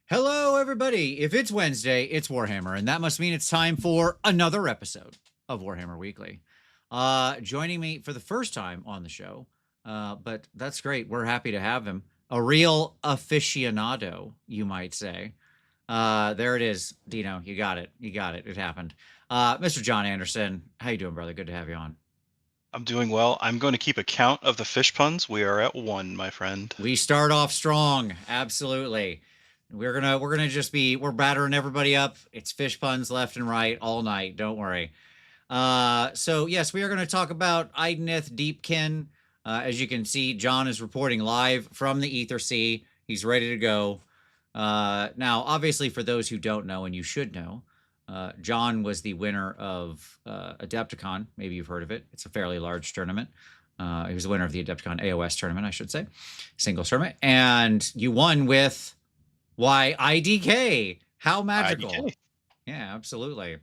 Hello, everybody. If it's Wednesday, it's Warhammer, and that must mean it's time for another episode of Warhammer Weekly. Joining me for the first time on the show, but that's great. We're happy to have him. A real aficionado, you might say. There it is, Dino. You got it. You got it. It happened. Mr. John Anderson, how you doing, brother? Good to have you on. I'm doing well. I'm going to keep a count of the fish puns. We are at 1, my friend. We start off strong. Absolutely. We're battering everybody up. It's fish puns left and right all night. Don't worry. So yes, we are going to talk about Idoneth Deepkin. As you can see, John is reporting live from the Ether Sea. He's ready to go. Now, obviously, for those who don't know, and you should know, John was the winner of Adepticon. Maybe you've heard of it. It's a fairly large tournament. He was the winner of the Adepticon AOS tournament, I should say, singles tournament, and you won with IDK. How magical! IDK. Yeah, absolutely.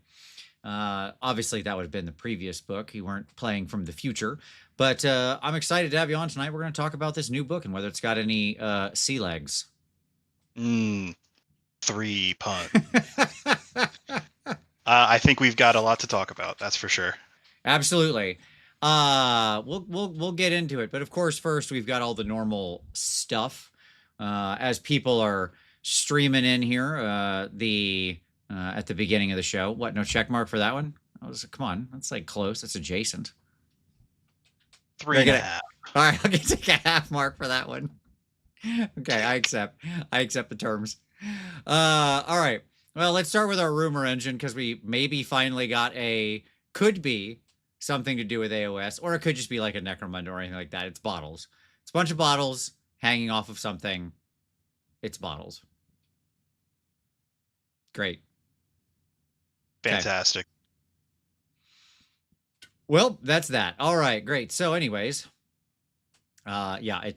Obviously, that would have been the previous book. You weren't playing from the future, but I'm excited to have you on tonight. We're going to talk about this new book and whether it's got any sea legs. 3 pun. I think we've got a lot to talk about. That's for sure. Absolutely. We'll get into it, but of course, first we've got all the normal stuff. As people are streaming in here, at the beginning of the show. What? No check mark for that one? Come on, that's like close. That's adjacent. 3.5. All right, I'll take a half mark for that one. Okay, I accept the terms. All right. Well, let's start with our rumor engine because we maybe finally got could be something to do with AOS, or it could just be like a Necromunda or anything like that. It's bottles. It's a bunch of bottles hanging off of something. It's bottles. Great. Fantastic. Okay. Well, that's that. All right, great. So anyways, yeah,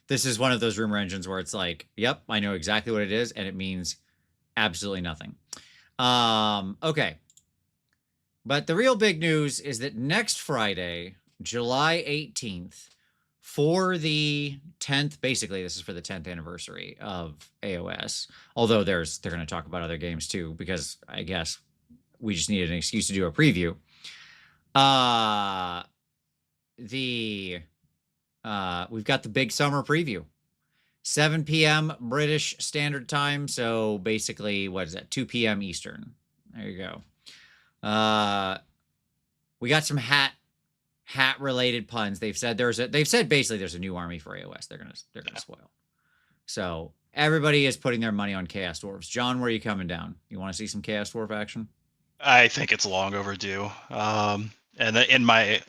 this is one of those rumor engines where it's like, yep, I know exactly what it is, and it means absolutely nothing. Okay. But the real big news is that next Friday, July 18th, for the 10th, basically this is for the 10th anniversary of AOS, although they're going to talk about other games too, because I guess we just needed an excuse to do a preview. We've got the big summer preview. 7 p.m. British Standard Time, so basically, what is that? 2 p.m. Eastern. There you go. We got some hat related puns. They've said basically there's a new army for AOS. They're gonna spoil. So everybody is putting their money on Chaos Dwarves. John, where are you coming down? You want to see some Chaos Dwarf action? I think it's long overdue. And in my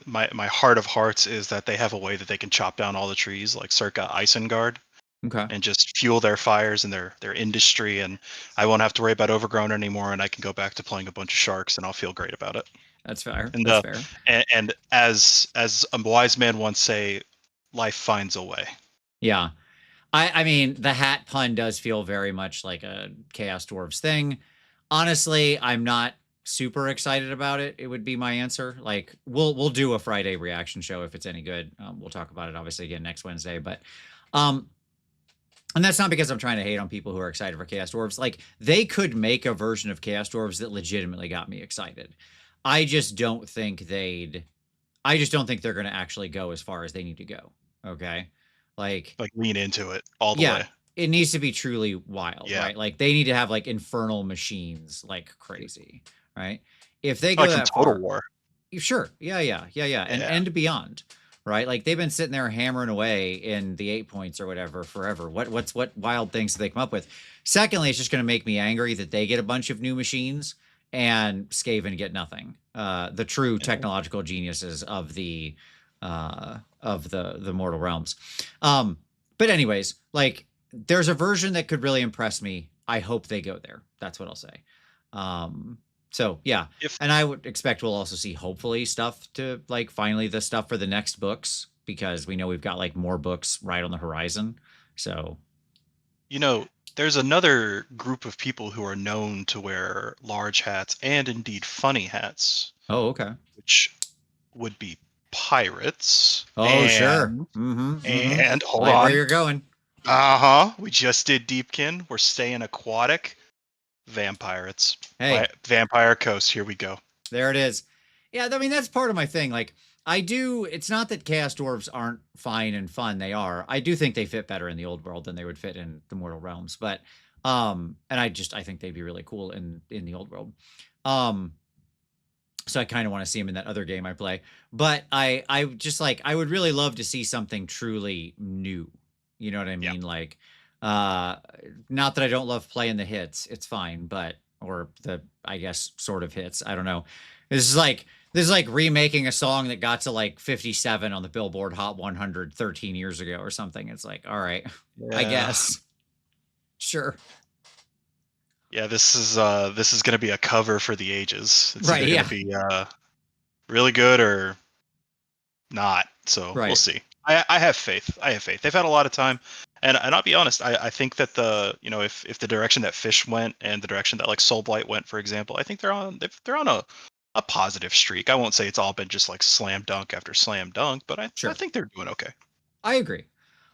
heart of hearts is that they have a way that they can chop down all the trees, like circa Isengard. Okay. And just fuel their fires and their industry, and I won't have to worry about overgrown anymore, and I can go back to playing a bunch of sharks, and I'll feel great about it. That's fair. And That's fair. And as a wise man once say, life finds a way. Yeah. I mean, the hat pun does feel very much like a Chaos Dwarves thing. Honestly, I'm not super excited about it. It would be my answer. Like, we'll do a Friday reaction show if it's any good. We'll talk about it obviously again next Wednesday, but and that's not because I'm trying to hate on people who are excited for Chaos Dwarves. Like, they could make a version of Chaos Dwarves that legitimately got me excited. I just don't think they're going to actually go as far as they need to go. Okay? Like lean into it all the way. It needs to be truly wild, right? Like, they need to have like infernal machines like crazy, right? If they go that Total far, War. Sure. Yeah. And beyond. Right? Like, they've been sitting there hammering away in the 8 points or whatever forever. What wild things do they come up with? Secondly, it's just going to make me angry that they get a bunch of new machines and Skaven get nothing. The true technological geniuses of the mortal realms. But anyways, like, there's a version that could really impress me. I hope they go there. That's what I'll say. So yeah, and I would expect we'll also see hopefully stuff to like finally the stuff for the next books, because we know we've got like more books right on the horizon. So, there's another group of people who are known to wear large hats and indeed funny hats. Oh, okay. Which would be pirates. Oh, sure. And hold on. Where you're going. We just did Deepkin. We're staying aquatic. Vampirates. Hey, Vampire Coast. Here we go. there it is. Yeah, I mean that's part of my thing. Like I do. It's not that Chaos Dwarves aren't fine and fun. They are. I do think they fit better in the old world than they would fit in the Mortal Realms. But and I think they'd be really cool in the old world. Um, so I kind of want to see him in that other game I play. But I just like I would really love to see something truly new. You know what I mean? Yeah. Like uh not that I don't love playing the hits. It's fine, but or the I guess sort of hits. I don't know. This is like remaking a song that got to like 57 on the Billboard Hot 100 13 years ago or something. It's like, all right, I Yeah. guess. Sure. Yeah, this is going to be a cover for the ages. It's Right, either going yeah. to be really good or not. So we'll Right. see. I have faith. I have faith. They've had a lot of time, and I'll be honest. I think that if the direction that Fish went and the direction that like Soulblight went, for example, I think they're on a positive streak. I won't say it's all been just like slam dunk after slam dunk, but I Sure. think they're doing okay. I agree.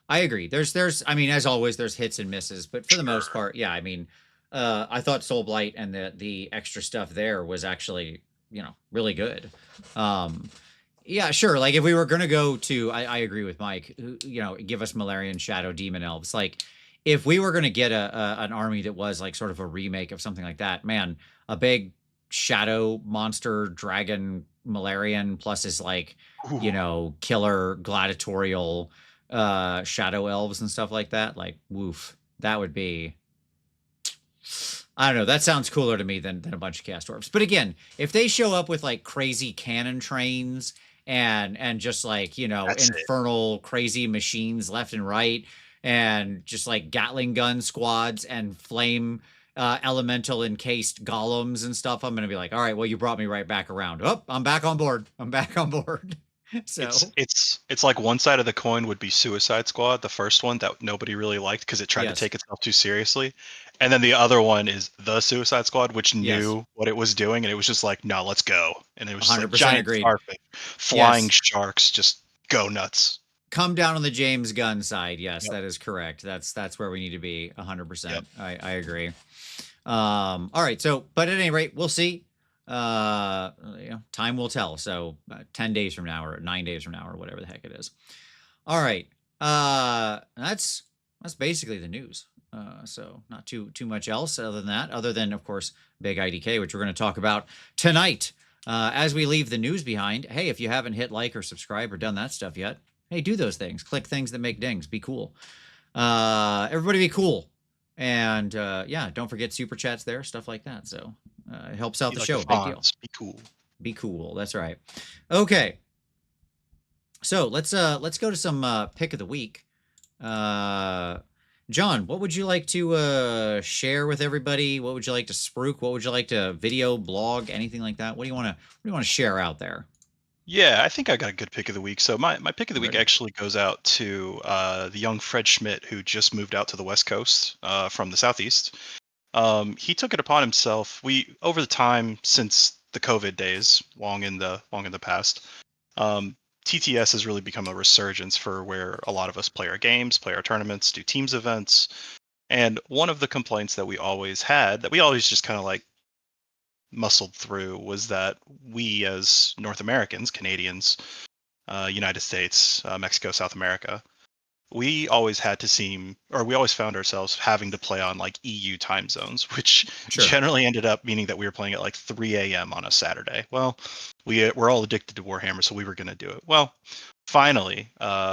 I agree. There's I mean, as always, there's hits and misses, but for the Sure. most part, yeah, I mean, I thought Soul Blight and the extra stuff there was actually, really good. Um, yeah, sure. Like if we were gonna go to, I agree with Mike. Give us Malarian Shadow Demon Elves. Like if we were gonna get an army that was like sort of a remake of something like that, man, a big shadow monster dragon Malarian plus is like, Ooh. killer gladiatorial shadow elves and stuff like that. Like woof, that would be, I don't know, that sounds cooler to me than a bunch of cast dwarves. But again, if they show up with like crazy cannon trains and just like, That's it. infernal crazy machines left and right and just like Gatling gun squads and flame elemental encased golems and stuff, I'm gonna be like, all right, well, you brought me right back around. Oh, I'm back on board. I'm back on board. It's So it's it's like one side of the coin would be Suicide Squad, the first one that nobody really liked because it tried to yes, take itself too seriously, and then the other one is the Suicide Squad, which yes, knew what it was doing, and it was just like, no, let's go, and it was just like 100% giant agreed. starfish, flying Yes. sharks, just go nuts. Come down on the James Gunn side. Yes, Yep. that is correct. That's where we need to be. Yep. 100%. I agree. All right. So, but at any rate, we'll see. Time will tell. So, 10 days from now or 9 days from now or whatever the heck it is. All right. That's basically the news. So not too much else other than that, other than of course big IDK, which we're going to talk about tonight. As we leave the news behind, hey, if you haven't hit like or subscribe or done that stuff yet, hey, do those things. Click things that make dings. Be cool. Everybody be cool. And yeah, don't forget super chats there, stuff like that. So it helps out Be the like show. the Big deal. Fonz. Be cool. Be cool. That's right. Okay. So let's go to some pick of the week. John, what would you like to share with everybody? What would you like to spruik? What would you like to video, blog, anything like that? What do you want to share out there? Yeah, I think I got a good pick of the week. So my pick of the week Ready? actually goes out to the young Fred Schmidt who just moved out to the West Coast from the Southeast. He took it upon himself. We over the time since the COVID days, long in the past, TTS has really become a resurgence for where a lot of us play our games, play our tournaments, do teams events. And one of the complaints that we always had, that we always just kind of like muscled through, was that we as North Americans, Canadians, United States, Mexico, South America, we always found ourselves having to play on like EU time zones, which Sure. generally ended up meaning that we were playing at like 3 a.m. on a Saturday. Well, we're all addicted to Warhammer, so we were going to do it. Well, finally,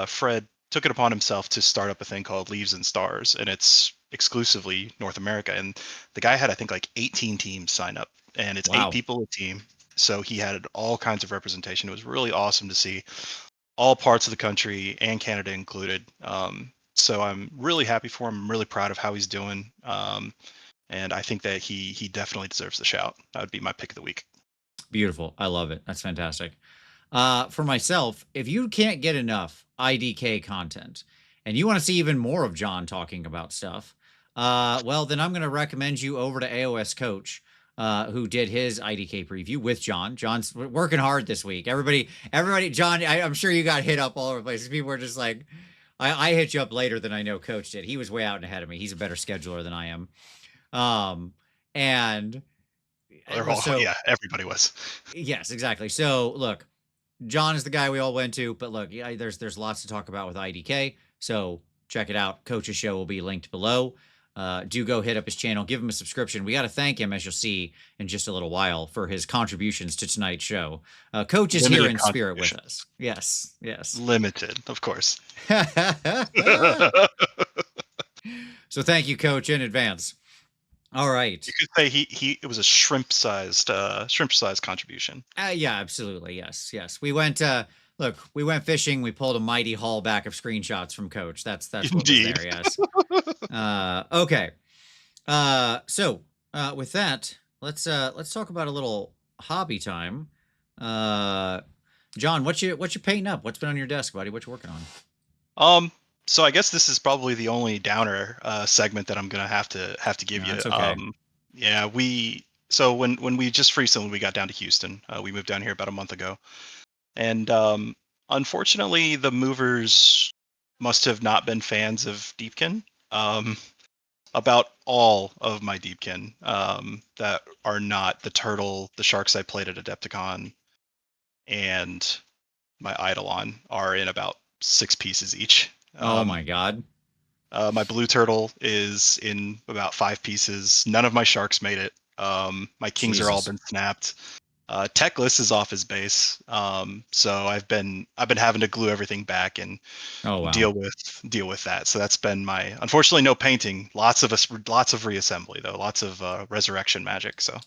Fred took it upon himself to start up a thing called Leaves and Stars, and it's exclusively North America. And the guy had, I think, like 18 teams sign up, and it's eight Wow. people a team. So he had all kinds of representation. It was really awesome to see all parts of the country and Canada included. So I'm really happy for him. I'm really proud of how he's doing. And I think that he definitely deserves the shout. That would be my pick of the week. Beautiful. I love it. That's fantastic. For myself, if you can't get enough IDK content and you want to see even more of John talking about stuff, well, then I'm going to recommend you over to AOS Coach, who did his IDK preview with John. John's working hard this week. Everybody, John, I'm sure you got hit up all over the place. People were just like, I hit you up later than I know Coach did. He was way out and ahead of me. He's a better scheduler than I am. And so Yeah, everybody was. yes, exactly. So look, John is the guy we all went to, but look, yeah, there's lots to talk about with IDK. So check it out. Coach's show will be linked below. Do go hit up his channel, give him a subscription. We got to thank him, as you'll see in just a little while, for his contributions to tonight's show. Coach is here in spirit with us. Yes, yes. Limited, of course. So thank you, Coach, in advance. All right. You could say it was a shrimp-sized contribution. Yeah, absolutely. Yes, yes. We went. Look, we went fishing. We pulled a mighty haul back of screenshots from Coach. That's what was Indeed. there. Yes. Okay. So with that, let's talk about a little hobby time. John, what you painting up? What's been on your desk, buddy? What you working on? So I guess this is probably the only downer segment that I'm gonna have to give you. That's okay. Yeah, so when we just recently we got down to Houston, we moved down here about a month ago, and unfortunately the movers must have not been fans of Deepkin. About all of my Deepkin that are not the turtle, the sharks I played at Adepticon, and my Eidolon are in about 6 pieces each. Oh my god. My blue turtle is in about 5 pieces. None of my sharks made it. My kings are all been snapped. Techless is off his base. So I've been having to glue everything back and deal with that. So that's been my, unfortunately, no painting. Lots of reassembly though. Lots of resurrection magic. So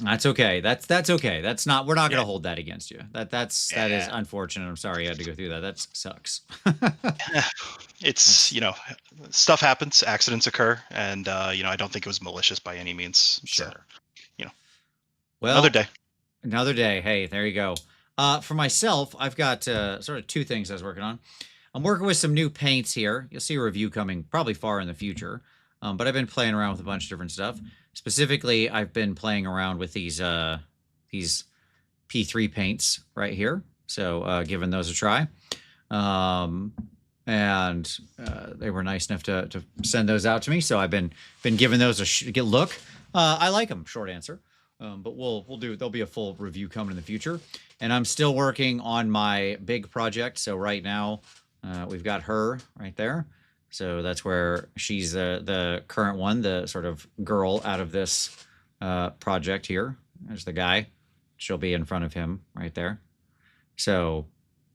that's okay. That's okay. That's not. We're not going to hold that against you. That is unfortunate. I'm sorry you had to go through that. That sucks. It's stuff happens. Accidents occur, and I don't think it was malicious by any means. Sure. So, well, another day. Another day. Hey, there you go. For myself, I've got sort of 2 things I was working on. I'm working with some new paints here. You'll see a review coming probably far in the future. But I've been playing around with a bunch of different stuff. Specifically, I've been playing around with these P3 paints right here. So giving those a try. And they were nice enough to send those out to me. So I've been giving those a look. I like them, short answer. But we'll do, there'll be a full review coming in the future. And I'm still working on my big project. So right now we've got her right there. So that's where she's the current one, the sort of girl out of this project here. There's the guy. She'll be in front of him right there. So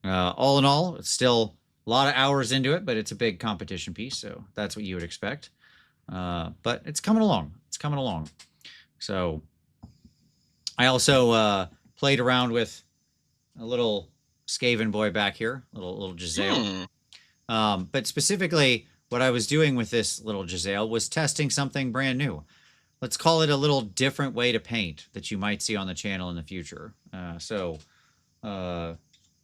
all in all, it's still a lot of hours into it, but it's a big competition piece. So that's what you would expect. But it's coming along. It's coming along. So I also played around with a little Skaven boy back here, little Giselle. But specifically, what I was doing with this little Giselle was testing something brand new. Let's call it a little different way to paint that you might see on the channel in the future. Yeah,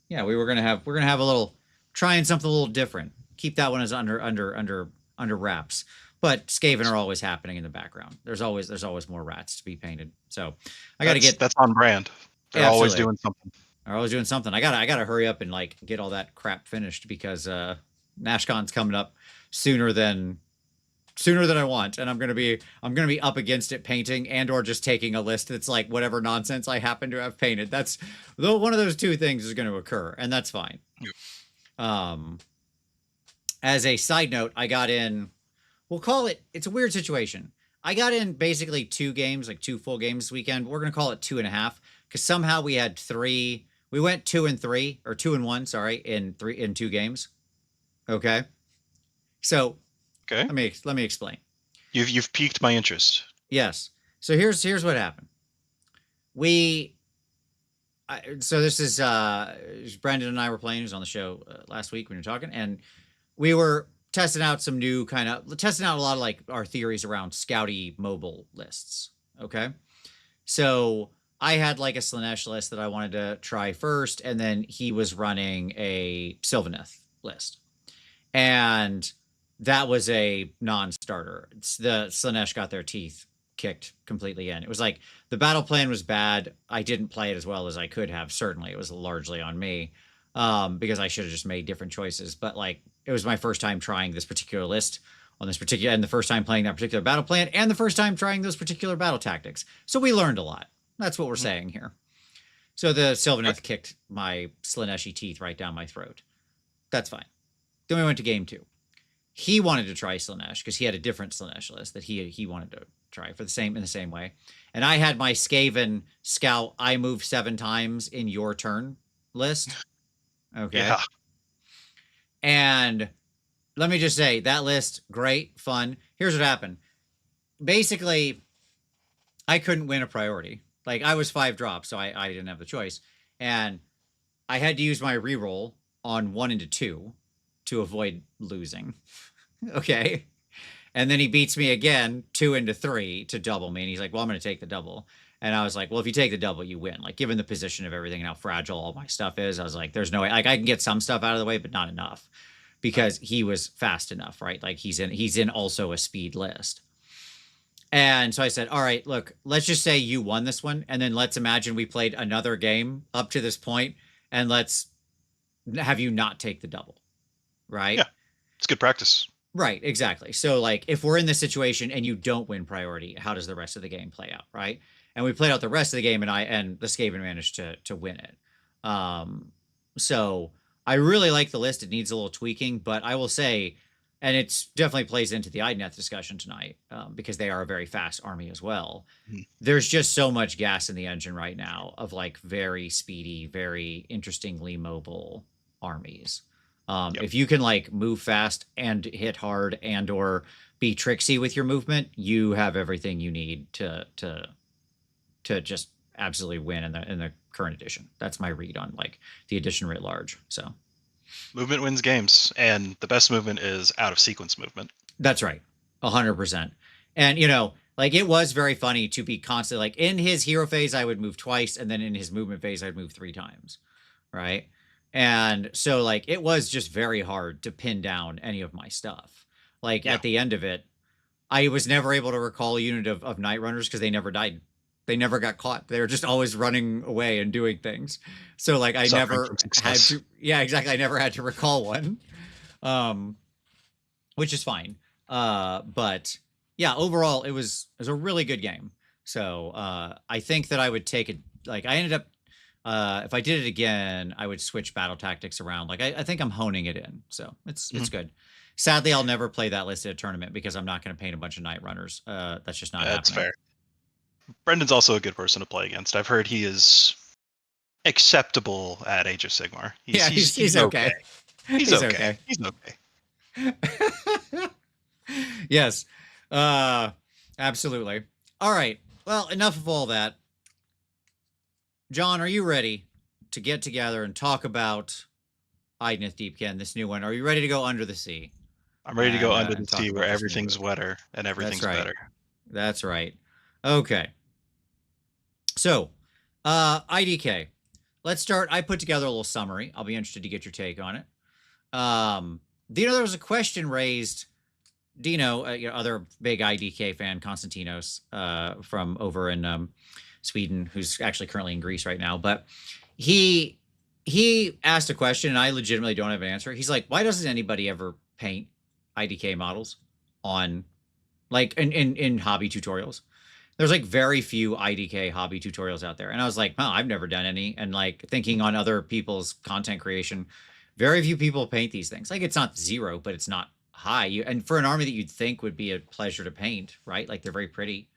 we're gonna have a little trying something a little different. Keep that one as under wraps. But Skaven are always happening in the background. There's always more rats to be painted. So I got to get that's on brand. They're always doing something. They're always doing something. I gotta hurry up and like get all that crap finished because NashCon's coming up sooner than I want, and I'm gonna be up against it painting and or just taking a list that's like whatever nonsense I happen to have painted. That's though one of those 2 things is going to occur, and that's fine. Yep. As a side note, I got in. We'll call it. It's a weird situation. I got in basically 2 games, like 2 full games this weekend. We're gonna call it 2.5 because somehow we had 3. We went 2 and 3 or 2 and 1. Sorry, in 2 games. Okay. So. Okay. Let me explain. You've piqued my interest. Yes. So here's what happened. So this is Brendan and I were playing. He was on the show last week when we were talking, and we were testing out a lot of like our theories around Scouty mobile lists. Okay. So I had like a Slanesh list that I wanted to try first, and then he was running a Sylvaneth list. And that was a non-starter. The Slanesh got their teeth kicked completely in. It was like the battle plan was bad. I didn't play it as well as I could have. Certainly, it was largely on me. because I should have just made different choices. But like, it was my first time trying this particular list on this particular, and the first time playing that particular battle plan, and the first time trying those particular battle tactics. So we learned a lot. That's what we're saying here. So the Sylvaneth kicked my Slaaneshi teeth right down my throat. That's fine. Then we went to game 2. He wanted to try Slaanesh because he had a different Slaanesh list that he wanted to try for the same way. And I had my Skaven Scout, I move 7 times in your turn list. Okay. Yeah. And let me just say, that list, great, fun. Here's what happened. Basically, I couldn't win a priority. Like, I was 5 drops, so I didn't have the choice. And I had to use my reroll on 1 into 2 to avoid losing. Okay. And then he beats me again, 2 into 3 to double me. And he's like, well, I'm going to take the double. And I was like, well, if you take the double, you win. Like, given the position of everything and how fragile all my stuff is, I was like, there's no way. Like, I can get some stuff out of the way, but not enough because he was fast enough, right? Like, he's in also a speed list. And so I said, all right, look, let's just say you won this one. And then let's imagine we played another game up to this point, and let's have you not take the double, right? Yeah. It's good practice. Right, exactly. So, like, if we're in this situation and you don't win priority, how does the rest of the game play out, right? And we played out the rest of the game, and the Skaven managed to win it. So I really like the list. It needs a little tweaking, but I will say, and it's definitely plays into the Idoneth discussion tonight, because they are a very fast army as well. Mhm. There's just so much gas in the engine right now of like very speedy, very interestingly mobile armies. Yep. If you can like move fast and hit hard and or be tricksy with your movement, you have everything you need to just absolutely win in the current edition. That's my read on like the edition writ large. So Movement wins games, and the best movement is out of sequence movement. that's right, 100%. And you know, like it was very funny to be constantly like in his hero phase, I would move twice, and then in his movement phase, I'd move 3 times, right? And so like it was just very hard to pin down any of my stuff. Like Yeah. at the end of it, I was never able to recall a unit of night runners because they never died. They never got caught. They were just always running away and doing things. So like I Suffering never from had success. to, yeah, exactly. I never had to recall one. Which is fine. But yeah, overall it was a really good game. So I think that I would take it, like I ended up, if I did it again, I would switch battle tactics around. Like I think I'm honing it in. So it's Mhm. good. Sadly, I'll never play that list at a tournament because I'm not going to paint a bunch of night runners. That's just not That's happening. fair. Brendan's also a good person to play against. I've heard he is acceptable at Age of Sigmar. Yeah, he's okay. He's He's okay. okay. He's okay. Yes. Absolutely. All right. Well, enough of all that. John, are you ready to get together and talk about Idoneth Deepkin, this new one? Are you ready to go under the sea I'm ready to go under the and talk sea where about this new everything's book? wetter and That's everything's right. better. That's right. Okay. So, IDK. Let's start. I put together a little summary. I'll be interested to get your take on it. Dino, there was a question raised. Dino, other big IDK fan, Konstantinos, from over in Sweden, who's actually currently in Greece right now, but he asked a question, and I legitimately don't have an answer. He's like, "Why doesn't anybody ever paint IDK models on like in hobby tutorials?" There's like very few IDK hobby tutorials out there. And I was like, I've never done any. And like thinking on other people's content creation, very few people paint these things. Like it's not zero, but it's not high. And for an army that you'd think would be a pleasure to paint, right? Like they're very pretty.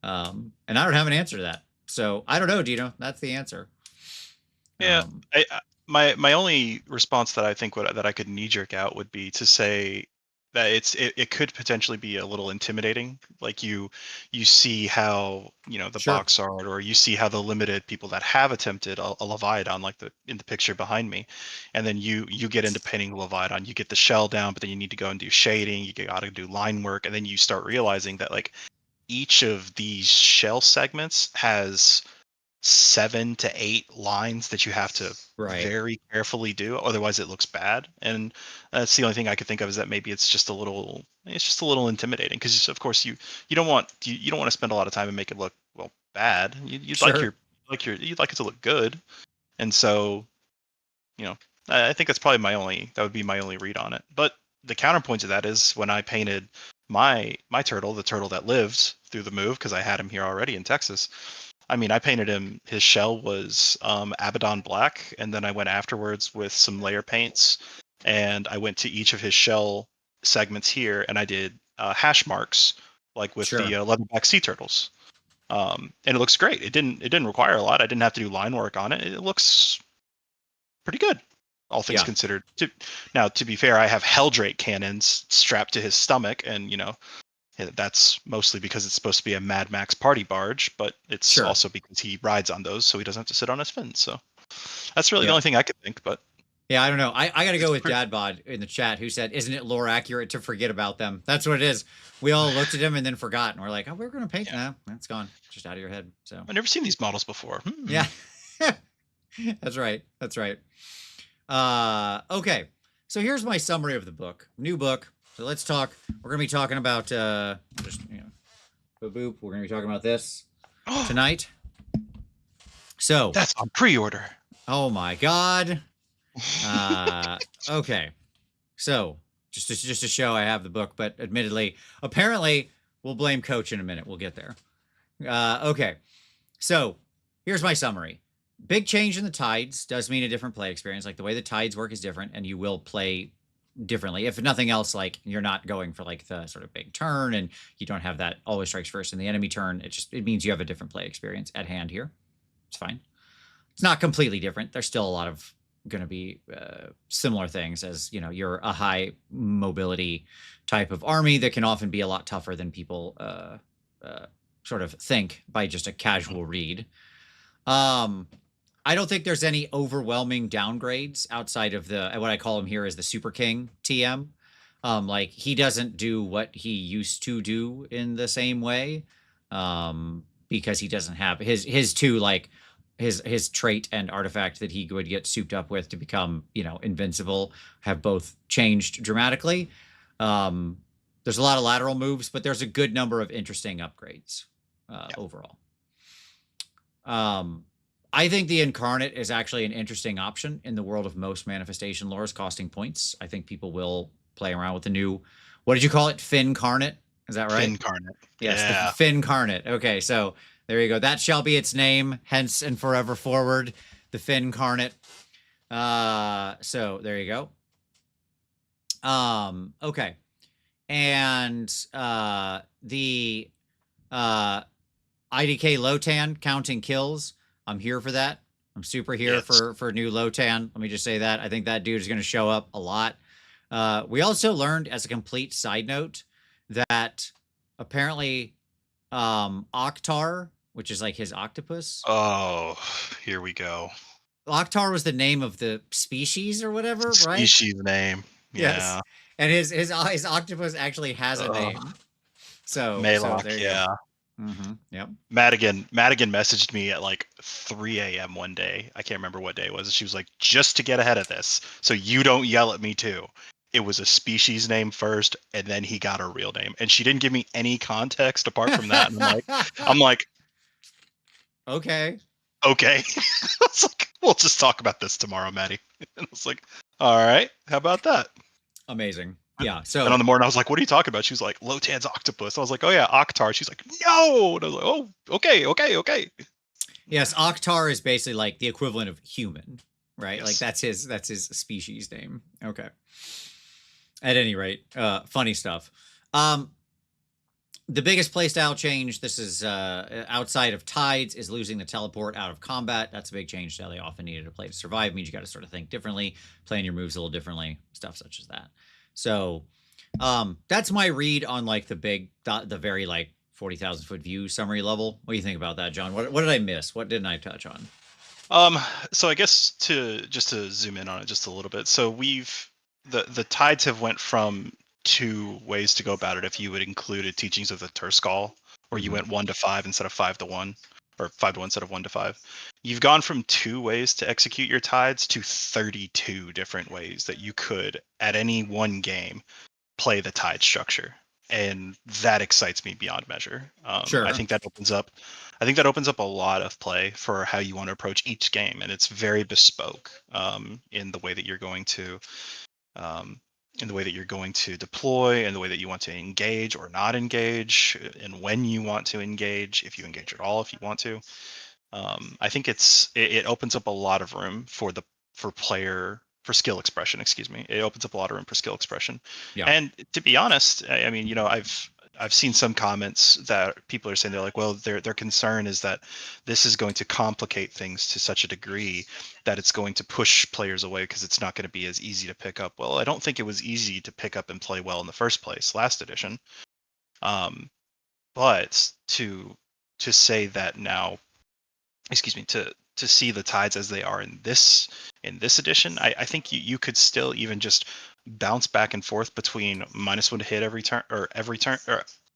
And I don't have an answer to that. So I don't know, Dino. That's the answer. Yeah, Um, my only response that I think that I could knee jerk out would be to say that it could potentially be a little intimidating. Like you see how the sure. box art, or you see how the limited people that have attempted a Leviathan, like in the picture behind me, and then you get into painting Leviathan, you get the shell down, but then you need to go and do shading, you got to do line work, and then you start realizing that like each of these shell segments has 7 to 8 lines that you have to Right. very carefully do, otherwise it looks bad. And that's the only thing I could think of, is that maybe it's just a little intimidating, because of course you don't want you don't want to spend a lot of time and make it look, well, bad. You'd like Sure. you'd like it to look good. And so you know, I think that's probably that would be my only read on it. But the counterpoint to that is when I painted my turtle, the turtle that lived through the move, because I had him here already in Texas. I mean, I painted him. His shell was Abaddon black, and then I went afterwards with some layer paints, and I went to each of his shell segments here, and I did hash marks, like with Sure. the leatherback sea turtles. And it looks great. It didn't require a lot. I didn't have to do line work on it. It looks pretty good, all things Yeah. considered. Now, to be fair, I have Helldrake cannons strapped to his stomach, and that's mostly because it's supposed to be a Mad Max party barge, but it's Sure. also because he rides on those, so he doesn't have to sit on his fins. So that's really the Yeah. only thing I could think. But Yeah, I don't know. I got to go with pretty, Dadbod in the chat, who said, "Isn't it lore accurate to forget about them?" That's what it is. We all looked at him and then forgot, and we're like, "Oh, we were going to paint." yeah. No, it's gone, just out of your head. So I've never seen these models before. yeah, that's right. That's right. Okay, so here's my summary of the book. New book. So let's talk. We're going to be talking about just boop boop. We're going to be talking about this tonight. So That's on pre-order. oh my god. Okay. So just to show I have the book, but admittedly, apparently we'll blame Coach in a minute. We'll get there. Okay. So here's my summary. Big change in the tides does mean a different play experience. Like the way the tides work is different, and you will play differently. If nothing else, like you're not going for like the sort of big turn, and you don't have that always strikes first in the enemy turn. It means you have a different play experience at hand here. It's fine. It's not completely different. There's still a lot of going to be similar things, as you're a high mobility type of army that can often be a lot tougher than people sort of think by just a casual read. I don't think there's any overwhelming downgrades outside of what I call him here is the Super King TM. Like he doesn't do what he used to do in the same way, because he doesn't have his two, like his trait and artifact that he would get souped up with to become invincible, have both changed dramatically. There's a lot of lateral moves, but there's a good number of interesting upgrades overall. I think the Incarnate is actually an interesting option in the world of most manifestation lores costing points. I think people will play around with the new, what did you call it? Fincarnate? Is that right? Fincarnate. Yes, Yeah. the Fincarnate. Okay, so there you go. That shall be its name, hence and forever forward, the Fincarnate. So there you go. Okay. And the IDK Lotan counting kills. I'm here for that. I'm super here for new Lotan. Let me just say that. I think that dude is going to show up a lot. We also learned, as a complete side note, that apparently Oktar, which is like his octopus. Oh, here we go. Oktar was the name of the species or whatever, right? Species name. Yes. Yeah. And his octopus actually has a name. So Maylock, there you yeah. go. Mm-hmm. Yep. Madigan messaged me at like 3 a.m. one day. I can't remember what day it was. She was like, just to get ahead of this, so you don't yell at me too. It was a species name first, and then he got a real name. And she didn't give me any context apart from that. And I'm like, okay. I was like, we'll just talk about this tomorrow, Maddie. And I was like, all right, how about that? Amazing. Yeah. So and on the morning, I was like, what are you talking about? She was like, Lotan's octopus. I was like, oh yeah, Oktar. She's like, no. And I was like, oh, okay. Yes, Oktar is basically like the equivalent of human, right? Yes. Like that's his species name. Okay. At any rate, funny stuff. The biggest playstyle change, this is outside of tides, is losing the teleport out of combat. That's a big change to how they often needed to play to survive. It means you got to sort of think differently, plan your moves a little differently, stuff such as that. So that's my read on like the very like 40,000 foot view summary level. What do you think about that, John? What did I miss? What didn't I touch on? So I guess to zoom in on it just a little bit. So the tides have went from 2 ways to go about it. If you would include teachings of the Turskal, where you went 1 to 5 instead of 5 to 1, or 5 to 1 instead of 1 to 5. You've gone from 2 ways to execute your tides to 32 different ways that you could, at any one game, play the tide structure. and that excites me beyond measure. I Sure. think that opens up, a lot of play for how you want to approach each game, and it's very bespoke in the way that you're going to, um, deploy, and the way that you want to engage or not engage, and when you want to engage, if you engage at all, if you want to. I think it opens up a lot of room for skill expression. Excuse me. It opens up a lot of room for skill expression. Yeah. And to be honest, I mean, I've seen some comments that people are saying, they're like, well, their concern is that this is going to complicate things to such a degree that it's going to push players away because it's not going to be as easy to pick up. Well, I don't think it was easy to pick up and play well in the first place last edition. Um, but to say that now, excuse me, to see the tides as they are in this edition, I think you could still even just bounce back and forth between -1 to hit every turn, or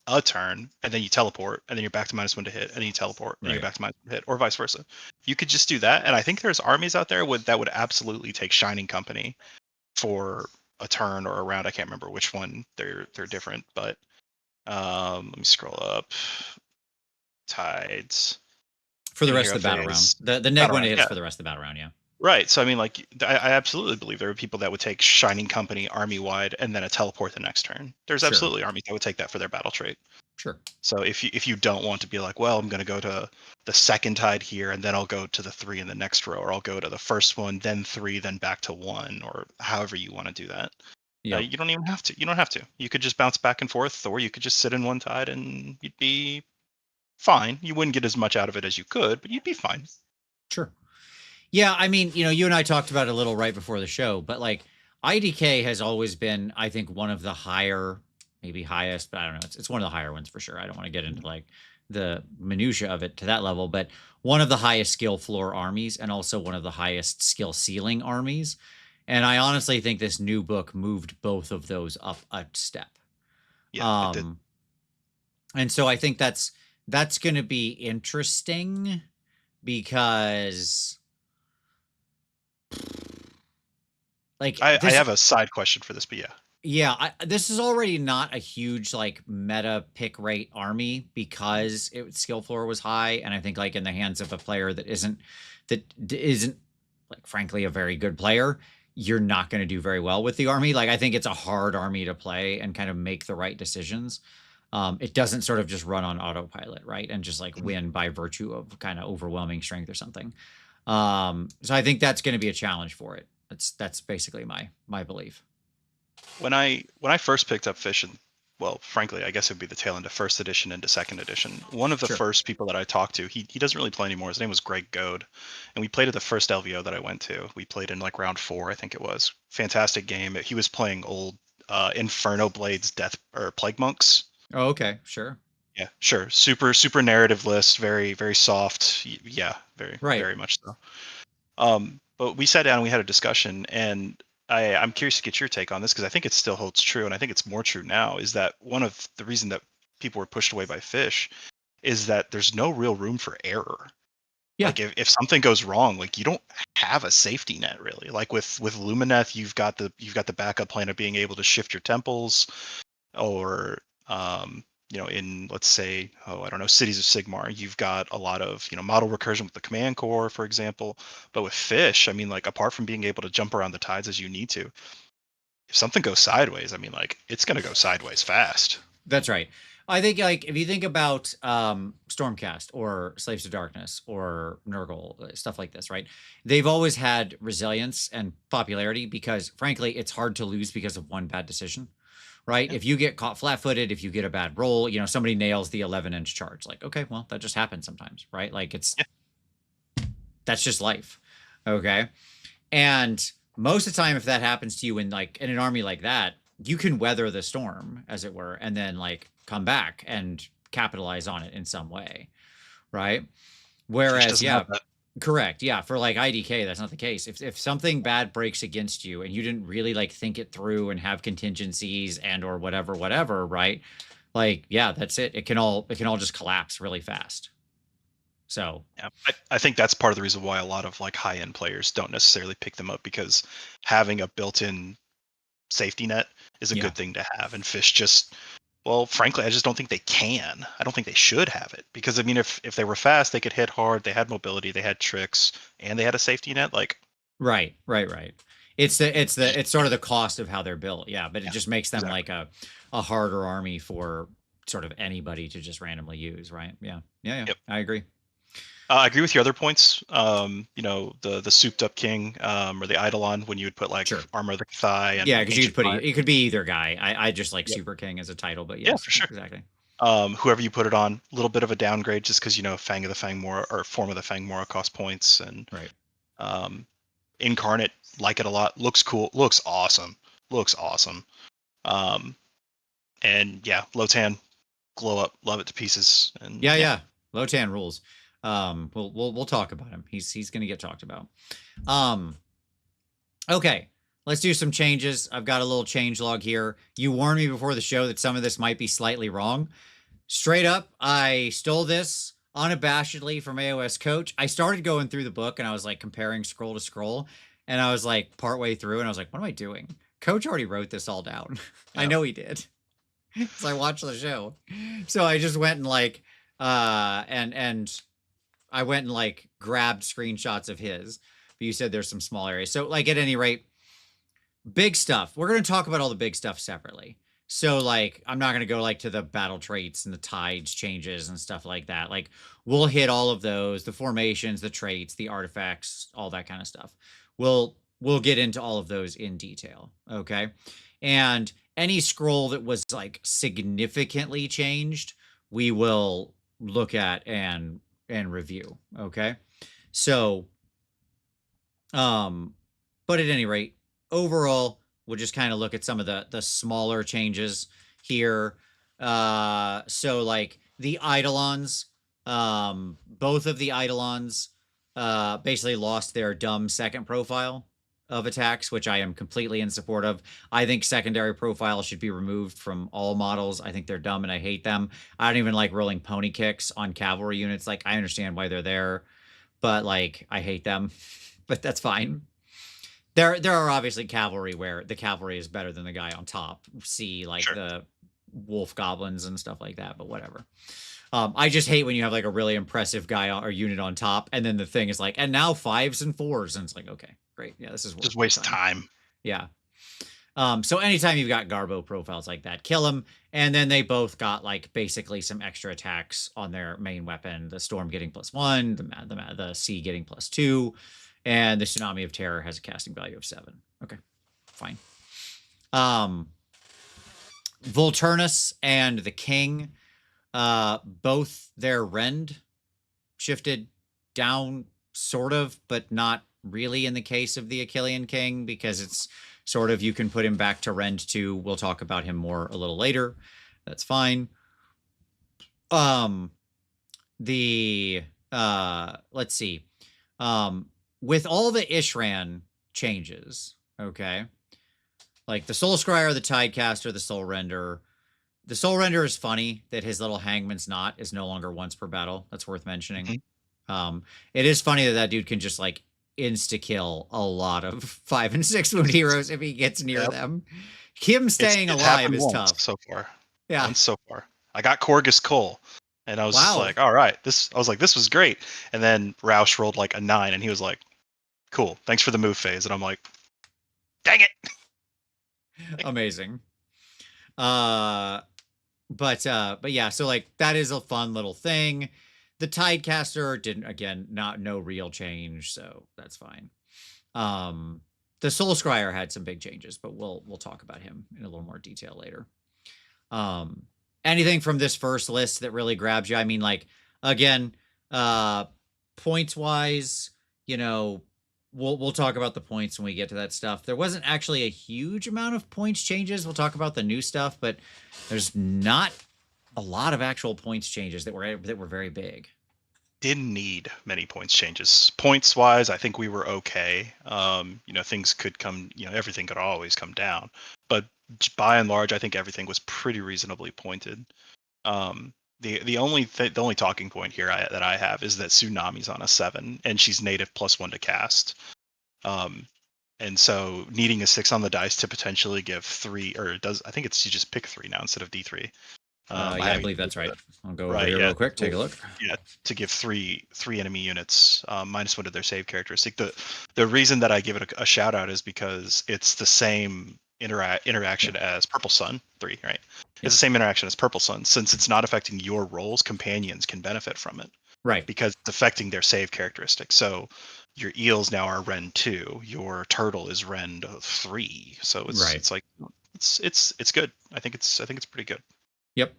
a turn, and then you teleport, and then you're back to -1 to hit, and then you teleport, and you're Right. back to -1 to hit, or vice versa. You could just do that, and I think there's armies out there that would absolutely take Shining Company for a turn or a round. I can't remember which one. They're different, but let me scroll up. Tides. For the Given rest hero of the battle round. phase. The neg Battle one round, hits yeah. for the rest of the battle round, yeah. Right. So I mean, like, I absolutely believe there are people that would take Shining Company army wide and then a teleport the next turn. There's Sure. absolutely armies that would take that for their battle trait. Sure. So if you don't want to be like, well, I'm going to go to the second tide here, and then I'll go to the 3 in the next row, or I'll go to the first one, then 3, then back to 1, or however you want to do that. Yep. You don't even have to. You don't have to. You could just bounce back and forth, or you could just sit in one tide and you'd be fine. You wouldn't get as much out of it as you could, but you'd be fine. Sure. Yeah, I mean, you and I talked about it a little right before the show, but like IDK has always been, I think, one of the higher, maybe highest, but I don't know. It's one of the higher ones for sure. I don't want to get into like the minutia of it to that level, but one of the highest skill floor armies and also one of the highest skill ceiling armies. And I honestly think this new book moved both of those up a step. Yeah, it did. Um, and so I think that's going to be interesting because like I this have a side question for this, but yeah. yeah, this is already not a huge like meta pick rate army because skill floor was high, and I think like in the hands of a player that isn't like frankly a very good player, you're not going to do very well with the army. Like I think it's a hard army to play and kind of make the right decisions. It doesn't sort of just run on autopilot, right, and just like Mhm. win by virtue of kind of overwhelming strength or something. So I think that's going to be a challenge for it. That's basically my belief. When I first picked up Fish, and well, frankly, I guess it would be the tail end of first edition into second edition. One of the Sure. first people that I talked to, he doesn't really play anymore. His name was Greg Goad, and we played at the first LVO that I went to. We played in like round 4, I think it was. Fantastic game. He was playing old Inferno Blades Death or Plague Monks. Oh, okay. Sure. Yeah, sure. Super narrative list, very very soft. Yeah, very Right. very much so. But we sat down and we had a discussion, and I'm curious to get your take on this because I think it still holds true, and I think it's more true now. Is that one of the reason that people were pushed away by Fish is that there's no real room for error. Yeah. Like if something goes wrong, like you don't have a safety net really. Like with Lumineth, you've got the backup plan of being able to shift your temples, or in, let's say, I don't know, Cities of Sigmar, you've got a lot of model recursion with the command core, for example. But with Fish, I mean, like, apart from being able to jump around the tides as you need to, if something goes sideways, I mean, like, it's going to go sideways fast. That's right. I think like if you think about Stormcast or Slaves of Darkness or Nurgle, stuff like this, right? They've always had resilience and popularity because frankly, it's hard to lose because of one bad decision. Right. Yeah. If you get caught flat-footed, if you get a bad roll, somebody nails the 11-inch charge. Like, okay, well, that just happens sometimes, right? Like Yeah. that's just life. Okay. And most of the time, if that happens to you in an army like that, you can weather the storm, as it were, and then like come back and capitalize on it in some way. Right. Fish Whereas, doesn't have yeah, that. correct. Yeah, for like IDK, that's not the case. If something bad breaks against you and you didn't really like think it through and have contingencies and or whatever, right? Like, yeah, that's it. It can all just collapse really fast. So, Yeah, I think that's part of the reason why a lot of like high-end players don't necessarily pick them up, because having a built-in safety net is a yeah. good thing to have, and Fish just Well, frankly, I just don't think they can. I don't think they should have it because I mean, if they were fast, they could hit hard. They had mobility, they had tricks, and they had a safety net. Like, Right. It's sort of the cost of how they're built. Yeah, but it yeah, just makes them exactly. like a harder army for sort of anybody to just randomly use, right? Yeah. Yep. I agree. I agree with your other points. The souped up king, or the Eidolon when you would put like Sure. armor of the thigh Yeah, and because you could ancient put giant. it could be either guy. I just like Yep. Super King as a title, but Yeah, yes, for sure. exactly. Whoever you put it on, a little bit of a downgrade just because Fang of the Fangmora or Form of the Fangmora cost points, and Right. um, Incarnate, like it a lot. Looks cool. Looks awesome. Looks awesome. Um, and yeah, Lotan, glow up, love it to pieces. And yeah, Yeah. Lotan rules. We'll talk about him. He's gonna get talked about. Okay. Let's do some changes. I've got a little change log here. You warned me before the show that some of this might be slightly wrong. Straight up, I stole this unabashedly from AOS Coach. I started going through the book and I was like comparing scroll to scroll, and I was like partway through and I was like, what am I doing? Coach already wrote this all down. I yeah, know he did. So I watched the show. So I just went and like and I went and like grabbed screenshots of his. But you said there's some small areas. So like at any rate, big stuff. We're going to talk about all the big stuff separately. So like I'm not going to go like to the battle traits and the tides changes and stuff like that. Like we'll hit all of those, the formations, the traits, the artifacts, all that kind of stuff. We'll get into all of those in detail, okay? And any scroll that was like significantly changed, we will look at and review, okay? So um but at any rate, overall, we'll just kind of look at some of the smaller changes here. So like the Eidolons, both of the Eidolons basically lost their dumb second profile of attacks, which I am completely in support of. I think secondary profiles should be removed from all models. I think they're dumb and I hate them. I don't even like rolling pony kicks on cavalry units. Like I understand why they're there, but like I hate them. But that's fine. There are obviously cavalry where the cavalry is better than the guy on top. See like sure. the wolf goblins and stuff like that, but whatever. I just hate when you have like a really impressive guy or unit on top, and then the thing is like, and now fives and fours, and it's like, okay, great, yeah, this is Just working waste fine. time. Yeah. So anytime you've got Garbo profiles like that, kill them. And then they both got like basically some extra attacks on their main weapon. The Storm getting +1, the Sea getting +2, and the Tsunami of Terror has a casting value of 7. Okay, fine. Volturnus and the King, both their rend shifted down, sort of, but not really in the case of the Achillean King, because it's sort of you can put him back to rend 2. We'll talk about him more a little later. That's fine. The let's see. With all the Ishran changes, okay, like the Soul Scryer, the Tidecaster, the Soul Render. The Soul Render is funny that his little Hangman's Knot is no longer once per battle. That's worth mentioning. Mhm. It is funny that that dude can just like insta kill a lot of 5 and 6 wound heroes if he gets near Yep. them. Him staying It alive happened is once tough. so far. Yeah. Once so far. I got Corgus Cole, and I was just Wow. like, all right, this. I was like, this was great. And then Roush rolled like a 9, and he was like, cool, thanks for the move phase. And I'm like, dang it. Amazing. Uh but yeah, so like that is a fun little thing. The Tidecaster didn't, again, not no real change, so that's fine. The Soul Scryer had some big changes, but we'll talk about him in a little more detail later. Um Anything from this first list that really grabs you? I mean, like, again, points wise, you know, we'll talk about the points when we get to that stuff. There wasn't actually a huge amount of points changes. We'll talk about the new stuff, but there's not a lot of actual points changes that were very big. Didn't need many points changes. Points wise, I think we were okay. Things could come, everything could always come down. But by and large, I think everything was pretty reasonably pointed. The only the only talking point here that I have is that Tsunami's on a 7 and she's native +1 to cast. And so needing a 6 on the dice to potentially give 3, or it does, I think it's you just pick 3 now instead of D3. Yeah, I believe that's right. I'll go over Right, here yeah. real quick. Take a look. Yeah, to give three enemy units -1 of their save characteristic. The reason that I give it a shout out is because it's the same interaction as Purple Sun 3, right? It's the same interaction as Purple Sun. Since it's not affecting your rolls, companions can benefit from it. Right. Because it's affecting their save characteristic. So your eels now are Ren 2, your turtle is Ren 3. So it's like it's good. I think it's pretty good. Yep.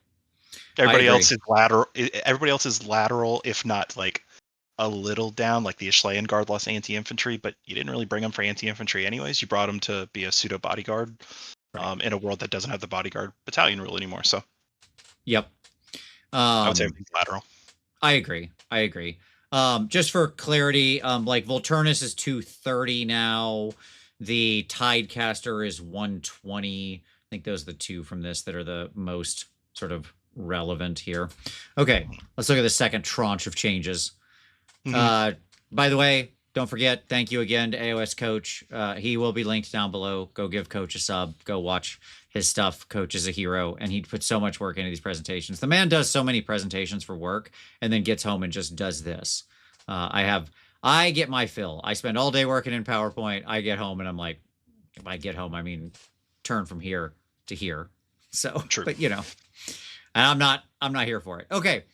Everybody else is lateral. Everybody else is lateral, if not like a little down. Like the Ishlayan guard lost anti-infantry, but you didn't really bring them for anti-infantry anyways. You brought them to be a pseudo bodyguard in a world that doesn't have the bodyguard battalion rule anymore. So, yep. I would say everything's lateral. I agree. Just for clarity, like Volturnus is 230 now. The Tidecaster is 120. I think those are the two from this that are the most sort of relevant here. Okay, let's look at the second tranche of changes. By the way, don't forget, thank you again to AOS Coach. He will be linked down below. Go give Coach a sub. Go watch his stuff. Coach is a hero, and he puts so much work into these presentations. The man does so many presentations for work and then gets home and just does this. I get my fill. I spend all day working in PowerPoint. I get home and I'm like, if I get home, I mean, turn from here to here. So, True. But you know, and I'm not here for it. Okay.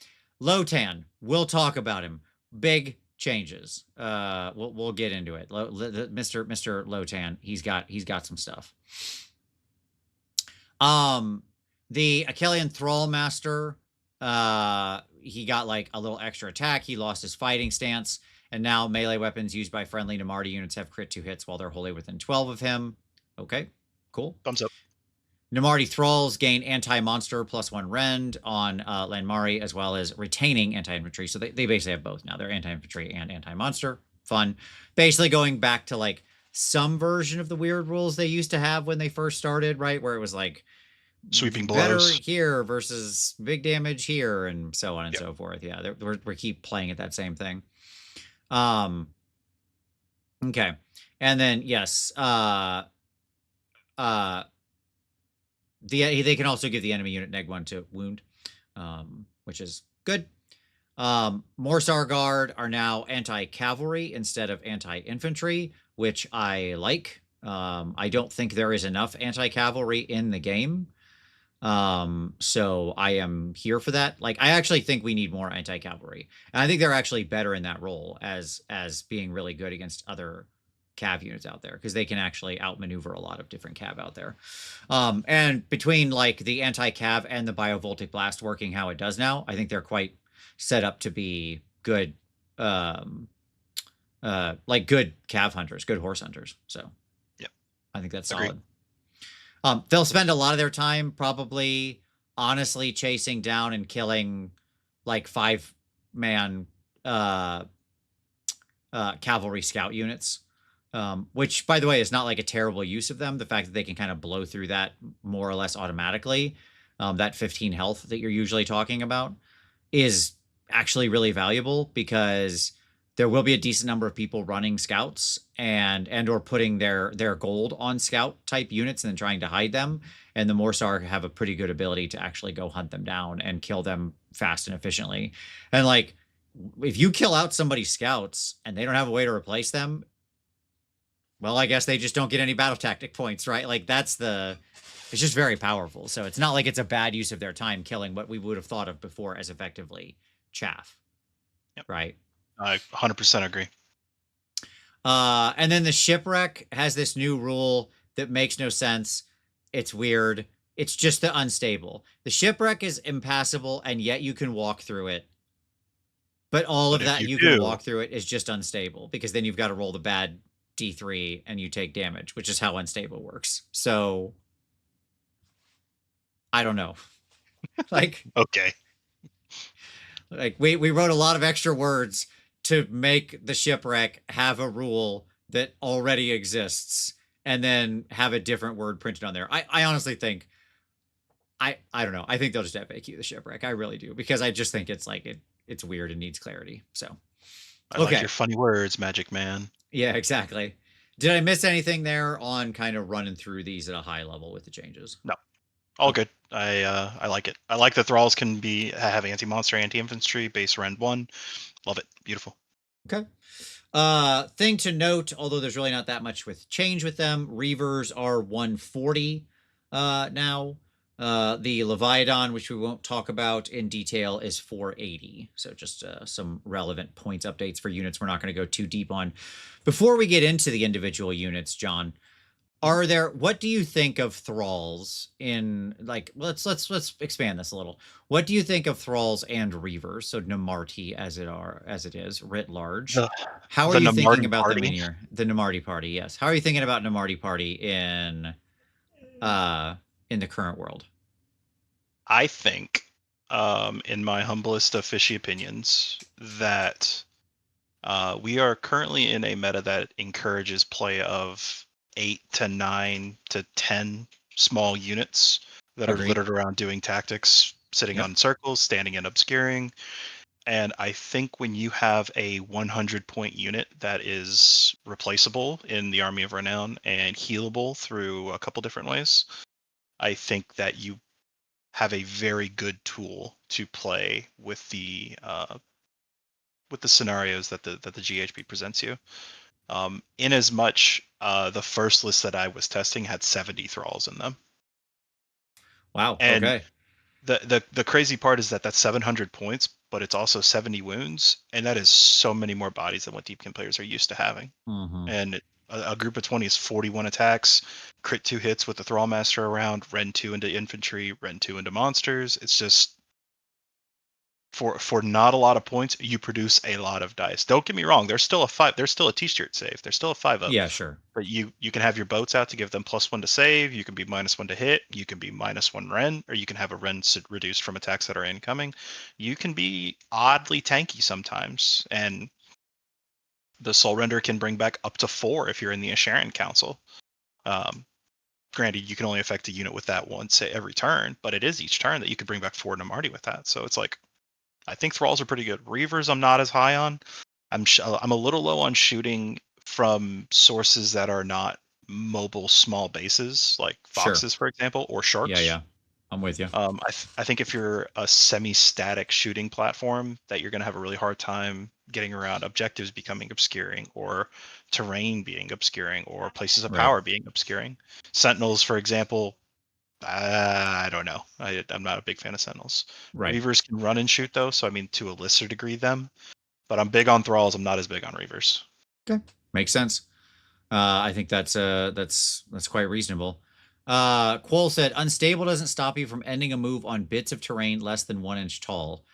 Lotan, we'll talk about him. Big changes. We'll get into it. Mr. Lotan, he's got some stuff. The Achillean Thrall Master, he got like a little extra attack. He lost his fighting stance, and now melee weapons used by friendly Namarti units have crit 2 hits while they're wholly within 12 of him. Okay, cool. Thumbs up. Namarti Thralls gain anti-monster +1 rend on Lanmari, as well as retaining anti-infantry. So they basically have both now. They're anti-infantry and anti-monster. Fun. Basically going back to like some version of the weird rules they used to have when they first started, right? Where it was like sweeping blows better here versus big damage here, and so on and so forth. Yeah, we keep playing at that same thing. Okay, and then yes, they can also give the enemy unit -1 to wound, which is good. Morsar Guard are now anti-cavalry instead of anti-infantry, which I like. I don't think there is enough anti-cavalry in the game. So I am here for that. Like, I actually think we need more anti-cavalry. And I think they're actually better in that role as being really good against other cav units out there, because they can actually outmaneuver a lot of different cav out there. And between like the anti-cav and the biovoltaic blast working how it does now, I think they're quite set up to be good, like good cav hunters, good horse hunters. So yeah, I think that's solid. They'll spend a lot of their time probably honestly chasing down and killing like 5-man cavalry scout units. Which, by the way, is not like a terrible use of them. The fact that they can kind of blow through that more or less automatically, that 15 health that you're usually talking about, is actually really valuable, because there will be a decent number of people running scouts and or putting their gold on scout type units and then trying to hide them. And the Morsar have a pretty good ability to actually go hunt them down and kill them fast and efficiently. And like, if you kill out somebody's scouts and they don't have a way to replace them, well, I guess they just don't get any battle tactic points, right? Like it's just very powerful. So it's not like it's a bad use of their time killing what we would have thought of before as effectively chaff. Yep. Right? I 100% agree. And then the Shipwreck has this new rule that makes no sense. It's weird. It's just the unstable. The Shipwreck is impassable, and yet you can walk through it. But all of that you can walk through it is just unstable, because then you've got to roll the bad D3 and you take damage, which is how unstable works. So I don't know. Like, okay. Like we wrote a lot of extra words to make the Shipwreck have a rule that already exists and then have a different word printed on there. I honestly think I don't know. I think they'll just FAQ the Shipwreck. I really do, because I just think it's like it's weird and needs clarity. So I like your funny words, Magic Man. Yeah, exactly. Did I miss anything there on kind of running through these at a high level with the changes? No, all Okay. good. I like it. I like the thralls can have anti-monster, anti-infantry, base rend 1. Love it. Beautiful. Okay. Thing to note, although there's really not that much with change with them, Reavers are 140 now. The Leviathan, which we won't talk about in detail, is 480. So just some relevant points updates for units we're not going to go too deep on. Before we get into the individual units, John, Mhm. are there, what do you think of thralls in, like, let's expand this a little. What do you think of thralls and reavers, so Namarti as it is writ large? The How are the you thinking Namarti about them in party. your, the Namarti party? Yes, how are you thinking about Namarti party uh in the current world? I think, in my humblest of fishy opinions, that we are currently in a meta that encourages play of 8 to 9 to 10 small units that are Agreed. littered around doing tactics, sitting Yep. on circles, standing and obscuring. And I think when you have a 100-point unit that is replaceable in the Army of Renown and healable through a couple different ways, I think that you have a very good tool to play with the scenarios that the GHB presents you. In as much, the first list that I was testing had 70 thralls in them, Wow. and Okay. the crazy part is that that's 700 points, but it's also 70 wounds, and that is so many more bodies than what Deepkin players are used to having. Mm-hmm. And a group of 20 is 41 attacks, crit 2 hits with the Thrall Master around, rend 2 into infantry, rend 2 into monsters. It's just for not a lot of points, you produce a lot of dice. Don't get me wrong, there's still a t-shirt save. There's still a 5-up. Yeah, sure. But you can have your boats out to give them +1 to save, you can be -1 to hit, you can be -1 rend, or you can have a rend reduced from attacks that are incoming. You can be oddly tanky sometimes, and the Soul Render can bring back up to 4 if you're in the Asheran Council. Um, Granted, you can only affect a unit with that once every turn, but it is each turn that you could bring back 4 Namarti with that. So it's like, I think thralls are pretty good. Reavers, I'm not as high on. I'm a little low on shooting from sources that are not mobile small bases, like Sure. foxes, for example, or Yeah, sharks. yeah. I'm with you. I think if you're a semi-static shooting platform, that you're going to have a really hard time getting around objectives becoming obscuring, or terrain being obscuring, or places of Right. power being obscuring. Sentinels, for example, I don't know. I'm not a big fan of Sentinels. Right. Reavers can run and shoot though, so I mean to a lesser degree them. But I'm big on thralls. I'm not as big on Reavers. Okay. Makes sense. I think that's quite reasonable. Quoll said, "Unstable doesn't stop you from ending a move on bits of terrain less than 1 inch tall."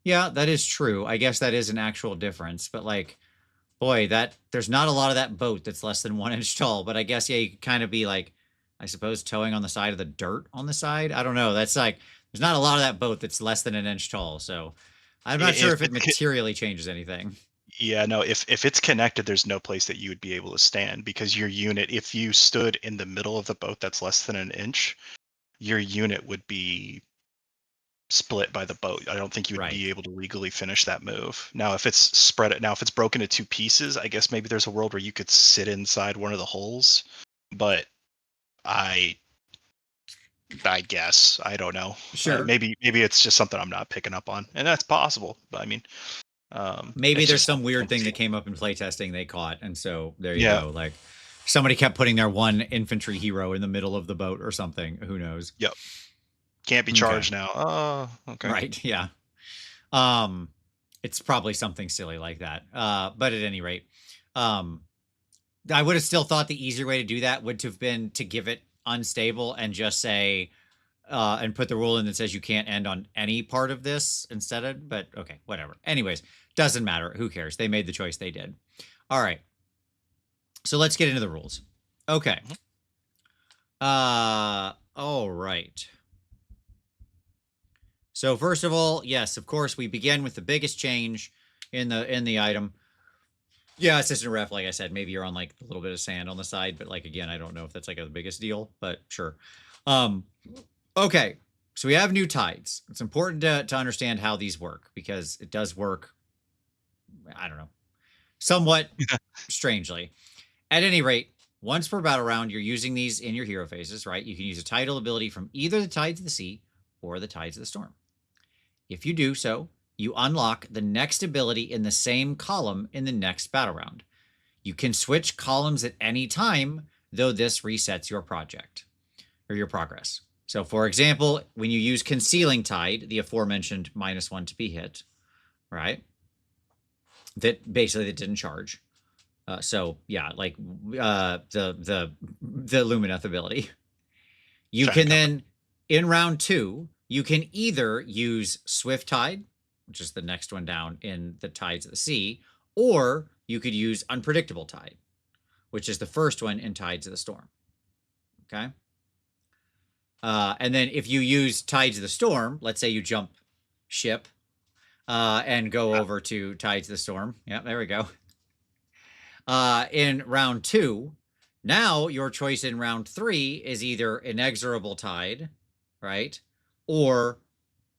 Yeah, that is true. I guess that is an actual difference, but like, boy, that there's not a lot of that boat that's less than 1 inch tall. But I guess yeah, you could kind of be like, I suppose towing on the side of the dirt on the side. I don't know. That's like, there's not a lot of that boat that's less than an inch tall. So I'm not sure If if it it's materially changes anything. yeah, no, if it's connected, there's no place that you would be able to stand, because your unit, if you stood in the middle of the boat that's less than an inch, your unit would be split by the boat. I don't think you would Right. be able to legally finish that move. Now if it's broken into 2 pieces, I guess maybe there's a world where you could sit inside one of the holes. But I I guess I don't know. Sure. Maybe it's just something I'm not picking up on, and that's possible. But I mean, Maybe it's there's just some something weird fun to thing see. that came up in playtesting they caught, and so there you Yeah. go. Like somebody kept putting their one infantry hero in the middle of the boat or something. Who knows? Yep. Can't be Okay. charged now. Oh, okay. Right. Yeah. Um, it's probably something silly like that. But at any rate, um, I would have still thought the easier way to do that would have been to give it unstable and just say, and put the rule in that says you can't end on any part of this instead of, but okay, whatever. Anyways, doesn't matter. Who cares? They made the choice they did. All right. So let's get into the rules. Okay. Mhm. All right. So first of all, yes, of course, we begin with the biggest change in the item. Yeah, assistant ref, like I said, maybe you're on like a little bit of sand on the side, but like again, I don't know if that's like the biggest deal, but sure. Um, okay. So we have new tides. It's important to understand how these work because it does work, I don't know, somewhat strangely. At any rate, Once per battle round, you're using these in your hero phases, right? You can use a title ability from either the Tides of the Sea or the Tides of the Storm. If you do so, you unlock the next ability in the same column in the next battle round. You can switch columns at any time, though this resets your project or your progress. So, for example, when you use Concealing Tide, the aforementioned -1 to be hit, right? That basically that didn't charge. So yeah, like the Lumineth ability. You can then in round 2, you can either use Swift Tide, which is the next one down in the Tides of the Sea, or you could use Unpredictable Tide, which is the first one in Tides of the Storm. Okay. And then if you use Tides of the Storm, let's say you jump ship and go over to Tides of the Storm. Yeah, there we go. In round 2, now your choice in round 3 is either Inexorable Tide, right? Or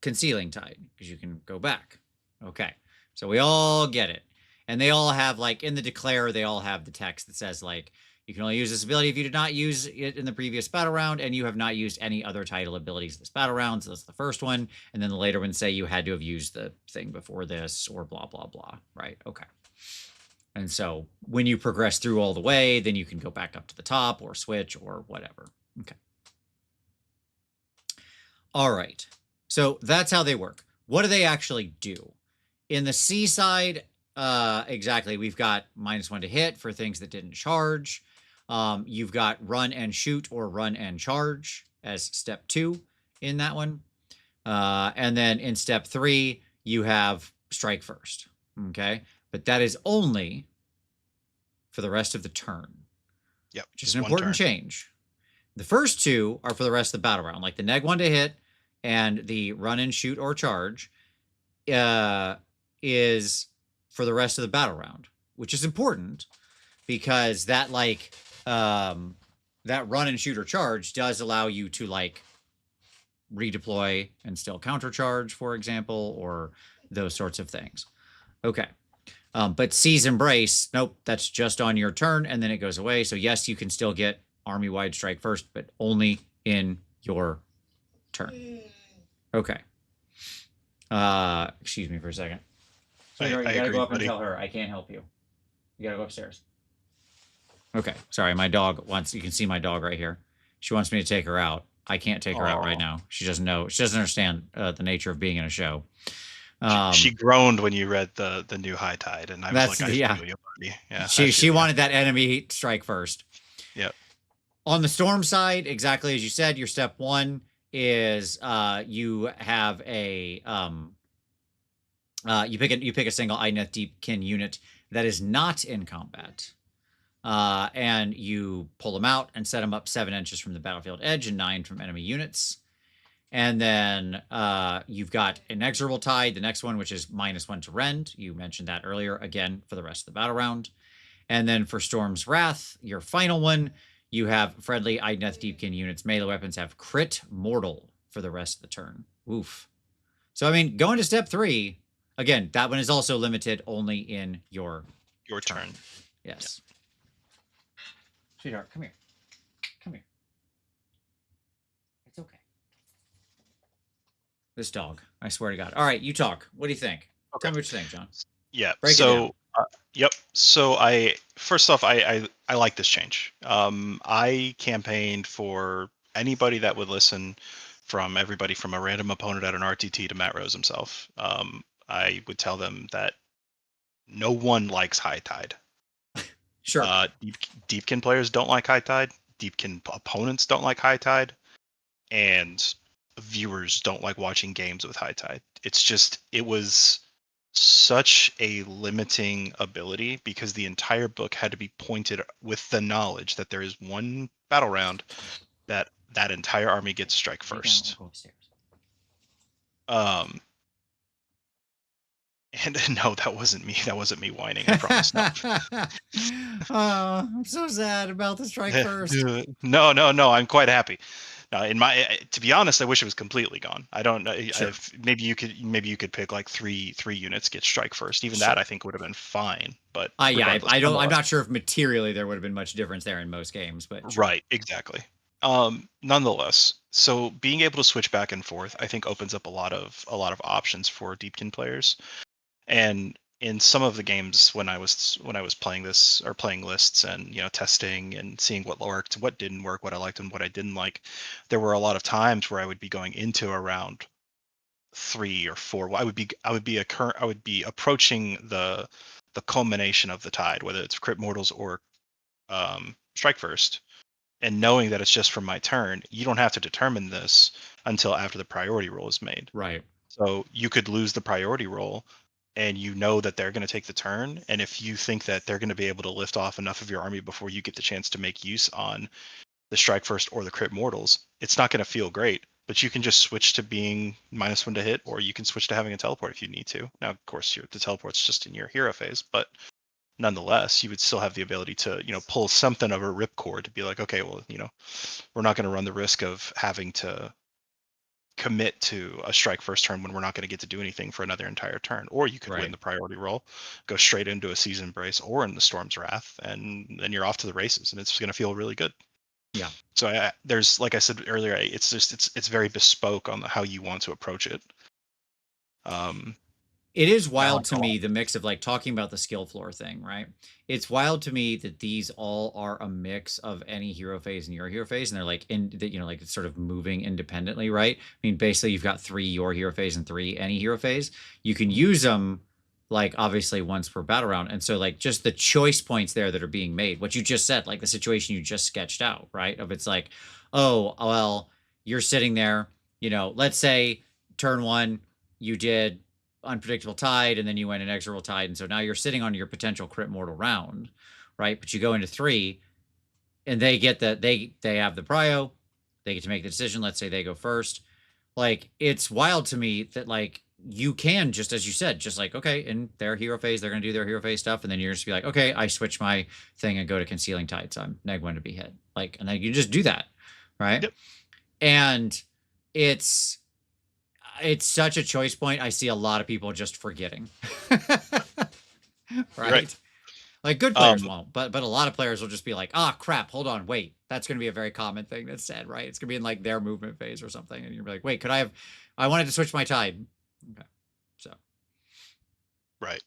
Concealing Tide, because you can go back. Okay, so we all get it. And they all have, like, in the declare, they all have the text that says, like, you can only use this ability if you did not use it in the previous battle round, and you have not used any other title abilities this battle round. So that's the first one. And then the later ones say you had to have used the thing before this, or blah, blah, blah, right? Okay. And so when you progress through all the way, then you can go back up to the top or switch or whatever. Okay. All right. So that's how they work. What do they actually do? In the seaside, exactly, we've got -1 to hit for things that didn't charge. You've got run and shoot or run and charge as step 2 in that one. And then in step 3, you have strike first. Okay. But that is only for the rest of the turn. Yep. Which is an important change. The first 2 are for the rest of the battle round, like the -1 to hit and the run and shoot or charge is for the rest of the battle round, which is important because that that run and shoot or charge does allow you to like redeploy and still countercharge, for example, or those sorts of things. Okay. But Seize Embrace, nope, that's just on your turn, and then it goes away. So yes, you can still get army-wide strike first, but only in your turn. Okay. Excuse me for a second. Sweetheart, you gotta go up and tell her I can't help you. You gotta go upstairs. Okay, sorry, my dog wants, you can see my dog right here. She wants me to take her out. I can't take her out right now. She doesn't know, she doesn't understand the nature of being in a show. She groaned when you read the new High Tide, and I was like, yeah. She wanted that enemy strike first. Yep. On the Storm side, exactly as you said, your step 1 is you have a you pick a single Idoneth Deepkin unit that is not in combat. And you pull them out and set them up 7 inches from the battlefield edge and 9 from enemy units. And then you've got Inexorable Tide, the next one, which is -1 to rend. You mentioned that earlier, again, for the rest of the battle round. And then for Storm's Wrath, your final one, you have friendly Idoneth Deepkin units. Melee weapons have crit mortal for the rest of the turn. Oof. So, I mean, going to step 3, again, that one is also limited only in your turn. Yes. Yeah. Sweetheart, come here. Come here. It's okay. This dog, I swear to God. All right, you talk. What do you think? Okay. Tell me what you think, John. Yeah. Yep. So first off, I like this change. I campaigned for anybody that would listen, from everybody from a random opponent at an RTT to Matt Rose himself. I would tell them that no one likes High Tide. Sure. Deepkin players don't like High Tide. Deepkin opponents don't like High Tide. And viewers don't like watching games with High Tide. It was such a limiting ability because the entire book had to be pointed with the knowledge that there is one battle round that entire army gets strike first. And no, that wasn't me. That wasn't me whining. I promise. No. Oh, I'm so sad about the strike first. No. I'm quite happy. Now, to be honest, I wish it was completely gone. I don't know. Sure. Maybe you could pick like three units get strike first. Even that Sure. I think would have been fine. But Yeah, regardless, I don't. I'm nonetheless. not sure if materially there would have been much difference there in most games, but sure. Right, exactly. Nonetheless, so being able to switch back and forth, I think opens up a lot of options for Deepkin players. And in some of the games when I was playing this or playing lists and testing and seeing what worked, what didn't work, what I liked and what I didn't like, there were a lot of times where I would be going into around 3 or 4. I would be approaching the culmination of the tide, whether it's crit mortals or strike first, and knowing that it's just from my turn. You don't have to determine this until after the priority roll is made. Right. So you could lose the priority roll and you know that they're going to take the turn. And if you think that they're going to be able to lift off enough of your army before you get the chance to make use on the strike first or the crit mortals, it's not going to feel great. But you can just switch to being -1 to hit, or you can switch to having a teleport if you need to. Now, of course, the teleport's just in your hero phase, but nonetheless, you would still have the ability to, pull something of a ripcord to be like, okay, well, we're not going to run the risk of having to commit to a strike first turn when we're not going to get to do anything for another entire turn. Or you could win Right. the priority roll, go straight into a Season Embrace or in the Storm's Wrath, and then you're off to the races, and it's going to feel really good. Yeah. So there's, like I said earlier, it's very bespoke on how you want to approach it. It is I wild like to it a lot. me, the mix of like talking about the skill floor thing, right? It's wild to me that these all are a mix of any hero phase and your hero phase, and they're like in that, like it's sort of moving independently, right? I mean, basically you've got 3 your hero phase and 3 any hero phase. You can use them like obviously once per battle round. And so like just the choice points there that are being made, what you just said, like the situation you just sketched out, right? Of it's like, oh, well, you're sitting there, let's say turn 1, you did unpredictable tide, and then you went inexorable tide, and so now you're sitting on your potential crit mortal round, right? But you go into 3, and they get that they have the prio, they get to make the decision. Let's say they go first. Like it's wild to me that like you can just as you said, just like okay, in their hero phase, they're gonna do their hero phase stuff, and then you're just be like, okay, I switch my thing and go to concealing tide, so I'm neg 1 to be hit, like, and then you just do that, right? Yep. And it's it's such a choice point. I see a lot of people just forgetting. You're right. Right? Like good players Um, won't, but a lot of players will just be like, "Ah, crap, hold on, wait." That's going to be a very common thing that's said, right? It's going to be in like their movement phase or something, and you're like, "Wait, could I wanted to switch my tide." Okay, so right.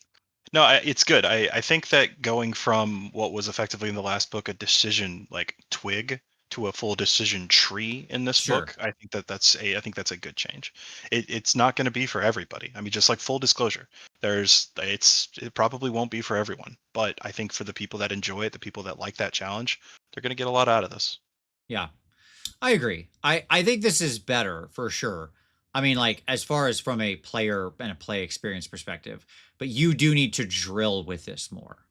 No, it's good. I think that going from what was effectively in the last book a decision like twig to a full decision tree in this sure, book, I think that's a good change. It's not going to be for everybody. I mean, just like full disclosure, it probably won't be for everyone, but I think for the people that enjoy it, the people that like that challenge, they're going to get a lot out of this. yeah, I agree. I think this is better for sure. I mean, like as far as from a player and a play experience perspective, but you do need to drill with this more,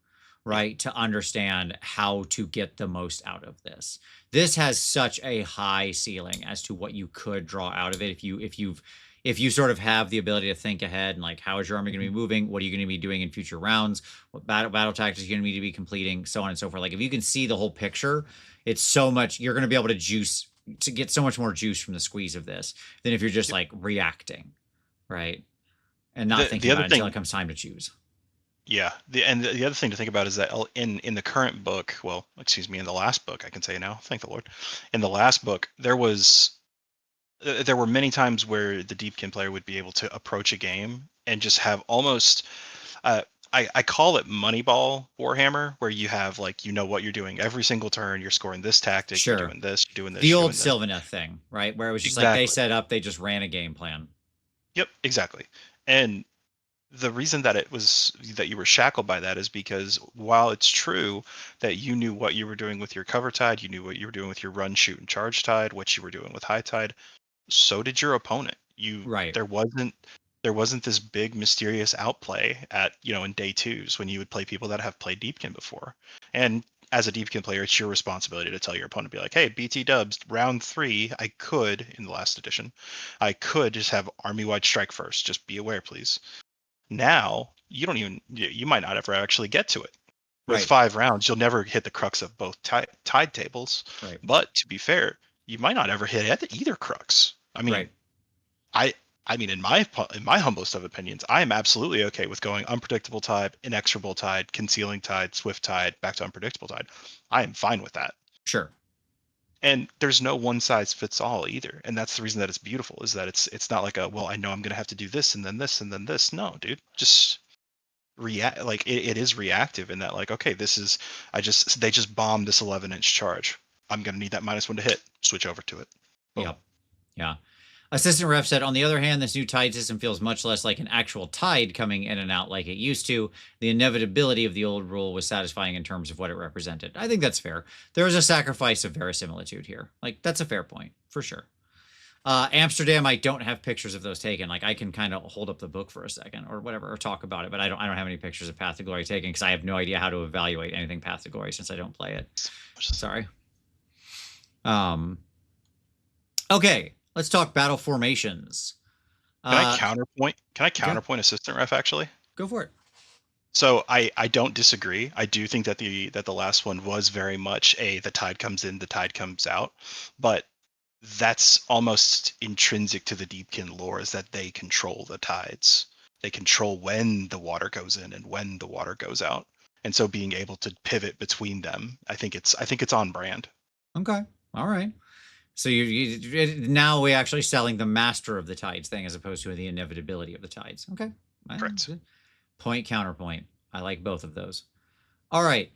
Yeah. right? To understand how to get the most out of this. This has such a high ceiling as to what you could draw out of it if you sort of have the ability to think ahead and like how is your army going to Mhm. be moving, what are you going to be doing in future rounds, what battle tactics you're going to need to be completing, so on and so forth. Like if you can see the whole picture, it's so much you're going to be able to get so much more juice from the squeeze of this than if you're just Yep. like reacting, right? And not The thinking other about it until thing it comes time to choose. Yeah, the other thing to think about is that in the current book, well, excuse me, in the last book, I can say now, thank the Lord. In the last book, there were many times where the Deepkin player would be able to approach a game and just have almost, uh, I call it Moneyball Warhammer, where you have like what you're doing every single turn. You're scoring this tactic. You're Sure. doing this. You're doing this. The You're old doing this. Sylvaneth thing, right? Where it was just like they Exactly. set up, they just ran a game plan. Yep. Exactly. And the reason that you were shackled by that is because while it's true that you knew what you were doing with your cover tide, you knew what you were doing with your run, shoot, and charge tide, what you were doing with high tide, so did your opponent. Right. There wasn't this big mysterious outplay at in day twos when you would play people that have played Deepkin before. And as a Deepkin player, it's your responsibility to tell your opponent, be like, hey, BT dubs, round 3, I could, in the last edition, I could just have army wide strike first. Just be aware, please. Now, you might not ever actually get to it. With Right. 5 rounds, you'll never hit the crux of both tide tables. Right. But to be fair, you might not ever hit either crux. I mean, Right. I mean, in my humblest of opinions, I am absolutely okay with going unpredictable tide, inexorable tide, concealing tide, swift tide, back to unpredictable tide. I am fine with that. Sure. And there's no one size fits all either, and that's the reason that it's beautiful, is that it's not like a, well, I know I'm gonna have to do this and then this and then this. No, dude, just react. Like it is reactive in that, like, okay, this is, they just bombed this 11-inch charge. I'm gonna need that -1 to hit. Switch over to it. Boom. Yep. Yeah. Assistant Ref said, on the other hand, this new tide system feels much less like an actual tide coming in and out like it used to. The inevitability of the old rule was satisfying in terms of what it represented. I think that's fair. There is a sacrifice of verisimilitude here. Like, that's a fair point, for sure. Amsterdam, I don't have pictures of those taken. Like, I can kind of hold up the book for a second or whatever, or talk about it, but I don't have any pictures of Path to Glory taken because I have no idea how to evaluate anything Path to Glory since I don't play it. Sorry. Okay. Let's talk battle formations. Can I counterpoint? Can I counterpoint Assistant Ref actually? Go for it. So I don't disagree. I do think that the last one was very much the tide comes in, the tide comes out, but that's almost intrinsic to the Deepkin lore, is that they control the tides. They control when the water goes in and when the water goes out, and so being able to pivot between them, I think it's on brand. Okay. All right. So now we're actually selling the master of the tides thing as opposed to the inevitability of the tides. Okay. Correct. Point, counterpoint. I like both of those. All right.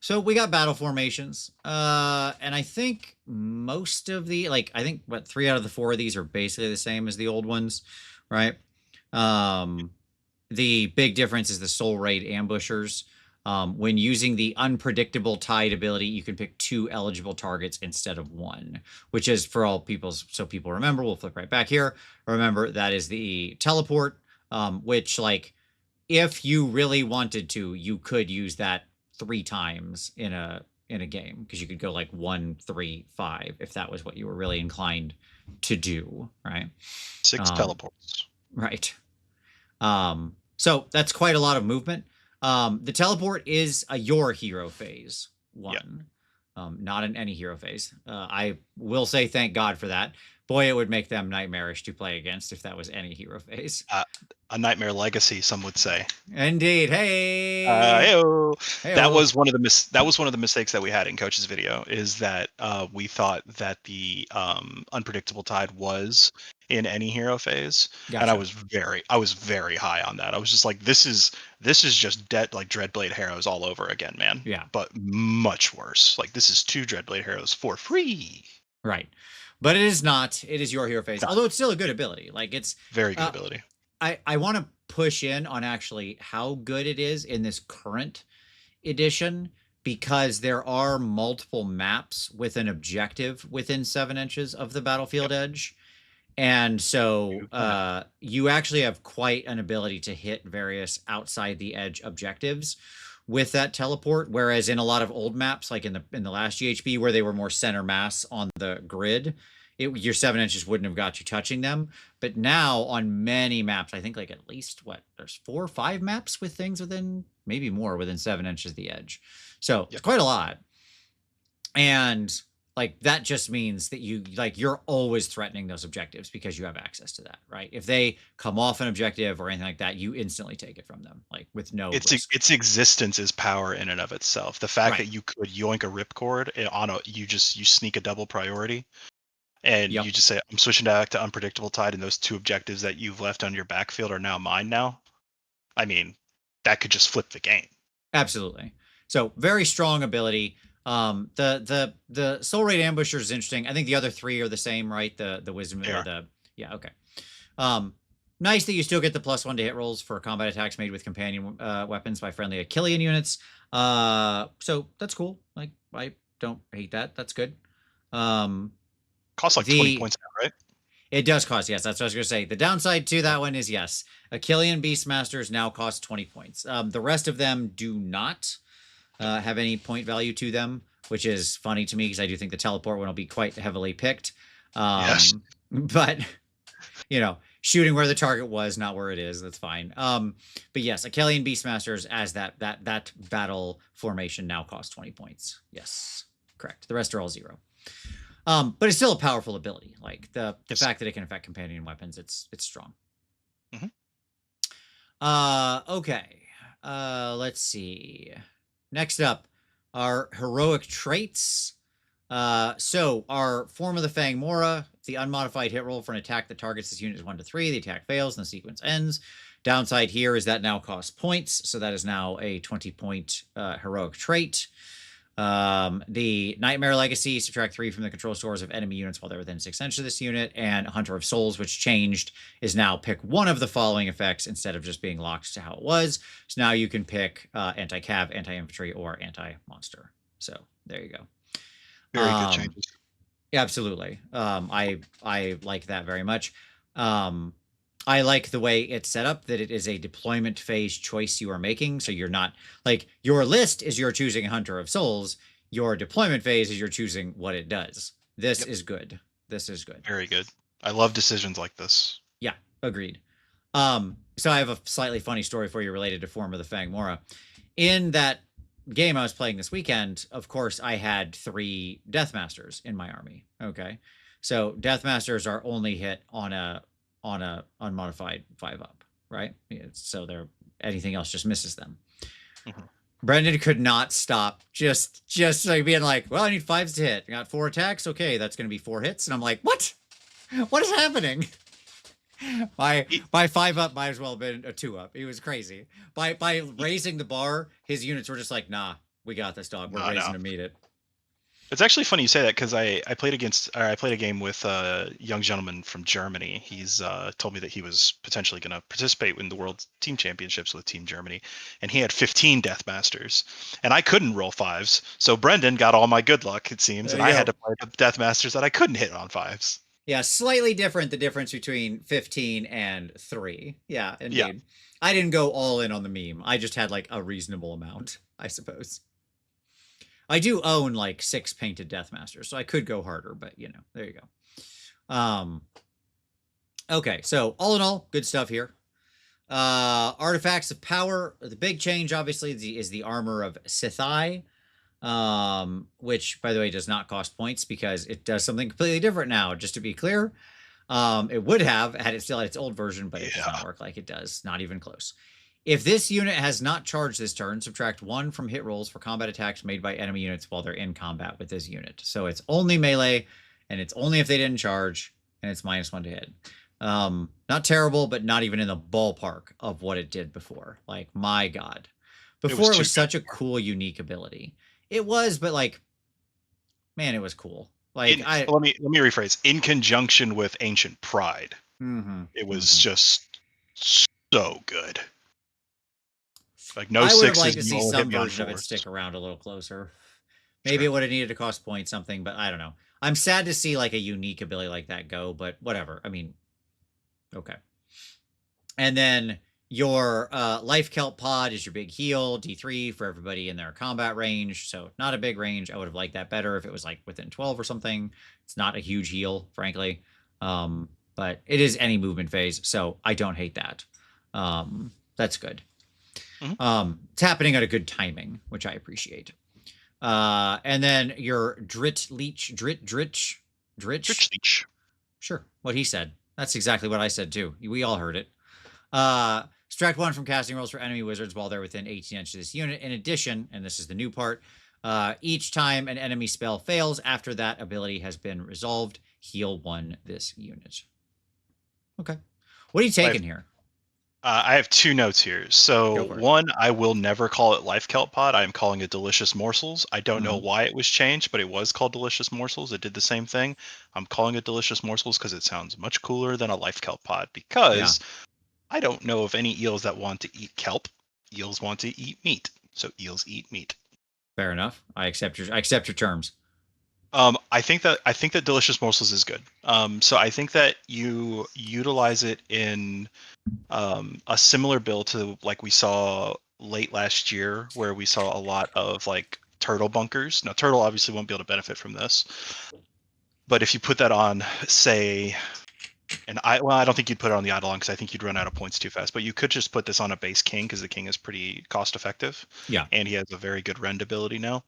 So we got battle formations. And I think most of the, like, I think 3 out of the 4 of these are basically the same as the old ones, right? The big difference is the soul raid ambushers. When using the unpredictable tide ability, you can pick 2 eligible targets instead of 1, which is for all people's, so people remember, we'll flip right back here. Remember, that is the teleport, which, like, if you really wanted to, you could use that 3 times in a game, because you could go like 1, 3, 5 if that was what you were really inclined to do, right? 6 teleports. Right. So that's quite a lot of movement. The teleport is a your hero phase one, not in any hero phase. I will say thank God for that. Boy, it would make them nightmarish to play against if that was any hero phase. A nightmare legacy, some would say. Indeed. Hey. Hey-o. That was one of the mistakes that we had in Coach's video, is that we thought that the unpredictable tide was in any hero phase. Gotcha. And I was very high on that. I was just like, this is just like Dreadblade Heroes all over again, man. Yeah. But much worse. Like, this is 2 Dreadblade Heroes for free. Right. But it is not. It is your hero phase. Although it's still a good ability. Like, it's very good ability. I want to push in on actually how good it is in this current edition, because there are multiple maps with an objective within 7 inches of the battlefield edge. And so you actually have quite an ability to hit various outside the edge objectives with that teleport. Whereas in a lot of old maps, like in the last GHB, where they were more center mass on the grid, your 7 inches wouldn't have got you touching them. But now on many maps, I think like at least there's 4 or 5 maps with things within, maybe more, within 7 inches of the edge. So it's quite a lot. And like, that just means that you're always threatening those objectives because you have access to that, right? If they come off an objective or anything like that, you instantly take it from them, like, with no risk. Its existence is power in and of itself. The fact that you could yoink a ripcord on you sneak a double priority, and you just say, I'm switching back to unpredictable tide, and those 2 objectives that you've left on your backfield are now mine now. I mean, that could just flip the game. Absolutely. So very strong ability. The soul raid ambusher is interesting. I think the other 3 are the same, right? The wisdom, okay. Nice that you still get the +1 to hit rolls for combat attacks made with companion weapons by friendly Achillean units. So that's cool. Like, I don't hate that. That's good. Costs like 20 points now, right? It does cost, yes. That's what I was going to say. The downside to that one is, yes, Achillean Beastmasters now cost 20 points. The rest of them do not have any point value to them, which is funny to me because I do think the teleport one will be quite heavily picked. Yes. But, shooting where the target was, not where it is, that's fine. But yes, Achillean Beastmasters as that battle formation now costs 20 points. Yes, correct. The rest are all 0. But it's still a powerful ability. Like the fact that it can affect companion weapons, it's strong. Mhm. Okay. Let's see. Next up, our heroic traits. So our Form of the Fang Mora, the unmodified hit roll for an attack that targets this unit is 1-3. The attack fails and the sequence ends. Downside here is that now costs points, so that is now a 20-point heroic trait. The Nightmare Legacy, subtract 3 from the control scores of enemy units while they're within 6 inches of this unit, and Hunter of Souls, which changed, is now pick one of the following effects instead of just being locked to how it was. So now you can pick anti-cav, anti-infantry, or anti-monster. So there you go. Very good changes. Absolutely. I like that very much. I like the way it's set up, that it is a deployment phase choice you are making. So you're not like, your list is you're choosing Hunter of Souls. Your deployment phase is you're choosing what it does. This is good. This is good. Very good. I love decisions like this. Yeah, agreed. So I have a slightly funny story for you related to Form of the Fang Mora. In that game I was playing this weekend, of course, I had 3 Deathmasters in my army. Okay. So Deathmasters are only hit on a unmodified 5-up, right? So they're anything else just misses them. Mhm. Brendan could not stop just like being like, well, I need 5s to hit. I got 4 attacks. Okay, that's gonna be 4 hits. And I'm like, what? What is happening? My 5-up might as well have been a 2-up. It was crazy. By raising the bar, his units were just like, nah, we got this, dog. We're raising to meet it. It's actually funny you say that, because I played a game with a young gentleman from Germany. He's told me that he was potentially going to participate in the World Team Championships with Team Germany, and he had 15 Deathmasters, and I couldn't roll 5s. So Brendan got all my good luck, it seems, and I had to play the Deathmasters that I couldn't hit on 5s. Yeah, slightly different, the difference between 15 and 3. Yeah, indeed. Yeah. I didn't go all in on the meme. I just had like a reasonable amount, I suppose. I do own like 6 painted Deathmasters, so I could go harder, but there you go. Okay, so all in all, good stuff here. Artifacts of Power. The big change, obviously, is the Armor of Sithai, which, by the way, does not cost points because it does something completely different now, just to be clear. It would have had it still had its old version, but it does not work like it does. Not even close. If this unit has not charged this turn, subtract 1 from hit rolls for combat attacks made by enemy units while they're in combat with this unit. So it's only melee, and it's only if they didn't charge, and it's -1 to hit. Not terrible, but not even in the ballpark of what it did before. Like, my God. Before it was such a cool, unique ability. It was, but like, man, it was cool. Like, let me rephrase. In conjunction with Ancient Pride, it was just so good. Like, no 6s. I would have liked to see some version of it stick around a little closer. Maybe it would have needed to cost points something, but I don't know. I'm sad to see like a unique ability like that go, but whatever. I mean, okay. And then your Life Kelp Pod is your big heal, D3 for everybody in their combat range. So not a big range. I would have liked that better if it was like within 12 or something. It's not a huge heal, frankly. But it is any movement phase, so I don't hate that. That's good. It's happening at a good timing, which I appreciate. And then your Drit Leech. Sure, what he said. That's exactly what I said too. We all heard it. Subtract 1 from casting rolls for enemy wizards while they're within 18 inches of this unit. In addition, and this is the new part, each time an enemy spell fails after that ability has been resolved, heal 1 this unit. Okay. What are you taking here? I have 2 notes here. So 1, I will never call it Life Kelp Pod. I am calling it Delicious Morsels. I don't know why it was changed, but it was called Delicious Morsels. It did the same thing. I'm calling it Delicious Morsels because it sounds much cooler than a Life Kelp Pod, because I don't know of any eels that want to eat kelp. Eels want to eat meat. So eels eat meat. Fair enough. I accept your terms. I think that Delicious Morsels is good. So I think that you utilize it in a similar build to like we saw late last year, where we saw a lot of like turtle bunkers. Now, turtle obviously won't be able to benefit from this, but if you put that on, say, I don't think you'd put it on the Eidolon because I think you'd run out of points too fast. But you could just put this on a base king because the king is pretty cost effective. Yeah, and he has a very good rend ability now.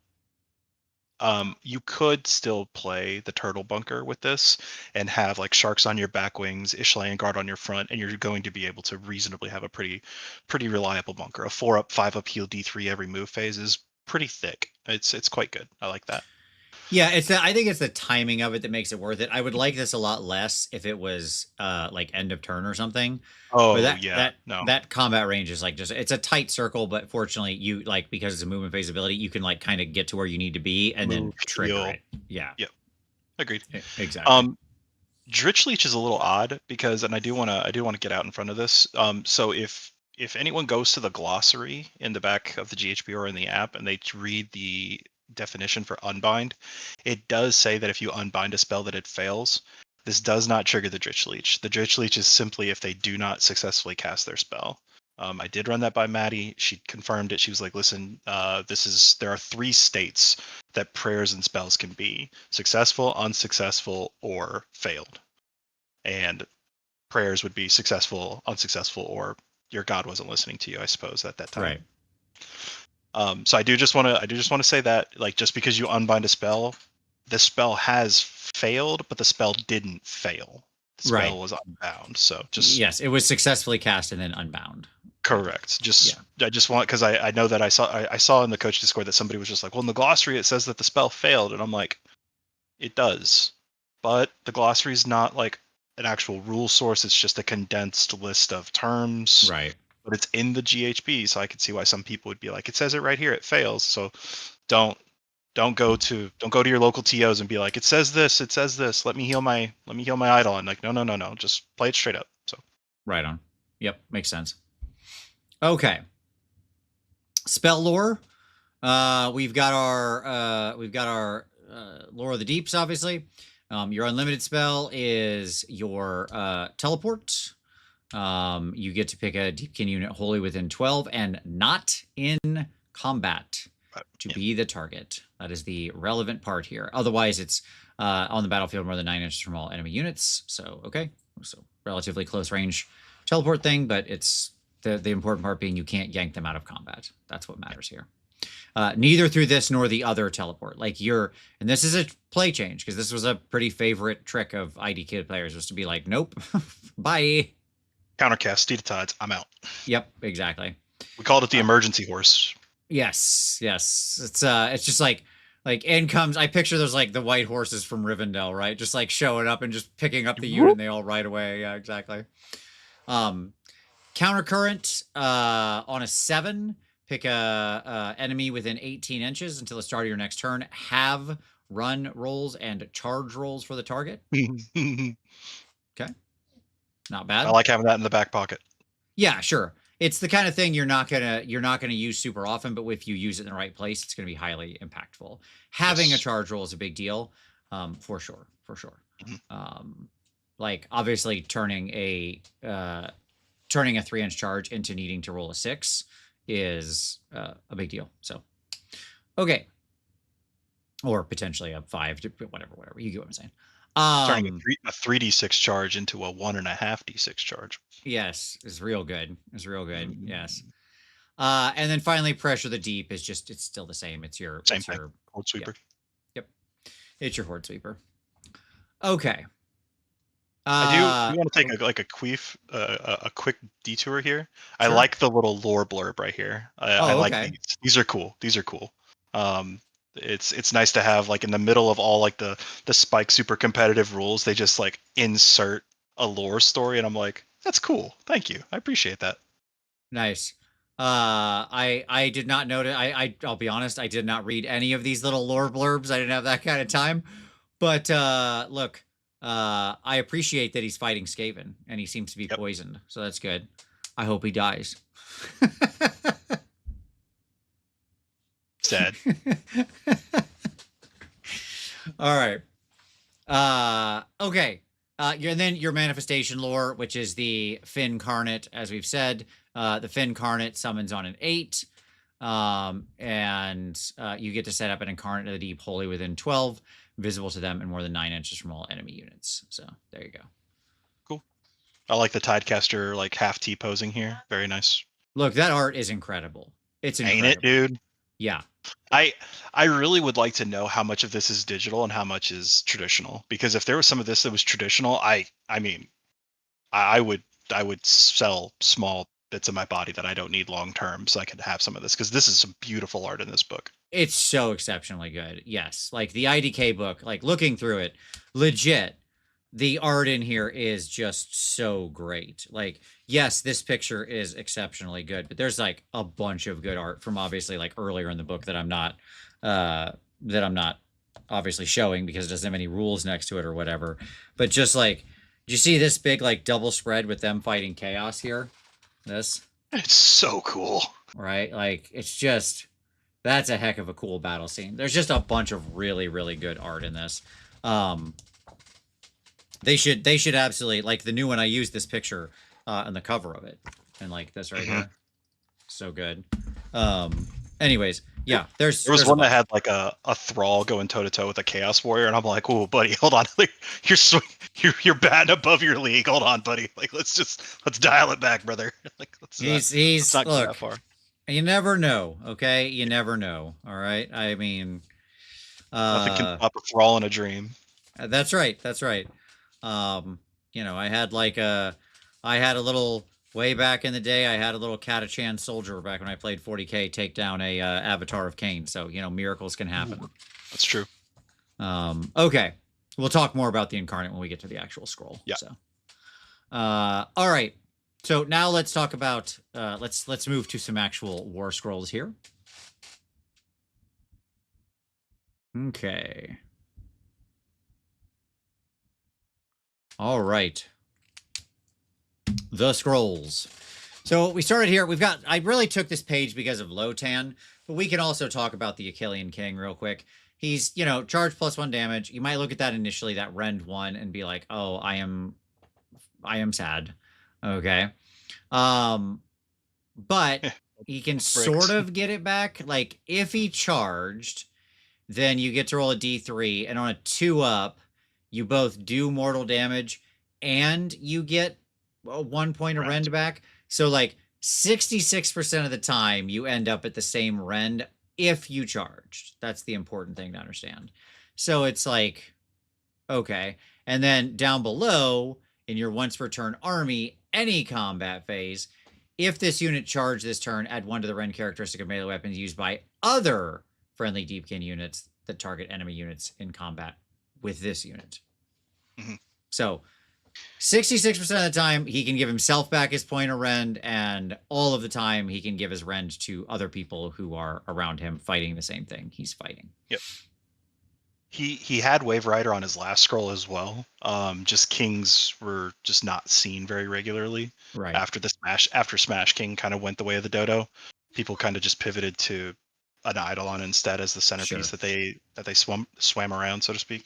You could still play the turtle bunker with this and have like sharks on your back wings, Ishlian guard on your front, and you're going to be able to reasonably have a pretty reliable bunker. A 4-up, 5-up heal D3 every move phase is pretty thick. It's quite good. I like that. Yeah, I think it's the timing of it that makes it worth it. I would like this a lot less if it was like end of turn or something. But Oh that yeah, that no. that combat range is like just it's a tight circle, but fortunately you like because it's a movement phase ability, you can like kind of get to where you need to be and then Move, trigger heal. it. Yeah. Yep. Agreed. Exactly. Dritch Leech is a little odd because, and I do want to get out in front of this. So if anyone goes to the glossary in the back of the GHB or in the app and they read the definition for unbind, it does say that if you unbind a spell that it fails, this does not trigger the Dritch Leech. The Dritch Leech is simply if they do not successfully cast their spell. I did run that by Maddie. She confirmed it. She was like, "Listen, there are 3 states that prayers and spells can be: successful, unsuccessful, or failed." And prayers would be successful, unsuccessful, or your god wasn't listening to you, I suppose, at that time. Right. So I do just want to say that, like, just because you unbind a spell, the spell has failed, but the spell didn't fail. The spell was unbound. So just yes, it was successfully cast and then unbound. correct. I just want, because I know that I saw in the coach Discord that somebody was just like, well, in the glossary it says that the spell failed, and I'm like, it does, but the glossary is not like an actual rule source. It's just a condensed list of terms. Right. But it's in the GHB, so I could see why some people would be like, it says it right here, it fails. So don't go to your local TOs and be like, it says this, let me heal my idol. And like, no, just play it straight up. So Right on. Yep, makes sense. Okay. Spell lore. We've got our Lore of the Deeps, obviously. Your unlimited spell is your teleport. You get to pick a Deepkin unit wholly within 12 and not in combat to be the target. That is the relevant part here. Otherwise, it's on the battlefield more than 9 inches from all enemy units. So, okay. So, relatively close range teleport thing, but it's the important part being you can't yank them out of combat. That's what matters here. Neither through this nor the other teleport. Like and this is a play change because this was a pretty favorite trick of IDK players was to be like, nope, bye. Countercast, Steed of Tides, I'm out. Yep, exactly. We called it the emergency horse. Yes. It's just like in comes. I picture those like the white horses from Rivendell, right? Just like showing up and just picking up the unit, and they all ride away. Yeah, exactly. Countercurrent on a 7. Pick a enemy within 18 inches until the start of your next turn. Have run rolls and charge rolls for the target. Okay. Not bad. I like having that in the back pocket. Yeah, sure. It's the kind of thing you're not gonna use super often, but if you use it in the right place, it's gonna be highly impactful. Having a charge roll is a big deal, for sure. Like obviously turning a 3-inch charge into needing to roll a 6 is a big deal. So, okay, or potentially a 5, whatever. You get what I'm saying. Turning a 3d6 charge into a 1.5d6 charge. Yes, is real good. Yes. And then finally, Pressure the Deep is it's still the same. It's your Horde Sweeper. Yep. It's your Horde Sweeper. Okay. I do want to take a quick detour here. Sure. I like the little lore blurb right here. I like these. These are cool. It's nice to have, like, in the middle of all like the Spike super competitive rules, they just like insert a lore story, and I'm like, that's cool. Thank you. I appreciate that. Nice. I did not notice. I'll be honest. I did not read any of these little lore blurbs. I didn't have that kind of time. But look. I appreciate that he's fighting Skaven and he seems to be poisoned, so that's good. I hope he dies. Sad. All right. Okay. And then your manifestation lore, which is the Fin Carnate, as we've said. The Fin Carnate summons on an 8. And you get to set up an Incarnate of the Deep wholly within 12. Visible to them and more than 9 inches from all enemy units. So there you go. Cool. I like the Tidecaster like half T posing here. Very nice. Look, that art is incredible. It's incredible. Ain't it, dude? Yeah. I I really would like to know how much of this is digital and how much is traditional. Because if there was some of this that was traditional, I mean, I would I would sell small bits of my body that I don't need long term so I could have some of this because this is some beautiful art in this book. It's so exceptionally good. Yes. Like the IDK book, like looking through it, legit, the art in here is just so great. Like, yes, this picture is exceptionally good, but there's like a bunch of good art from obviously like earlier in the book uh that I'm not obviously showing because it doesn't have any rules next to it or whatever. But just like you see this big like double spread with them fighting chaos here? This, It's so cool. right? Like it's just that's a heck of a cool battle scene. There's just a bunch of really, really good art in this. Um, they should absolutely like the new one. I used this picture on the cover of it, and like this right here, so good. Um, anyways, yeah, There was there's a one that bunch. had like a thrall going toe to toe with a chaos warrior, and I'm like, "Oh, buddy, hold on, like, you're batting above your league. Hold on, buddy. Like, let's dial it back, brother. Like, let's He's not go that look. far. You never know, okay? You never know. All right. I mean, Nothing can uh, stop a thrall in a dream." That's right. That's right. Um, I had like I had a little way back in the day. I had a little Catachan soldier back when I played 40k take down a Avatar of Cain. So miracles can happen. Ooh, that's true. Okay, we'll talk more about the incarnate when we get to the actual scroll. Yeah. So, all right. So now let's talk about let's move to some actual war scrolls here. Okay. All right. The scrolls. So we started here. I really took this page because of Lotan, but we can also talk about the Achillean King real quick. He's, charge +1 damage. You might look at that initially, that rend 1, and be like, oh, I am sad. Okay. But he can sort Bricks. of get it back. Like if he charged, then you get to roll a d3, and on a 2-up, you both do mortal damage and you get 1 point of rend back. So like 66% of the time you end up at the same rend if you charged. That's the important thing to understand. So it's like, okay. And then down below in your once per turn army, any combat phase, if this unit charged this turn, add 1 to the rend characteristic of melee weapons used by other friendly Deepkin units that target enemy units in combat with this unit. Mm-hmm. So 66% of the time he can give himself back his point of rend, and all of the time he can give his rend to other people who are around him fighting the same thing he's fighting. Yep. He had Wave Rider on his last scroll as well. Just kings were just not seen very regularly. Right. After Smash King kind of went the way of the dodo, people kind of just pivoted to an Eidolon instead as the centerpiece Sure. that they swam around, so to speak.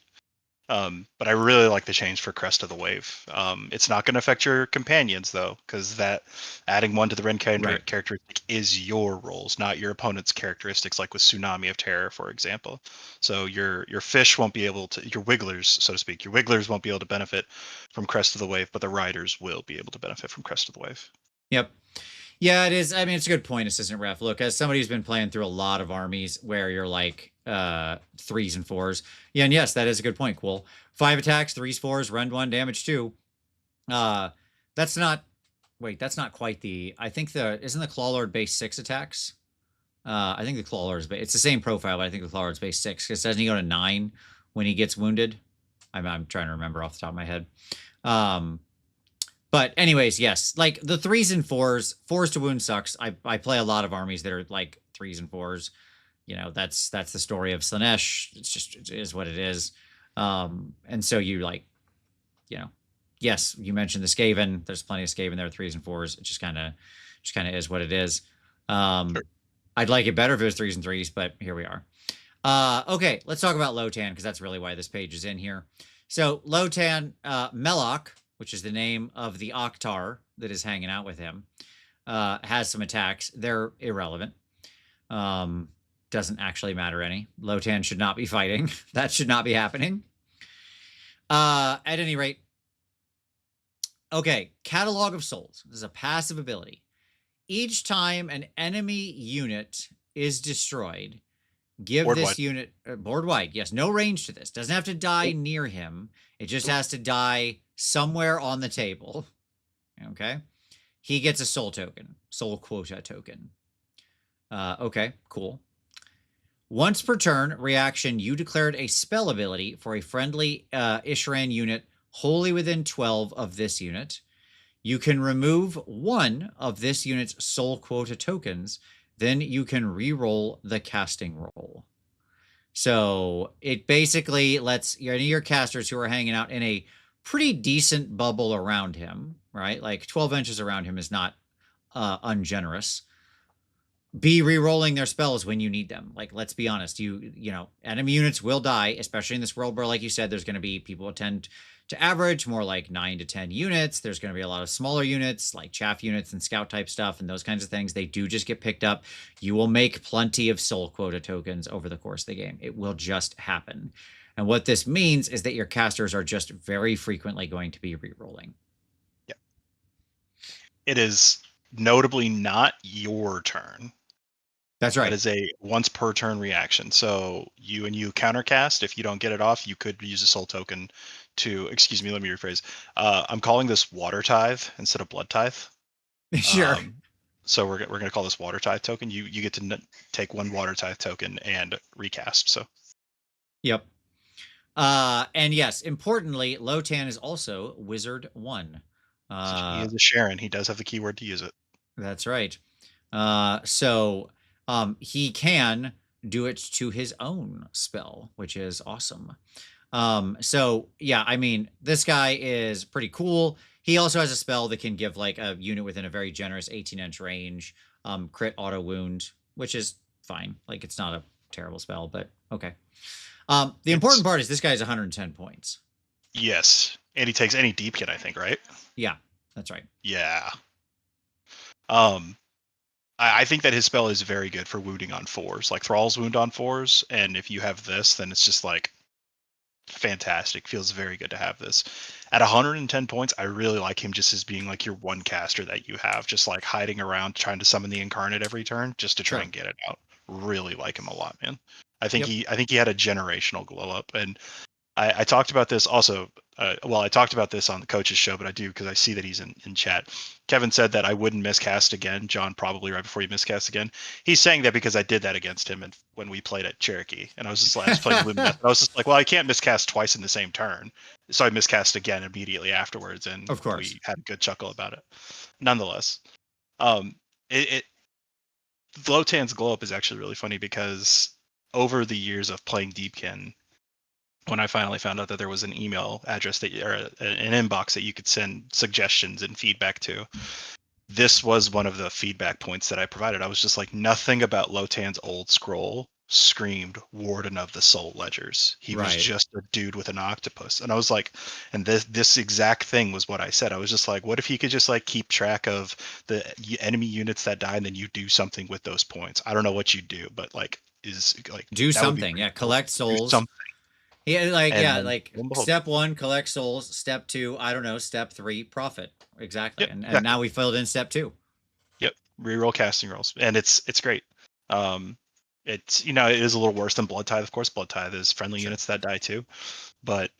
But I really like the change for Crest of the Wave. It's not going to affect your companions though, because that adding 1 to the Ren characteristic is your rolls, not your opponent's characteristics, like with Tsunami of Terror, for example. So your fish won't be able to, your wigglers, so to speak, your wigglers won't be able to benefit from Crest of the Wave, but the riders will be able to benefit from Crest of the Wave. Yep. Yeah, it is. I mean, it's a good point, Assistant Ref. Look, as somebody who's been playing through a lot of armies where you're like 3s and 4s. Yeah, and yes, that is a good point. Cool. 5 attacks, 3s, 4s, rend 1, damage 2. That's not. Wait, that's not quite the. I think isn't the Clawlord base 6 attacks? I think the Clawlord is. It's the same profile, but I think the Clawlord's base 6 because doesn't he go to 9 when he gets wounded? I'm trying to remember off the top of my head. But anyways, yes, like the 3s and 4s to wound sucks. I play a lot of armies that are like 3s and 4s. That's the story of Slanesh. It is what it is. And so you like, yes, you mentioned the Skaven. There's plenty of Skaven there, 3s and 4s. It just kind of is what it is. Sure. I'd like it better if it was 3s and 3s, but here we are. Okay, let's talk about Lotan because that's really why this page is in here. So Lotan, Melok, which is the name of the Oktar that is hanging out with him, has some attacks. They're irrelevant. Doesn't actually matter any. Lotan should not be fighting. That should not be happening. At any rate, okay, Catalog of Souls. This is a passive ability. Each time an enemy unit is destroyed, Give Board this wide. unit board wide. Yes, no range to this. Doesn't have to die Nope. near him. It just Nope. has to die somewhere on the table. Okay. He gets a soul token, soul quota token. Okay, cool. Once per turn, reaction, you declared a spell ability for a friendly Isharan unit wholly within 12 of this unit. You can remove one of this unit's soul quota tokens. Then you can re-roll the casting roll. So it basically lets your casters who are hanging out in a pretty decent bubble around him, right? Like 12 inches around him is not ungenerous. Be re-rolling their spells when you need them. Like, let's be honest, enemy units will die, especially in this world where, like you said, there's going to be people tend to average more like 9 to 10 units. There's going to be a lot of smaller units like chaff units and scout type stuff and those kinds of things. They do just get picked up. You will make plenty of soul quota tokens over the course of the game. It will just happen. And what this means is that your casters are just very frequently going to be re-rolling. Yeah. It is notably not your turn. That's right. That is a once per turn reaction. So you countercast. If you don't get it off, you could use a soul token to, excuse me, let me rephrase. I'm calling this water tithe instead of blood tithe. Sure. So we're going to call this water tithe token. You get to take one water tithe token and recast. So. Yep. And yes, importantly, Lotan is also Wizard 1. He is a Sharon. He does have the keyword to use it. That's right. So he can do it to his own spell, which is awesome. So yeah, I mean, this guy is pretty cool. He also has a spell that can give like a unit within a very generous 18-inch range, crit auto wound, which is fine. Like it's not a terrible spell, but okay. The important part is this guy is 110 points. Yes. And he takes any Deepkin, I think, right? Yeah, that's right. Yeah. I think that his spell is very good for wounding on 4s, like Thrall's wound on 4s. And if you have this, then it's just like fantastic. Feels very good to have this. At 110 points, I really like him just as being like your one caster that you have, just like hiding around trying to summon the Incarnate every turn just to try and get it out. Really like him a lot, man. I think he had a generational glow up, and I talked about this also. I talked about this on the coach's show, but I do because I see that he's in chat. Kevin said that I wouldn't miscast again. John, probably right before you miscast again. He's saying that because I did that against him when we played at Cherokee, and I was just like, I was playing Lumineth. I was just like, well, I can't miscast twice in the same turn, so I miscast again immediately afterwards, and of course we had a good chuckle about it. Nonetheless, Lotan's glow up is actually really funny because over the years of playing Deepkin, when I finally found out that there was an email address or an inbox that you could send suggestions and feedback to, this was one of the feedback points that I provided. I was just like, nothing about Lotan's old scroll screamed Warden of the Soul Ledgers. He was just a dude with an octopus. And I was like, and this exact thing was what I said. I was just like, what if he could just like keep track of the enemy units that die and then you do something with those points? I don't know what you do, but like do something. Yeah, collect souls. Yeah, like step 1, collect souls. Step 2, I don't know. Step 3, profit. Exactly. Yep, and now we filled in step 2. Yep, reroll casting rolls, and it's great. It's it is a little worse than Blood Tithe, of course. Blood Tithe is friendly units that die too, but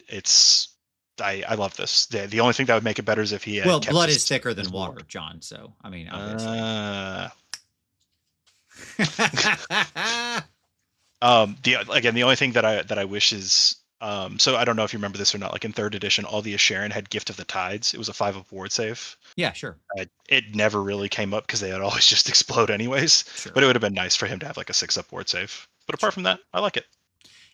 I love this. The only thing that would make it better is if he had kept blood is thicker than water, John. So I mean, obviously. The only thing that I wish is so I don't know if you remember this or not. Like in 3rd edition, all the Asheran had Gift of the Tides. It was a 5 of ward save. Yeah, sure. It never really came up because they would always just explode anyways. Sure. But it would have been nice for him to have like a 6 up ward save. But apart from that, I like it.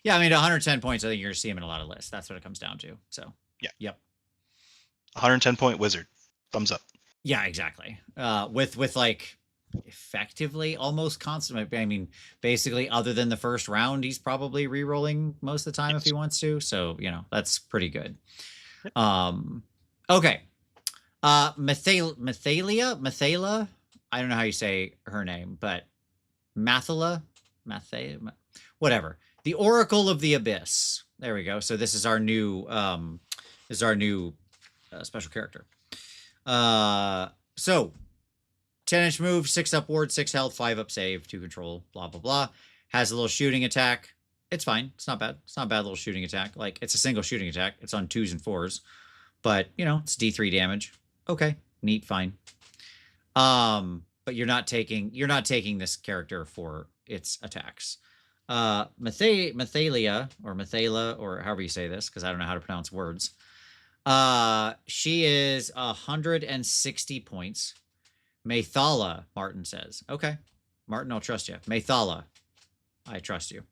Yeah, I mean, 110 points. I think you're gonna see him in a lot of lists. That's what it comes down to. So yeah, yep. 110 point wizard, thumbs up. Yeah, exactly. With like effectively almost constant. I mean, basically, other than the first round, he's probably re-rolling most of the time if he wants to. So that's pretty good. Okay. Mathala. I don't know how you say her name, but Mathala, whatever. The Oracle of the Abyss. There we go. So this is our new special character. So 10-inch move, 6 up ward, 6 health, 5 up save, 2 control, blah blah blah. has a little shooting attack. It's fine. It's not bad. It's not a bad little shooting attack. Like, it's a single shooting attack. It's on 2s and 4s. But, you know, it's D3 damage. Okay. Neat, fine. But you're not taking this character for its attacks. Mathalia, or however you say this, because I don't know how to pronounce words. She is 160 points. Mathala, Martin says. Okay. Martin, I'll trust you. Mathala, I trust you.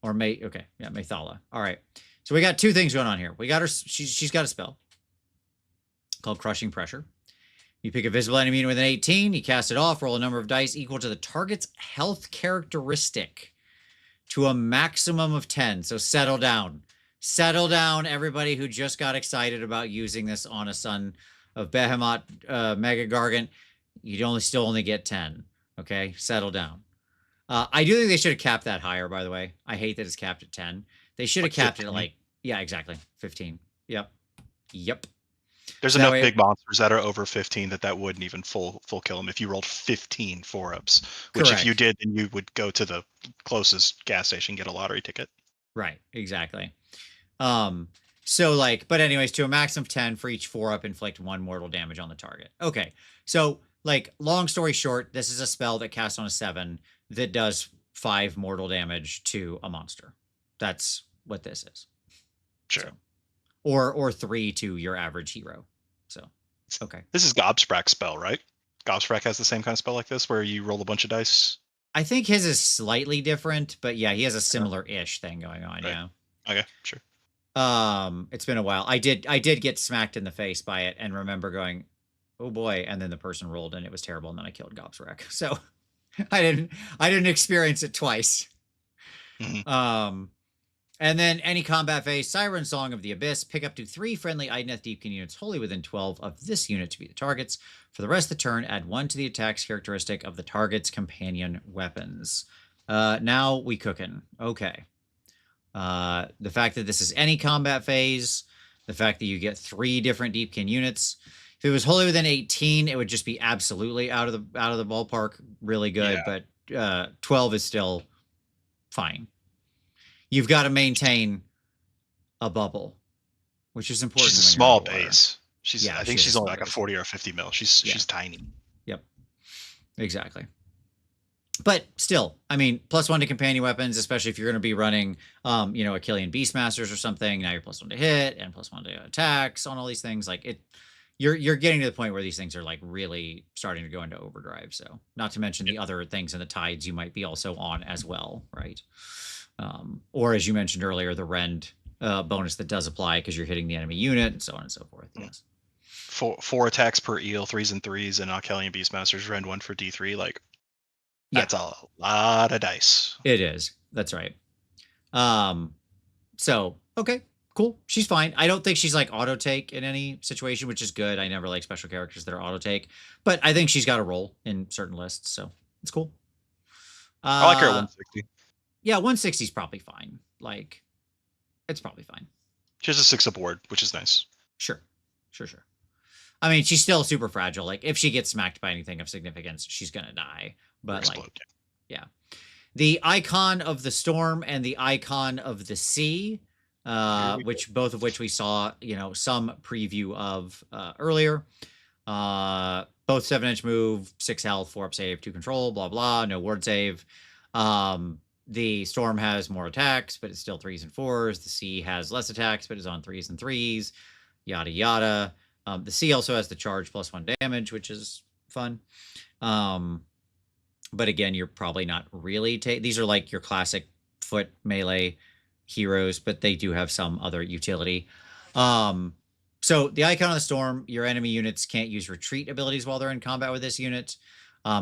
Or okay. Yeah, Mathala. All right. So we got two things going on here. We got her, she's got a spell called Crushing Pressure. You pick a visible enemy unit with an 18, you cast it off, roll a number of dice equal to the target's health characteristic to a maximum of 10. So settle down. Settle down, everybody who just got excited about using this on a Son of Behemoth Mega Gargant. You'd still only get 10. Okay? Settle down. I do think they should have capped that higher, by the way. I hate that it's capped at 10. They should have capped 15. It at like, yeah, exactly. 15. Yep. There's enough big monsters that are over 15 that wouldn't even full kill them if you rolled 15 4-ups. Which correct. If you did, then you would go to the closest gas station, get a lottery ticket. Right, exactly. So like, but anyways, to a maximum of 10 for each 4-up, inflict 1 mortal damage on the target. Okay, so like, long story short, this is a spell that casts on a 7 that does 5 mortal damage to a monster. That's what this is. Sure. So, or 3 to your average hero. So, okay. This is Gobsprak's spell, right? Gobsprak has the same kind of spell like this where you roll a bunch of dice. I think his is slightly different, but yeah, he has a similar-ish thing going on. Right. Yeah. Okay, sure. It's been a while. I did get smacked in the face by it and remember going, oh boy, and then the person rolled and it was terrible, and then I killed Gobsprak. So I didn't experience it twice. Mm-hmm. And then any combat phase, Siren Song of the Abyss, pick up to 3 friendly Idoneth Deepkin units wholly within 12 of this unit to be the targets. For the rest of the turn, add 1 to the attack's characteristic of the target's companion weapons. Now we cooking. Okay. The fact that this is any combat phase, the fact that you get 3 different Deepkin units. If it was wholly within 18, it would just be absolutely out of the ballpark, really good. Yeah. But 12 is still fine. You've got to maintain a bubble, which is important. She's a small base. I think she's only like a 40 or 50 mil. She's tiny. Yep. Exactly. But still, I mean, +1 to companion weapons, especially if you're going to be running, Achillean Beastmasters or something. Now you're +1 to hit and +1 to attacks on all these things. Like it, you're getting to the point where these things are like really starting to go into overdrive. So not to mention the other things in the tides you might be also on as well, right? Or as you mentioned earlier, the rend bonus that does apply because you're hitting the enemy unit and so on and so forth. Yes. 4 attacks per eel, 3s and 3s, and Achillean Beastmasters, rend 1 for D3. Like, that's a lot of dice. It is. That's right. So, okay, cool. She's fine. I don't think she's like auto take in any situation, which is good. I never like special characters that are auto take, but I think she's got a role in certain lists, so it's cool. I like her at 160. Yeah, 160 is probably fine. Like, it's probably fine. She has a 6 aboard, which is nice. Sure. I mean, she's still super fragile. Like, if she gets smacked by anything of significance, she's gonna die. But like, yeah. The Icon of the Storm and the Icon of the Sea, both of which we saw, some preview of earlier. Both 7-inch move, 6 health, 4-up save, 2 control, blah blah, no ward save. The Storm has more attacks, but it's still 3s and 4s. The Sea has less attacks, but is on 3s and 3s. Yada yada. The Sea also has the charge +1 damage, which is fun. But again, you're probably not really these are like your classic foot melee heroes, but they do have some other utility. So the Icon of the Storm, your enemy units can't use retreat abilities while they're in combat with this unit.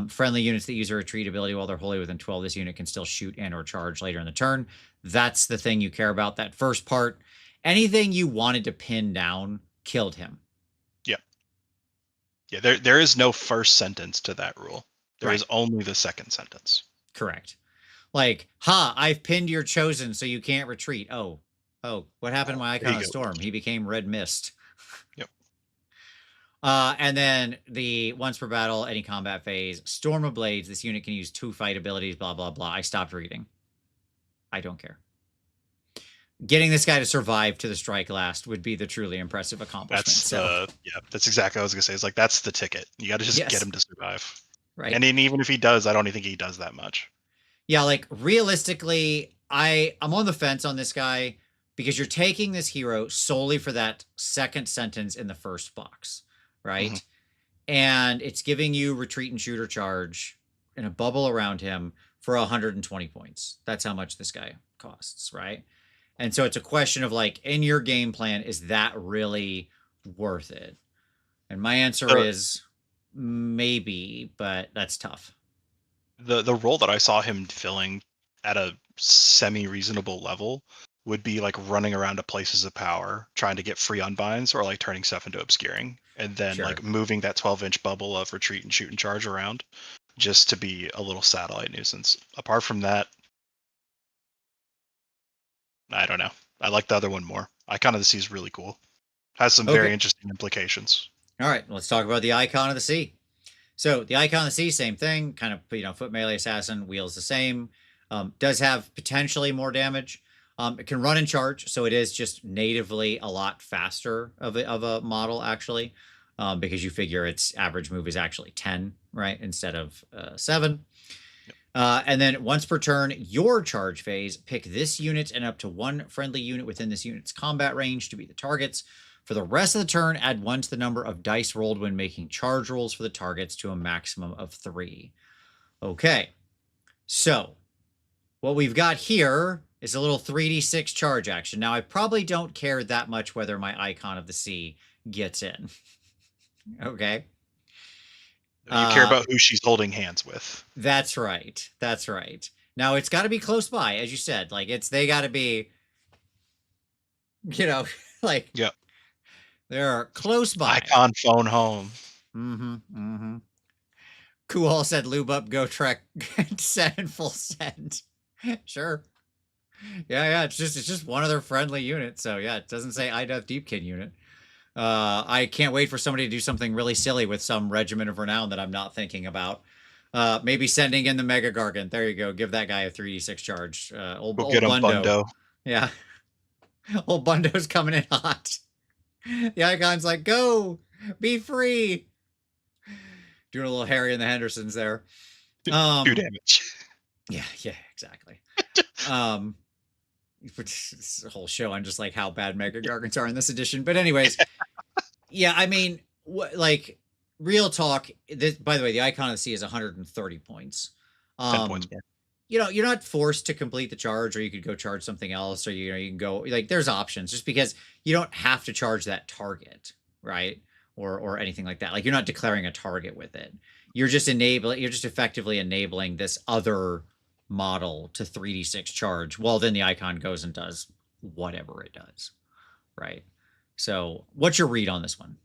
Friendly units that use a retreat ability while they're wholly within 12 this unit can still shoot and or charge later in the turn. That's the thing you care about, that first part. Anything you wanted to pin down killed him. Yeah, there is no first sentence to that rule. There is only the second sentence. Correct. Like, I've pinned your chosen so you can't retreat. Oh, what happened to my Icon of the Storm? He became red mist. Yep. And then the once per battle, any combat phase, Storm of Blades. This unit can use 2 fight abilities, blah, blah, blah. I stopped reading. I don't care. Getting this guy to survive to the strike last would be the truly impressive accomplishment. That's exactly what I was gonna say. It's like that's the ticket. You got to just get him to survive. Right. And then even if he does, I don't even think he does that much. Yeah, like realistically, I'm on the fence on this guy because you're taking this hero solely for that second sentence in the first box, right? Mhm. And it's giving you retreat and shooter charge and a bubble around him for 120 points. That's how much this guy costs, right? And so it's a question of like, in your game plan, is that really worth it? And my answer is maybe, but that's tough. The role that I saw him filling at a semi-reasonable level would be like running around to places of power, trying to get free unbinds or like turning stuff into obscuring, and then like moving that 12-inch bubble of retreat and shoot and charge around just to be a little satellite nuisance. Apart from that, I don't know. I like the other one more. Icon of the Sea is really cool. Has some very interesting implications. All right, let's talk about the Icon of the Sea. So the Icon of the Sea, same thing, kind of, foot melee assassin, wheels the same. Does have potentially more damage. It can run and charge, so it is just natively a lot faster of a model, actually, because you figure its average move is actually 10, right, instead of 7. And then once per turn, your charge phase, pick this unit and up to 1 friendly unit within this unit's combat range to be the targets. For the rest of the turn, add 1 to the number of dice rolled when making charge rolls for the targets to a maximum of 3. Okay, so what we've got here is a little 3d6 charge action. Now, I probably don't care that much whether my Icon of the Sea gets in. Okay. You care about who she's holding hands with. That's right. That's right. Now, it's got to be close by, as you said. Like, they got to be, like... Yep. They're close by. Icon phone home. Kuhal said lube up, go trek, set in full send. Sure. Yeah, it's just one of their friendly units. So yeah, it doesn't say Idoneth Deepkin unit. I can't wait for somebody to do something really silly with some regiment of renown that I'm not thinking about. Maybe sending in the Mega Gargant. There you go. Give that guy a 3d6 charge. Old Bundo. Yeah. Old Bundo's coming in hot. The Icon's like, go, be free. Doing a little Harry and the Hendersons there. 2 damage. Yeah, exactly. This whole show on just like how bad Mega Gargants are in this edition. But anyways, yeah, I mean, like real talk. By the way, the Icon of the Sea is 130 points. 10 points more. You're not forced to complete the charge, or you could go charge something else, or you can go like there's options just because you don't have to charge that target, right? Or anything like that. Like you're not declaring a target with it. You're just effectively enabling this other model to 3d6 charge. Well, then the Icon goes and does whatever it does, right? So, what's your read on this one?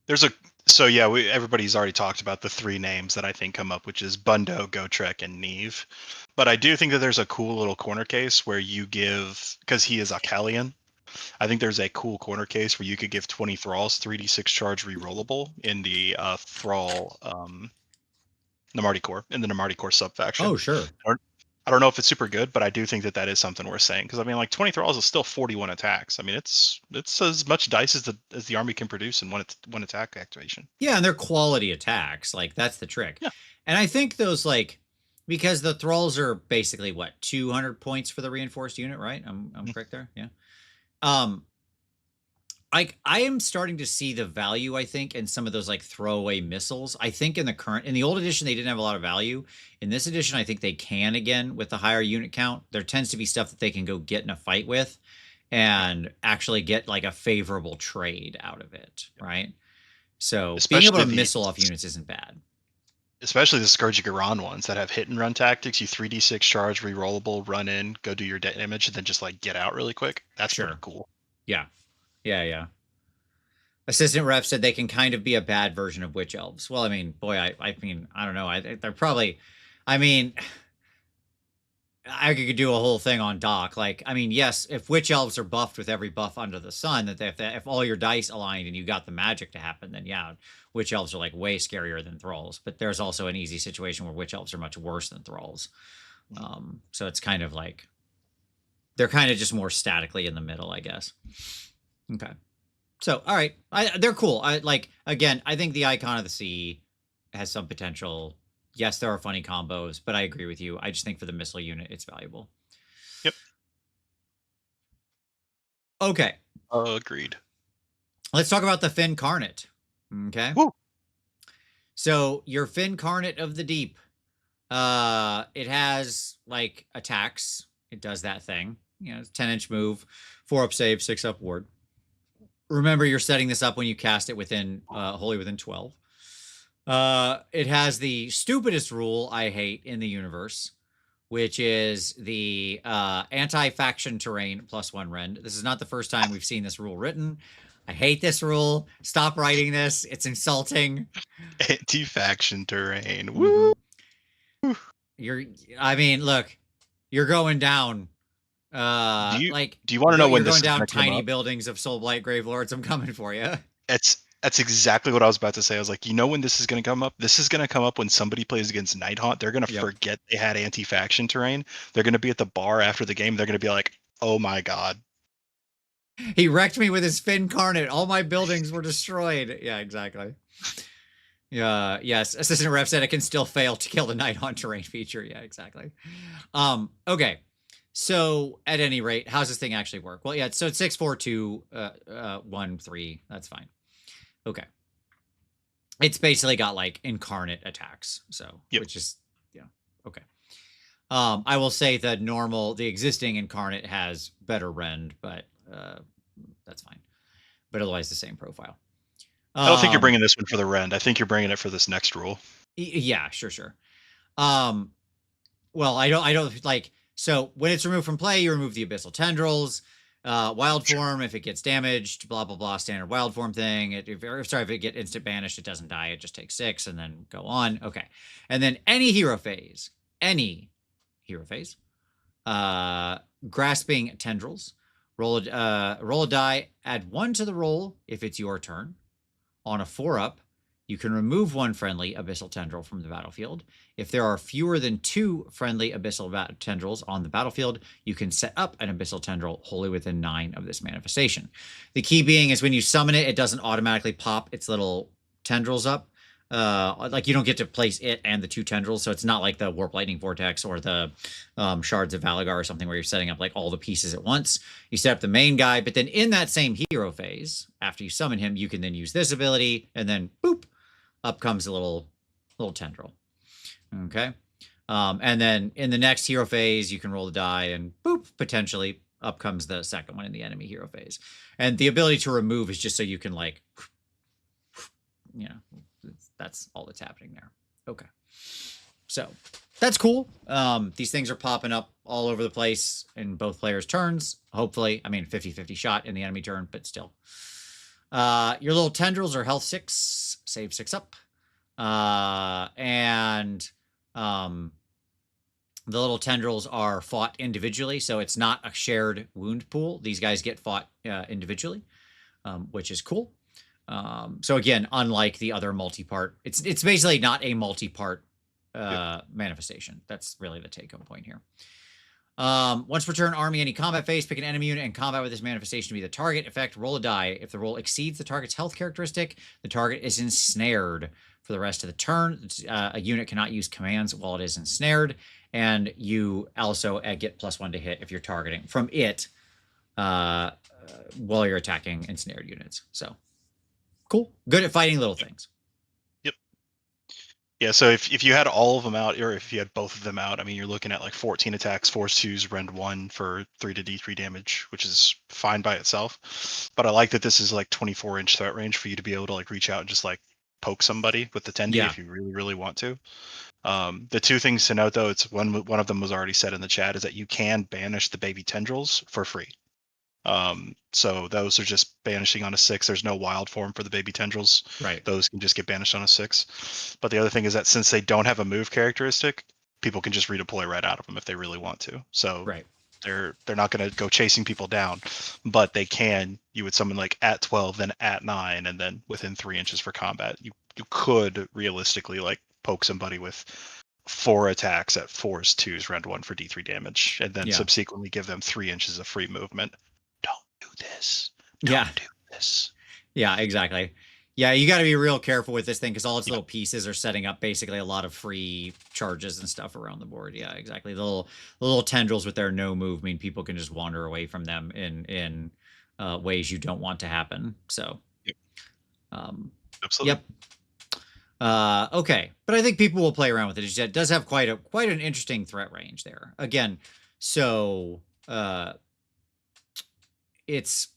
Everybody's already talked about the 3 names that I think come up, which is Bundo, Gotrek, and Neve. But I do think that there's a cool little corner case where you give, because he is Akalian, I think there's a cool corner case where you could give 20 Thralls 3d6 charge rerollable in the Thrall Namarti Corps, in the Namarti Corps sub-faction. Oh, sure. I don't know if it's super good, but I do think that is something worth saying. Because, I mean, like 20 Thralls is still 41 attacks. I mean, it's as much dice as the army can produce in one attack activation. Yeah, and they're quality attacks. Like, that's the trick. Yeah. And I think those, like, because the Thralls are basically, 200 points for the reinforced unit, right? I'm correct there? Yeah. I am starting to see the value, I think, in some of those like throwaway missiles. I think in the old edition, they didn't have a lot of value. In this edition, I think they can again with the higher unit count. There tends to be stuff that they can go get in a fight with and actually get like a favorable trade out of it, right? So being able to missile off units isn't bad. Especially the Scourge Garan ones that have hit and run tactics. You 3d6 charge, rerollable, run in, go do your damage, and then just like get out really quick. That's pretty cool. Yeah. Assistant Ref said they can kind of be a bad version of Witch Elves. Well, I mean, boy, I mean, I don't know. They're probably, I mean, I could do a whole thing on Doc. Like, I mean, yes, if witch elves are buffed with every buff under the sun, if all your dice aligned and you got the magic to happen, then yeah, witch elves are like way scarier than thralls. But there's also an easy situation where witch elves are much worse than thralls. So it's kind of like they're kind of just more statically in the middle, I guess. Okay. So all right, they're cool. I like again. I think the Icon of the Sea has some potential. Yes, there are funny combos, but I agree with you. I just think for the missile unit, it's valuable. Yep. Okay. Agreed. Let's talk about the Fin Carnate. Okay. Woo. So your Fin Carnate of the Deep, it has like attacks. It does that thing. 10-inch move, 4-up save, 6-up ward. Remember, you're setting this up when you cast it within wholly within 12. It has the stupidest rule I hate in the universe, which is the anti-faction terrain +1 rend. This is not the first time we've seen this rule written. I hate this rule. Stop writing this. It's insulting. Anti-faction terrain. Woo! I mean, look, you're going down. Do you want to know when you're this going is down gonna come tiny up? buildings of Soulblight Gravelords? I'm coming for you. That's exactly what I was about to say. I was like, when this is going to come up? This is going to come up when somebody plays against Nighthaunt. They're going to Yep. forget they had anti-faction terrain. They're going to be at the bar after the game. They're going to be like, oh my god. He wrecked me with his Fin Carnate. All my buildings were destroyed. Yeah, exactly. Yeah, yes. Assistant Ref said it can still fail to kill the Nighthaunt terrain feature. Yeah, exactly. Okay. So at any rate, how's this thing actually work? Well, yeah, so it's 6, 4, 2, 1, 3. That's fine. Okay. It's basically got like incarnate attacks. So, Yep. which is, yeah, okay. I will say the existing incarnate has better rend, but that's fine. But otherwise, the same profile. I don't think you're bringing this one for the rend. I think you're bringing it for this next rule. Yeah, sure. Well, I don't like. So when it's removed from play, you remove the abyssal tendrils. Wild form, if it gets damaged, blah blah blah, standard wild form thing. If it get instant banished, it doesn't die. It just takes 6 and then go on. Okay, and then any hero phase, grasping tendrils. Roll a die. Add 1 to the roll if it's your turn. On a 4-up, you can remove 1 friendly abyssal tendril from the battlefield. If there are fewer than 2 friendly abyssal tendrils on the battlefield, you can set up an abyssal tendril wholly within 9 of this manifestation. The key being is when you summon it, it doesn't automatically pop its little tendrils up. Like you don't get to place it and the 2 tendrils, so it's not like the Warp Lightning Vortex or the Shards of Valagar or something where you're setting up like all the pieces at once. You set up the main guy, but then in that same hero phase, after you summon him, you can then use this ability, and then boop, up comes a little tendril. Okay, and then in the next hero phase, you can roll the die, and boop, potentially up comes the second one in the enemy hero phase. And the ability to remove is just so you can like, that's all that's happening there. Okay. So that's cool. These things are popping up all over the place in both players' turns. Hopefully, I mean, 50-50 shot in the enemy turn, but still. Your little tendrils are health 6, save 6 up. And the little tendrils are fought individually, so it's not a shared wound pool. These guys get fought individually, which is cool. So again, unlike the other multi-part, it's basically not a multi-part manifestation. That's really the take-home point here. Once per turn, army any combat phase, pick an enemy unit and combat with this manifestation to be the target. Effect, roll a die. If the roll exceeds the target's health characteristic, the target is ensnared for the rest of the turn. A unit cannot use commands while it is ensnared, and you also get +1 to hit if you're targeting from it while you're attacking ensnared units. So cool. Good at fighting little things. Yep. Yeah, so if you had all of them out, or if you had both of them out, I mean, you're looking at like 14 attacks, Force 2s, Rend 1 for 3 to D3 damage, which is fine by itself. But I like that this is like 24-inch threat range for you to be able to like reach out and just like poke somebody with the 10D if you really, really want to. The 2 things to note, though, it's one of them was already said in the chat, is that you can banish the baby tendrils for free. So those are just banishing on a 6. There's no wild form for the baby tendrils. Right. Those can just get banished on a 6. But the other thing is that since they don't have a move characteristic, people can just redeploy right out of them if they really want to. So Right. they're not going to go chasing people down, but they can. You would summon like at 12, then at 9, and then within 3 inches for combat. You could realistically like poke somebody with 4 attacks at 4s, 2s, round 1 for D3 damage, and then subsequently give them 3 inches of free movement. Don't do this. Don't do this. Yeah, exactly. Yeah, you got to be real careful with this thing because all its little pieces are setting up basically a lot of free charges and stuff around the board. Yeah, exactly. The little tendrils with their no move mean people can just wander away from them in ways you don't want to happen. So, absolutely. Yep. Okay, but I think people will play around with it. It does have quite an interesting threat range there. Again, so it's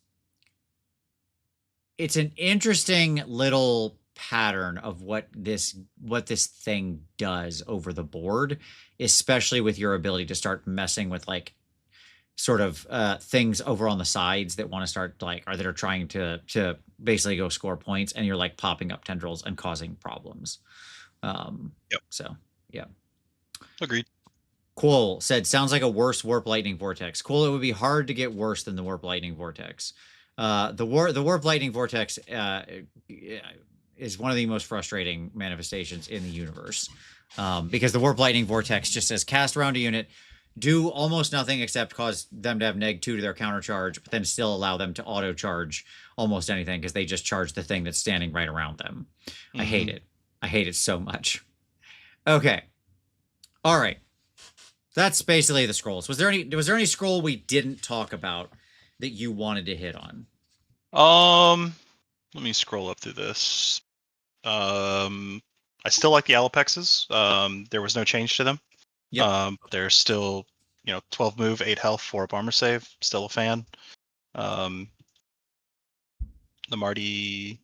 an interesting little pattern of what this thing does over the board, especially with your ability to start messing with like sort of things over on the sides that want to start like are that are trying to basically go score points, and you're like popping up tendrils and causing problems. So yeah. Agreed. Cool said, sounds like a worse Warp Lightning Vortex. Cool, it would be hard to get worse than the Warp Lightning Vortex. The Warp Lightning Vortex is one of the most frustrating manifestations in the universe, because the Warp Lightning Vortex just says cast around a unit, do almost nothing except cause them to have -2 to their counter charge, but then still allow them to auto charge almost anything because they just charge the thing that's standing right around them. I hate it. I hate it so much. Okay. All right. That's basically the scrolls. Was there any scroll we didn't talk about that you wanted to hit on? Let me scroll up through this. I still like the Alopexes. There was no change to them. They're still, 12 move, 8 health, 4 up armor save. Still a fan. The Marty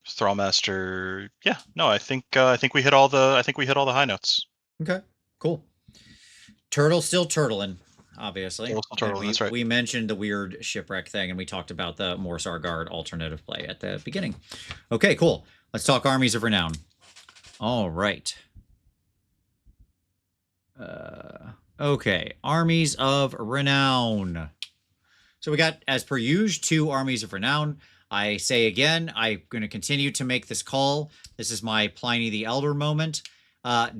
Thrallmaster. Yeah, no, I think we hit all the high notes. Okay, cool. Turtle still turtling, obviously. That's right. We mentioned the weird shipwreck thing, and we talked about the Morsar Guard alternative play at the beginning. Okay, cool. Let's talk Armies of Renown. All right. Okay, Armies of Renown. So we got, as per usual, 2 Armies of Renown. I say again, I'm going to continue to make this call. This is my Pliny the Elder moment.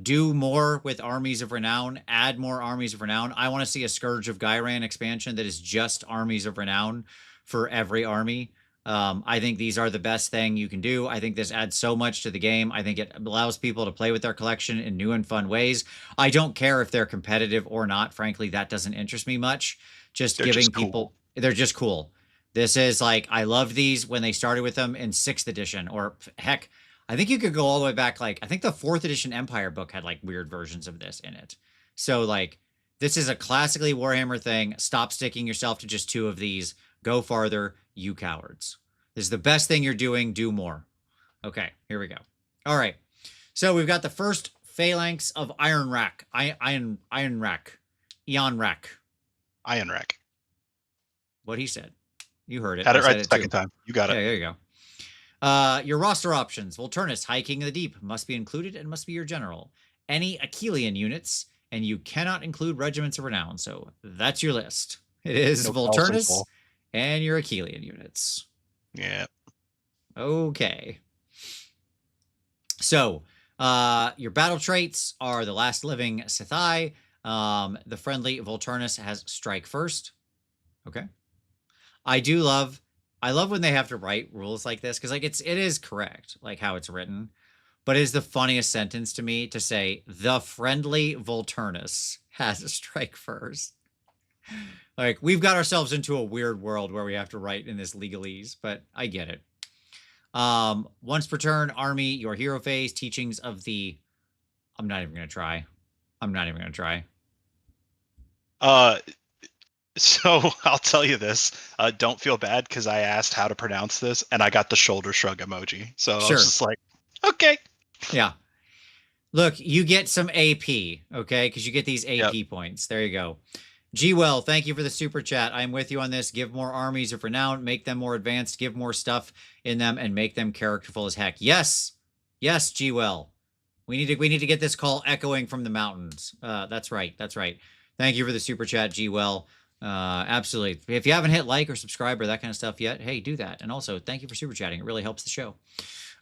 Do more with Armies of Renown. Add more Armies of Renown. I want to see a Scourge of Gyran expansion that is just Armies of Renown for every army. I think these are the best thing you can do. I think this adds so much to the game. I think it allows people to play with their collection in new and fun ways. I don't care if they're competitive or not. Frankly, that doesn't interest me much. They're giving people... Cool. They're just cool. This is like... I loved these when they started with them in 6th edition. Or, heck... I think you could go all the way back, like, I think the 4th edition Empire book had, like, weird versions of this in it. So, like, this is a classically Warhammer thing. Stop sticking yourself to just 2 of these. Go farther, you cowards. This is the best thing you're doing. Do more. Okay, here we go. All right. So, we've got the first Phalanx of Iron Rack. Iron Rack. Eon Rack. Iron Rack. What he said. You heard it. Had it right the second time. You got it. Yeah, there you go. Your roster options. Volturnus, High King of the Deep, must be included and must be your general. Any Achillean units, and you cannot include Regiments of Renown. So that's your list. It is Volturnus and your Achillean units. Yeah. Okay. So, your battle traits are the Last Living Sithai. The friendly Volturnus has Strike First. Okay. I love when they have to write rules like this because like it is correct, like how it's written, but it is the funniest sentence to me to say the friendly Volturnus has a Strike First. Like we've got ourselves into a weird world where we have to write in this legalese, but I get it. Once per turn, army, your hero phase, teachings of the... I'm not even going to try. So I'll tell you this. Don't feel bad because I asked how to pronounce this and I got the shoulder shrug emoji. So I was just like, okay. Yeah. Look, you get some AP, okay? Because you get these AP points. There you go. G-Well, thank you for the super chat. I'm with you on this. Give more Armies of Renown. Make them more advanced. Give more stuff in them and make them characterful as heck. Yes. Yes, G-Well. We need to get this call echoing from the mountains. That's right. That's right. Thank you for the super chat, G Well. Absolutely. If you haven't hit like or subscribe or that kind of stuff yet, hey, do that. And also, thank you for super chatting. It really helps the show.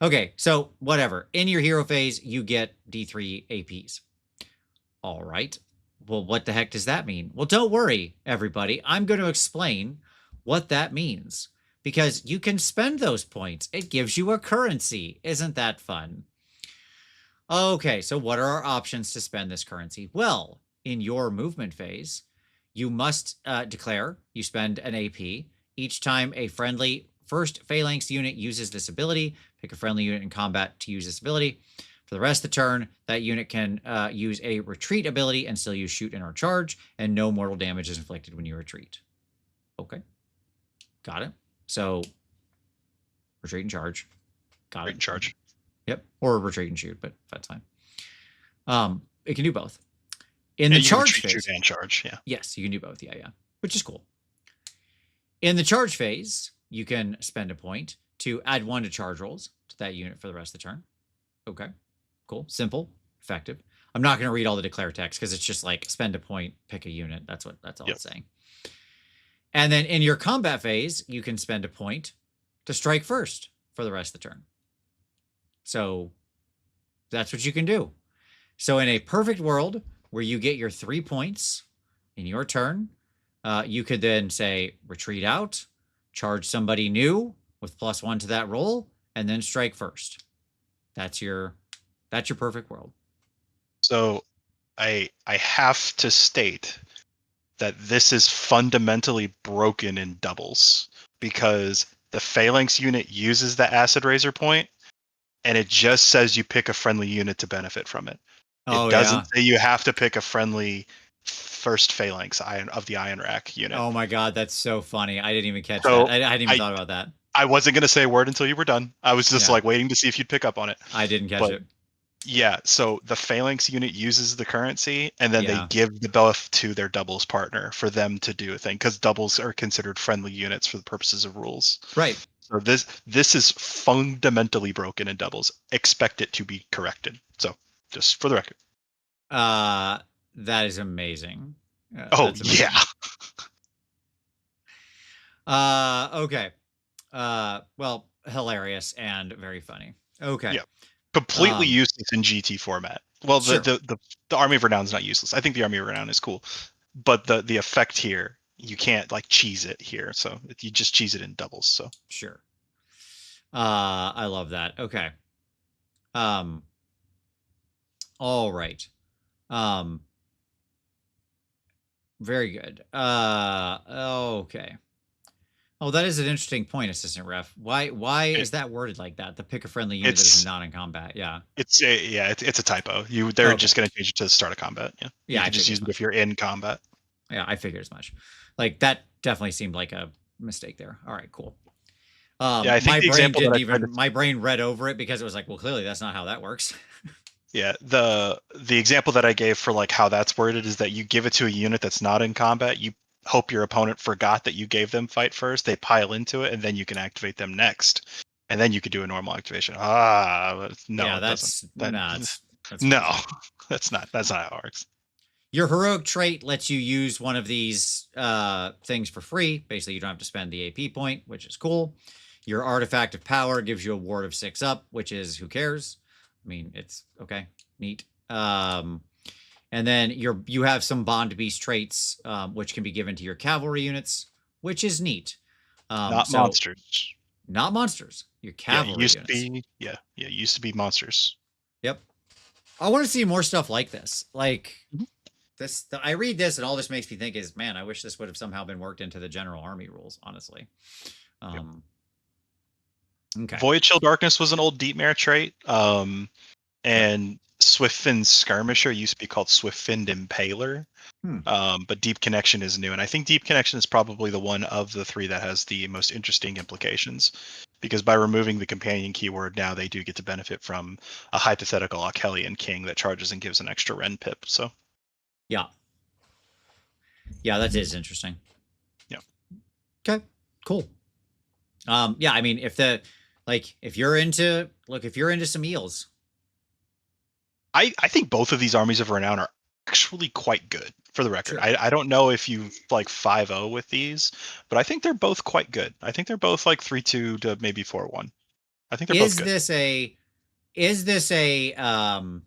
Okay, so whatever. In your hero phase, you get D3 APs. All right. Well, what the heck does that mean? Well, don't worry, everybody. I'm going to explain what that means because you can spend those points. It gives you a currency. Isn't that fun? Okay, so what are our options to spend this currency? Well, in your movement phase, you must declare you spend an AP. Each time a friendly first phalanx unit uses this ability, pick a friendly unit in combat to use this ability. For the rest of the turn, that unit can use a retreat ability and still use shoot and or charge, and no mortal damage is inflicted when you retreat. Okay. Got it. So retreat and charge. Got it. Retreat and charge. Yep. Or retreat and shoot, but that's fine. It can do both. In the charge phase. Shoot and charge, yeah. Yes, you can do both. Yeah, yeah. Which is cool. In the charge phase, you can spend a point to add 1 to charge rolls to that unit for the rest of the turn. Okay. Cool. Simple. Effective. I'm not going to read all the declare text because it's just like spend a point, pick a unit. That's all it's saying. And then in your combat phase, you can spend a point to strike first for the rest of the turn. So that's what you can do. So in a perfect world where you get your 3 points in your turn, you could then say retreat out, charge somebody new with +1 to that roll, and then strike first. That's your perfect world. So I have to state that this is fundamentally broken in doubles because the phalanx unit uses the acid razor point and it just says you pick a friendly unit to benefit from it. It doesn't say you have to pick a friendly first phalanx of the iron rack unit. Oh my god, that's so funny. I didn't even catch that. I hadn't even thought about that. I wasn't going to say a word until you were done. I was just like waiting to see if you'd pick up on it. I didn't catch it. Yeah, so the phalanx unit uses the currency, and then they give the buff to their doubles partner for them to do a thing, because doubles are considered friendly units for the purposes of rules. Right. So this is fundamentally broken in doubles. Expect it to be corrected. So just for the record. That is amazing. That's amazing. Yeah. Okay. Well, hilarious and very funny. Okay. Yeah. Completely useless in GT format. Well, the Army of Renown is not useless. I think the Army of Renown is cool, but the effect here, you can't like cheese it here. So you just cheese it in doubles. So sure. I love that. Okay. All right. Very good. Okay. Oh, that is an interesting point, Assistant Ref. Why is that worded like that? The pick a friendly unit that is not in combat. Yeah. It's a typo. They're just going to change it to the start of combat. Yeah. Yeah. You can just use it if you're in combat. Yeah, I figured as much. Like that definitely seemed like a mistake there. All right, cool. I think my brain read over it because it was like, well, clearly that's not how that works. Yeah, the example that I gave for like how that's worded is that you give it to a unit that's not in combat. You hope your opponent forgot that you gave them fight first. They pile into it, and then you can activate them next, and then you could do a normal activation. No, yeah, that's not. That's not how it works. Your heroic trait lets you use one of these things for free. Basically, you don't have to spend the AP point, which is cool. Your artifact of power gives you a ward of 6 up, which is who cares? I mean, it's okay, neat. And then you have some Bond Beast traits, which can be given to your cavalry units, which is neat. Not monsters. Not monsters. Your cavalry units. Used to be monsters. Yep. I want to see more stuff like this. Like this, I read this and all this makes me think is, man, I wish this would have somehow been worked into the general army rules, honestly. Okay. Void Chill Darkness was an old Deepmare trait. And Swiftfinned Skirmisher used to be called Swiftfinned Impaler. But Deep Connection is new. And I think Deep Connection is probably the one of the 3 that has the most interesting implications. Because by removing the companion keyword, now they do get to benefit from a hypothetical Achelian king that charges and gives an extra Ren pip. So yeah, that is interesting. Yeah. Okay, cool. Yeah, I mean, if you're into some eels, I think both of these armies of renown are actually quite good. For the record, Sure. I don't know if you like 5-0 with these, but I think they're both quite good. I think they're both like 3-2 to maybe 4-1. I think they're both Is good. this a is this a an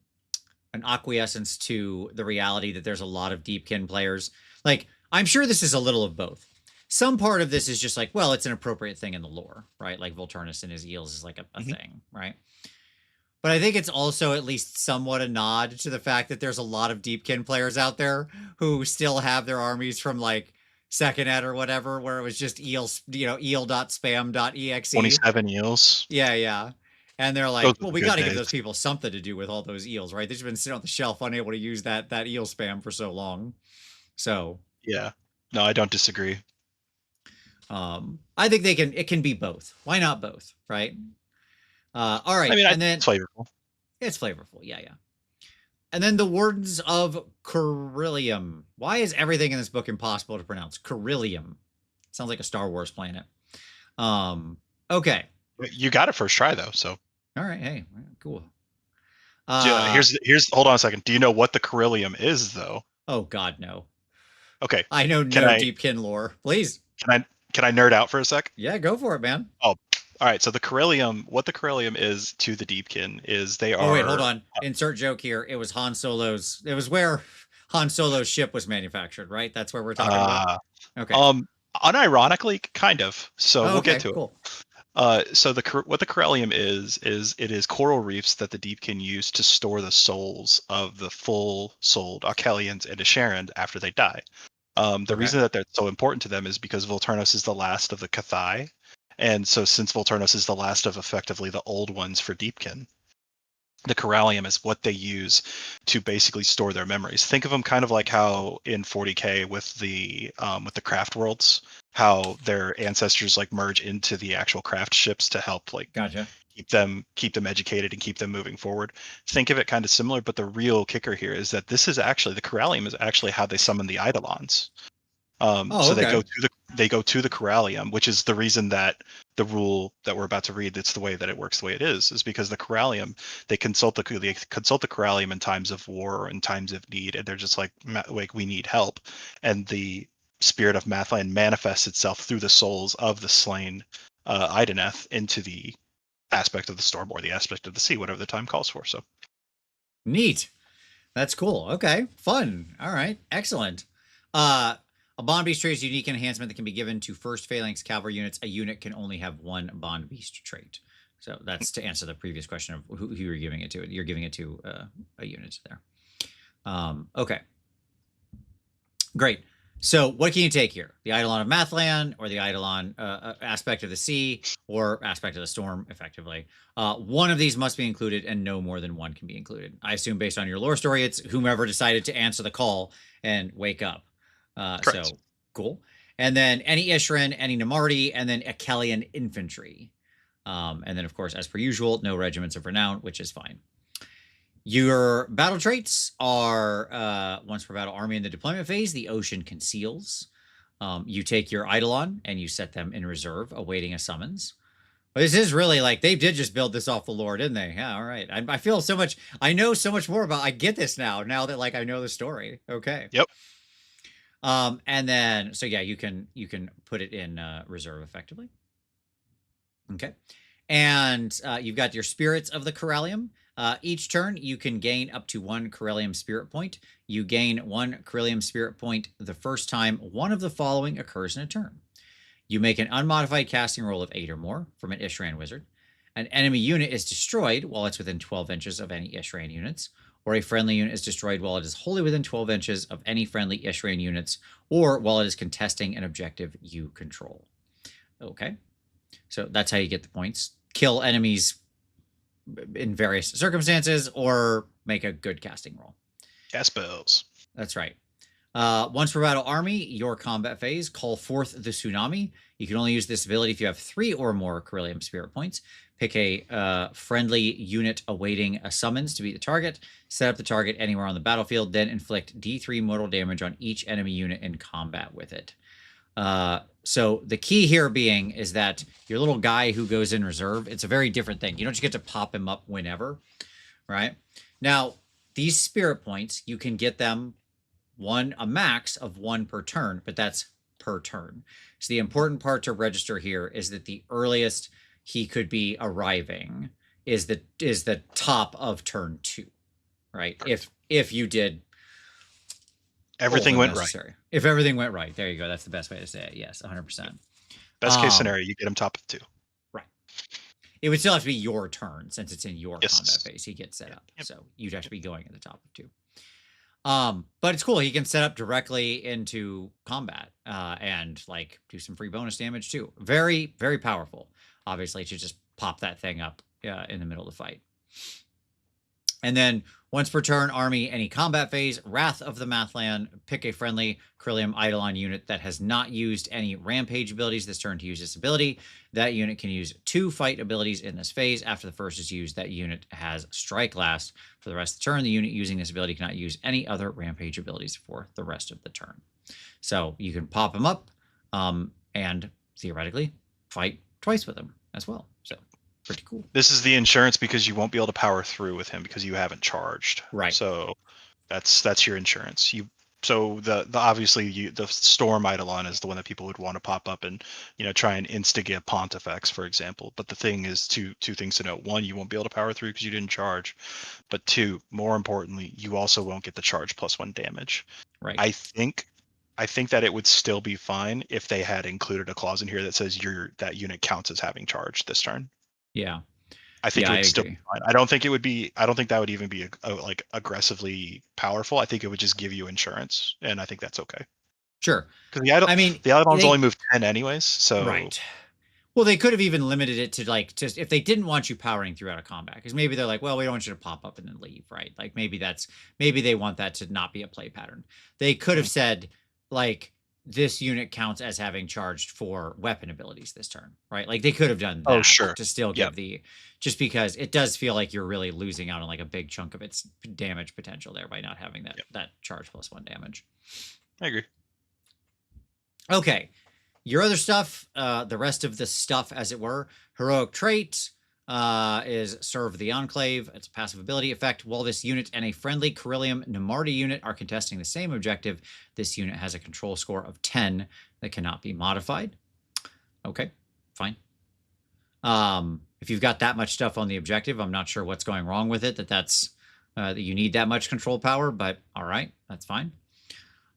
acquiescence to the reality that there's a lot of Deepkin players? Like, I'm sure this is a little of both. Some part of this is just like, well, it's an appropriate thing in the lore, right? Like Volturnus and his eels is like a thing, right? But I think it's also at least somewhat a nod to the fact that there's a lot of Deepkin players out there who still have their armies from like second ed or whatever, where it was just eels, eel.spam.exe. 27 eels. Yeah, yeah. And they're Those like, are well, the we good got to give days. those people something to do with all those eels, right? They've been sitting on the shelf unable to use that eel spam for so long. So, Yeah. No, I don't disagree. I think it can be both. Why not both, right? All I right. mean, And then it's flavorful. it's flavorful. Yeah, yeah. And then the Wardens of Carillium. Why is everything in this book impossible to pronounce? Carillium. Sounds like a Star Wars planet. Okay. You got it first try though, so. All right. Hey, cool. Here's hold on a second. Do you know what the Carillium is though? Oh God, no. Okay. I know Can no I Deepkin lore. Please. can I nerd out for a sec? Yeah, go for it, man. Oh, all right. So the Carillium, what the Carillium is to the Deepkin is they are. Oh wait, hold on. Insert joke here. It was It was where Han Solo's ship was manufactured, right? That's where we're talking about. Okay. Unironically, kind of. So we'll get to cool. it. So what the Corellium is it is coral reefs that the Deepkin use to store the souls of the full-souled Arkelians and Asheran after they die. The reason that they're so important to them is because Volturnus is the last of the Cathai, and so since Volturnus is the last of effectively the old ones for Deepkin, the Corallium is what they use to basically store their memories. Think of them kind of like how in 40K with the craft worlds, how their ancestors like merge into the actual craft ships to help like Gotcha. keep them educated and keep them moving forward. Think of it kind of similar, but the real kicker here is that this is actually the Corallium is actually how they summon the Eidolons. So they go to the Corallium, which is the reason that the rule that we're about to read, it's the way that it works the way it is because the Corallium, they consult the Corallium in times of war or in times of need, and they're just like we need help, and the spirit of Mathland manifests itself through the souls of the slain Idoneth into the aspect of the storm or the aspect of the sea, whatever the time calls for. So neat. That's cool. Okay. Fun. All right. Excellent. A Bond Beast trait is a unique enhancement that can be given to first phalanx cavalry units. A unit can only have one Bond Beast trait. So that's to answer the previous question of who you're giving it to. You're giving it to a unit there. Okay. Great. So what can you take here? The Eidolon of Mathland or the Eidolon aspect of the sea or aspect of the storm, effectively. One of these must be included and no more than one can be included. I assume based on your lore story, it's whomever decided to answer the call and wake up. So cool. And then any Ishran, any Namarti, and then Akelian infantry. And then, of course, as per usual, no regiments of renown, which is fine. Your battle traits are once per battle army in the deployment phase, the ocean conceals. You take your Eidolon and you set them in reserve, awaiting a summons. But this is really like they did just build this off the lore, didn't they? Yeah, all right. I feel so much. I know so much more about. I get this now that like I know the story. Okay. Yep. And then so yeah, you can put it in reserve effectively. Okay. And you've got your spirits of the Corallium. Each turn, you can gain up to 1 Corellium spirit point. You gain 1 Corellium spirit point the first time one of the following occurs in a turn. You make an unmodified casting roll of 8 or more from an Ishran wizard. An enemy unit is destroyed while it's within 12 inches of any Ishran units, or a friendly unit is destroyed while it is wholly within 12 inches of any friendly Ishran units, or while it is contesting an objective you control. Okay. So that's how you get the points. Kill enemies in various circumstances or make a good casting roll. Cast spells. That's right. Once per battle army, your combat phase, call forth the tsunami. You can only use this ability if you have 3 or more Corellium spirit points. Pick a friendly unit awaiting a summons to be the target. Set up the target anywhere on the battlefield, then inflict D3 mortal damage on each enemy unit in combat with it. So the key here being is that your little guy who goes in reserve, it's a very different thing. You don't just get to pop him up whenever, right? Now, these spirit points, you can get them a max of 1 per turn, but that's per turn. So the important part to register here is that the earliest he could be arriving is the top of turn 2, right? Correct. If you did everything went right. If everything went right, there you go. That's the best way to say it. Yes, 100%. Best case scenario, you get him top of 2. Right. It would still have to be your turn since it's in your Yes. combat phase. He gets set up, so you'd have to be going at the top of 2. But it's cool. He can set up directly into combat and like do some free bonus damage too. Very, very powerful, obviously, to just pop that thing up in the middle of the fight. And then once per turn, army, any combat phase, Wrath of the Mathland, pick a friendly Corellium Eidolon unit that has not used any rampage abilities this turn to use this ability. That unit can use 2 fight abilities in this phase. After the first is used, that unit has strike last for the rest of the turn. The unit using this ability cannot use any other rampage abilities for the rest of the turn. So you can pop him up and theoretically fight twice with him as well. So pretty cool. This is the insurance because you won't be able to power through with him because you haven't charged. Right. So that's your insurance. So the obviously the Storm Eidolon is the one that people would want to pop up and try and insta-give Pontifex, for example. But the thing is two things to note. 1, you won't be able to power through because you didn't charge. But 2, more importantly, you also won't get the charge +1 damage. Right. I think that it would still be fine if they had included a clause in here that says that unit counts as having charged this turn. Yeah. I think it would still be fine. I don't think that would even be like aggressively powerful. I think it would just give you insurance, and I think that's okay. Sure. Because the Eidolons only move 10 anyways, so right. Well, they could have even limited it to like just if they didn't want you powering throughout a combat, because maybe they're like, well, we don't want you to pop up and then leave, right? Like maybe they want that to not be a play pattern. They could have said like this unit counts as having charged for weapon abilities this turn, right? Like they could have done that. Oh, sure. To still give just because it does feel like you're really losing out on like a big chunk of its damage potential there by not having that charge +1 damage. I agree. Okay. Your other stuff, the rest of the stuff, as it were, heroic trait is Serve the Enclave. It's a passive ability effect. While this unit and a friendly Corellium Namarti unit are contesting the same objective, this unit has a control score of 10 that cannot be modified. Okay, fine. If you've got that much stuff on the objective, I'm not sure what's going wrong with it, that you need that much control power, but all right, that's fine.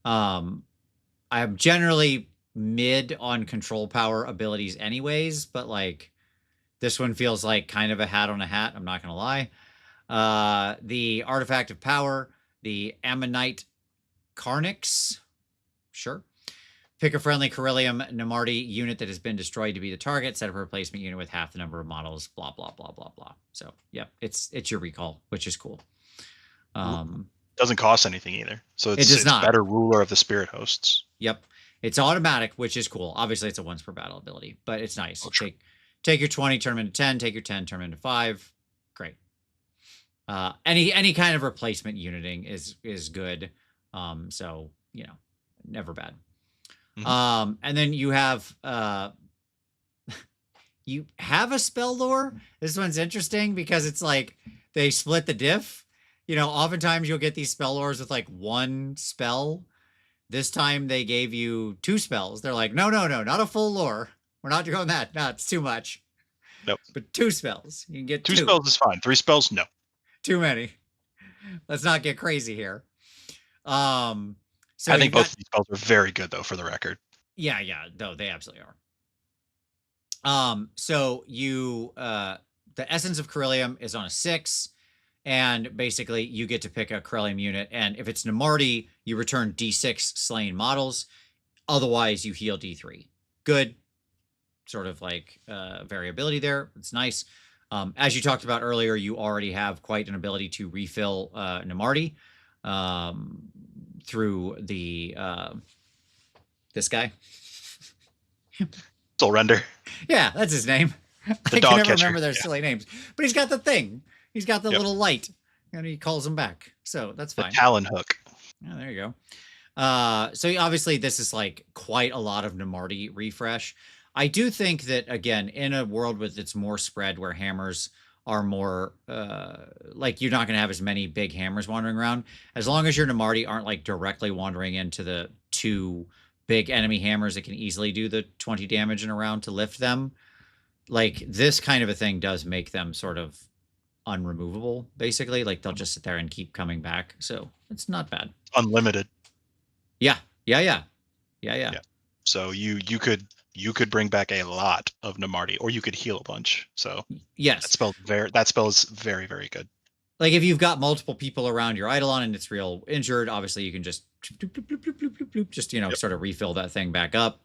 I'm generally mid on control power abilities anyways, but like this one feels like kind of a hat on a hat. I'm not going to lie. The Artifact of Power, the Ammonite Carnix. Sure. Pick a friendly Corellium Namarti unit that has been destroyed to be the target. Set up a replacement unit with half the number of models. Blah, blah, blah, blah, blah. So, yep, it's your recall, which is cool. Doesn't cost anything either. So it's better ruler of the spirit hosts. Yep. It's automatic, which is cool. Obviously, it's a once per battle ability, but it's nice. Oh, sure. Take your 20, turn them into 10. Take your 10, turn them into 5. Great. Any kind of replacement uniting is good. So never bad. Mm-hmm. And then you have a spell lore. This one's interesting because it's like they split the diff. Oftentimes you'll get these spell lores with like 1 spell. This time they gave you 2 spells. They're like, no, not a full lore. We're not doing that. No, it's too much. Nope. But 2 spells. You can get 2. 2 spells is fine. 3 spells, no. Too many. Let's not get crazy here. So I think both of these spells are very good, though, for the record. Yeah. No, they absolutely are. So you, the Essence of Corellium is on a 6. And basically, you get to pick a Corellium unit. And if it's Namarti, you return D6 slain models. Otherwise, you heal D3. Good. Sort of like variability there. It's nice. As you talked about earlier, you already have quite an ability to refill Namarti through the this guy. Soul Render. Yeah, that's his name. I can never remember their silly names. But he's got the thing. He's got the little light, and he calls him back. So that's fine. The Talon Hook. Yeah, there you go. So obviously this is like quite a lot of Namarti refresh. I do think that, again, in a world with it's more spread where hammers are more like you're not going to have as many big hammers wandering around. As long as your Namarti aren't like directly wandering into the 2 big enemy hammers that can easily do the 20 damage in a round to lift them, like this kind of a thing does make them sort of unremovable, basically. Like they'll just sit there and keep coming back. So it's not bad. Unlimited. Yeah. Yeah. So you could bring back a lot of Namarti, or you could heal a bunch. So Yes. that spell is very, very good. Like if you've got multiple people around your Eidolon and it's real injured, obviously you can just just sort of refill that thing back up.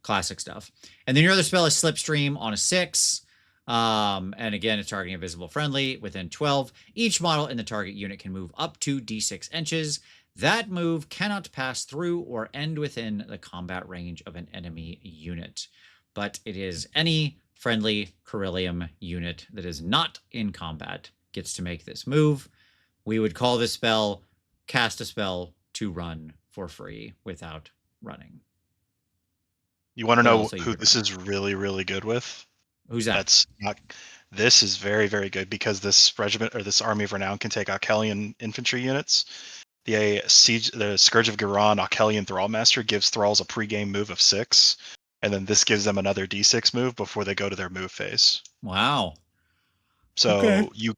Classic stuff. And then your other spell is Slipstream on a 6. And again, it's targeting a visible friendly within 12. Each model in the target unit can move up to d6 inches. That move cannot pass through or end within the combat range of an enemy unit. But it is any friendly Corellium unit that is not in combat gets to make this move. We would call this spell cast a spell to run for free without running. You want to know who this is really, really good with? Who's that? This is very, very good because this regiment or this Army of Renown can take Arkelian infantry units. The Scourge of Giron Arkelian Thrallmaster gives Thralls a pre-game move of 6, and then this gives them another d6 move before they go to their move phase. Wow. So okay. you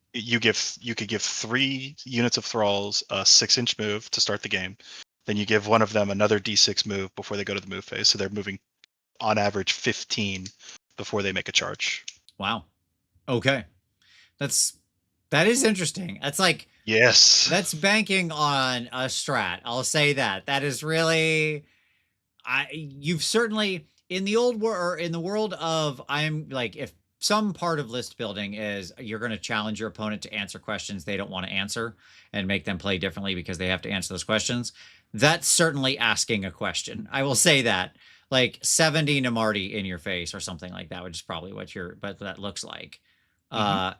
could give 3 units of Thralls a 6-inch move to start the game. Then you give one of them another d6 move before they go to the move phase. So they're moving on average 15 before they make a charge. Wow. Okay. That is interesting. That's like, yes, that's banking on a strat. I'll say that. That is really, you've certainly in the old world, or in the world of, I'm like, if some part of list building is you're going to challenge your opponent to answer questions they don't want to answer and make them play differently because they have to answer those questions, that's certainly asking a question. I will say that. Like 70 Namarti in your face or something like that, which is probably but that looks like,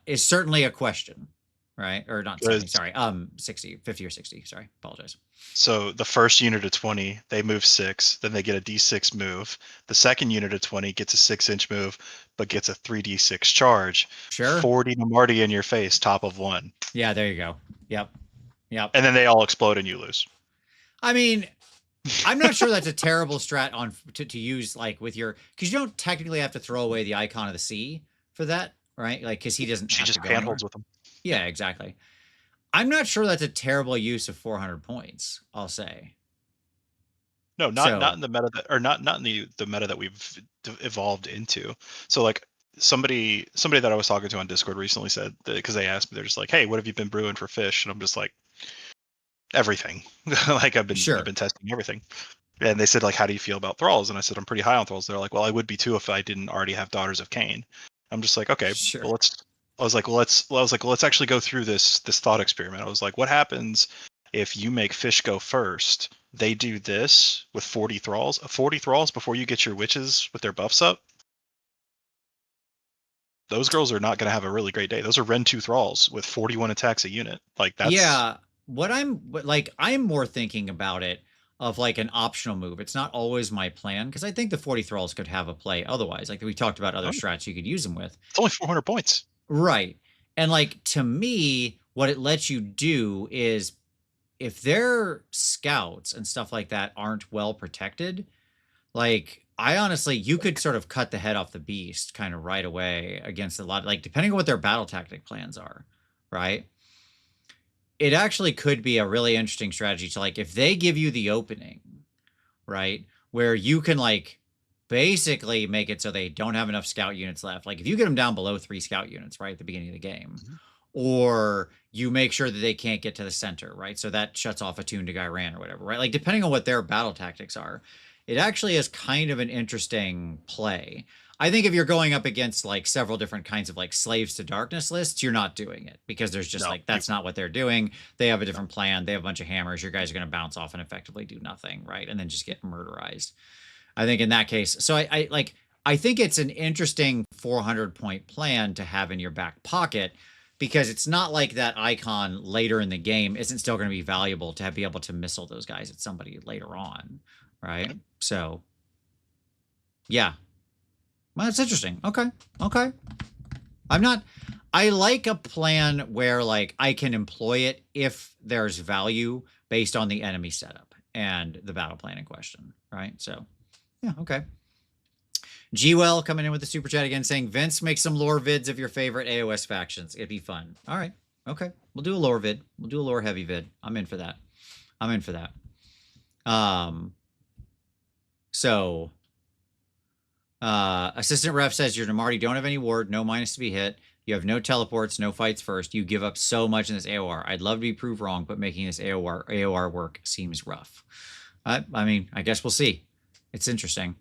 is certainly a question, right? Or not 70, sorry, 60, 50 or 60, sorry, apologize. So the first unit of 20, they move 6, then they get a d6 move. The second unit of 20 gets a 6-inch move, but gets a 3d6 charge. Sure. 40 Namarti in your face, top of 1. Yeah, there you go. Yep. And then they all explode and you lose. I mean, I'm not sure that's a terrible strat to use, like with your, because you don't technically have to throw away the icon of the sea for that, right? Like, because he doesn't. She have just to go handholds with them. Yeah, exactly. I'm not sure that's a terrible use of 400 points. I'll say. No, not in the meta that, or not in the meta that we've evolved into. So like somebody that I was talking to on Discord recently said that, because they asked me, they're just like, "Hey, what have you been brewing for fish?" And I'm just like, everything. Like I've been testing everything. And they said, like, how do you feel about Thralls? And I said, I'm pretty high on Thralls. They're like, well, I would be too if I didn't already have Daughters of Cain. I'm just like, okay, well, let's actually go through this thought experiment. I was like, what happens if you make fish go first? They do this with 40 Thralls before you get your witches with their buffs up. Those girls are not going to have a really great day. Those are Ren 2 Thralls with 41 attacks a unit. Like that's I'm more thinking about it of like an optional move. It's not always my plan because I think the 40 Thralls could have a play otherwise. Like we talked about other strats you could use them with. It's only 400 points. Right. And like to me, what it lets you do is if their scouts and stuff like that aren't well protected, like I honestly, you could sort of cut the head off the beast kind of right away against a lot, like depending on what their battle tactic plans are, right? It actually could be a really interesting strategy to like, if they give you the opening, right, where you can like basically make it so they don't have enough scout units left. Like if you get them down below 3 scout units, right, at the beginning of the game, or you make sure that they can't get to the center, right? So that shuts off a tune to Gairan or whatever, right? Like depending on what their battle tactics are, it actually is kind of an interesting play. I think if you're going up against like several different kinds of like slaves to darkness lists, you're not doing it because there's just that's not what they're doing. They have a different plan. They have a bunch of hammers. Your guys are going to bounce off and effectively do nothing, right? And then just get murderized. I think in that case, so I think it's an interesting 400-point plan to have in your back pocket because it's not like that icon later in the game isn't still going to be valuable to be able to missile those guys at somebody later on, right? So, yeah. Well, that's interesting. Okay. I like a plan where like I can employ it if there's value based on the enemy setup and the battle plan in question, right? So, yeah, okay. G-Well coming in with the super chat again saying, Vince, make some lore vids of your favorite AOS factions. It'd be fun. All right. Okay. We'll do a lore vid. We'll do a lore heavy vid. I'm in for that. I'm in for that. So assistant ref says your Namarti don't have any ward, no minus to be hit. You have no teleports, no fights first. You give up so much in this AOR. I'd love to be proved wrong, but making this AOR work seems rough. I mean, I guess we'll see. It's interesting.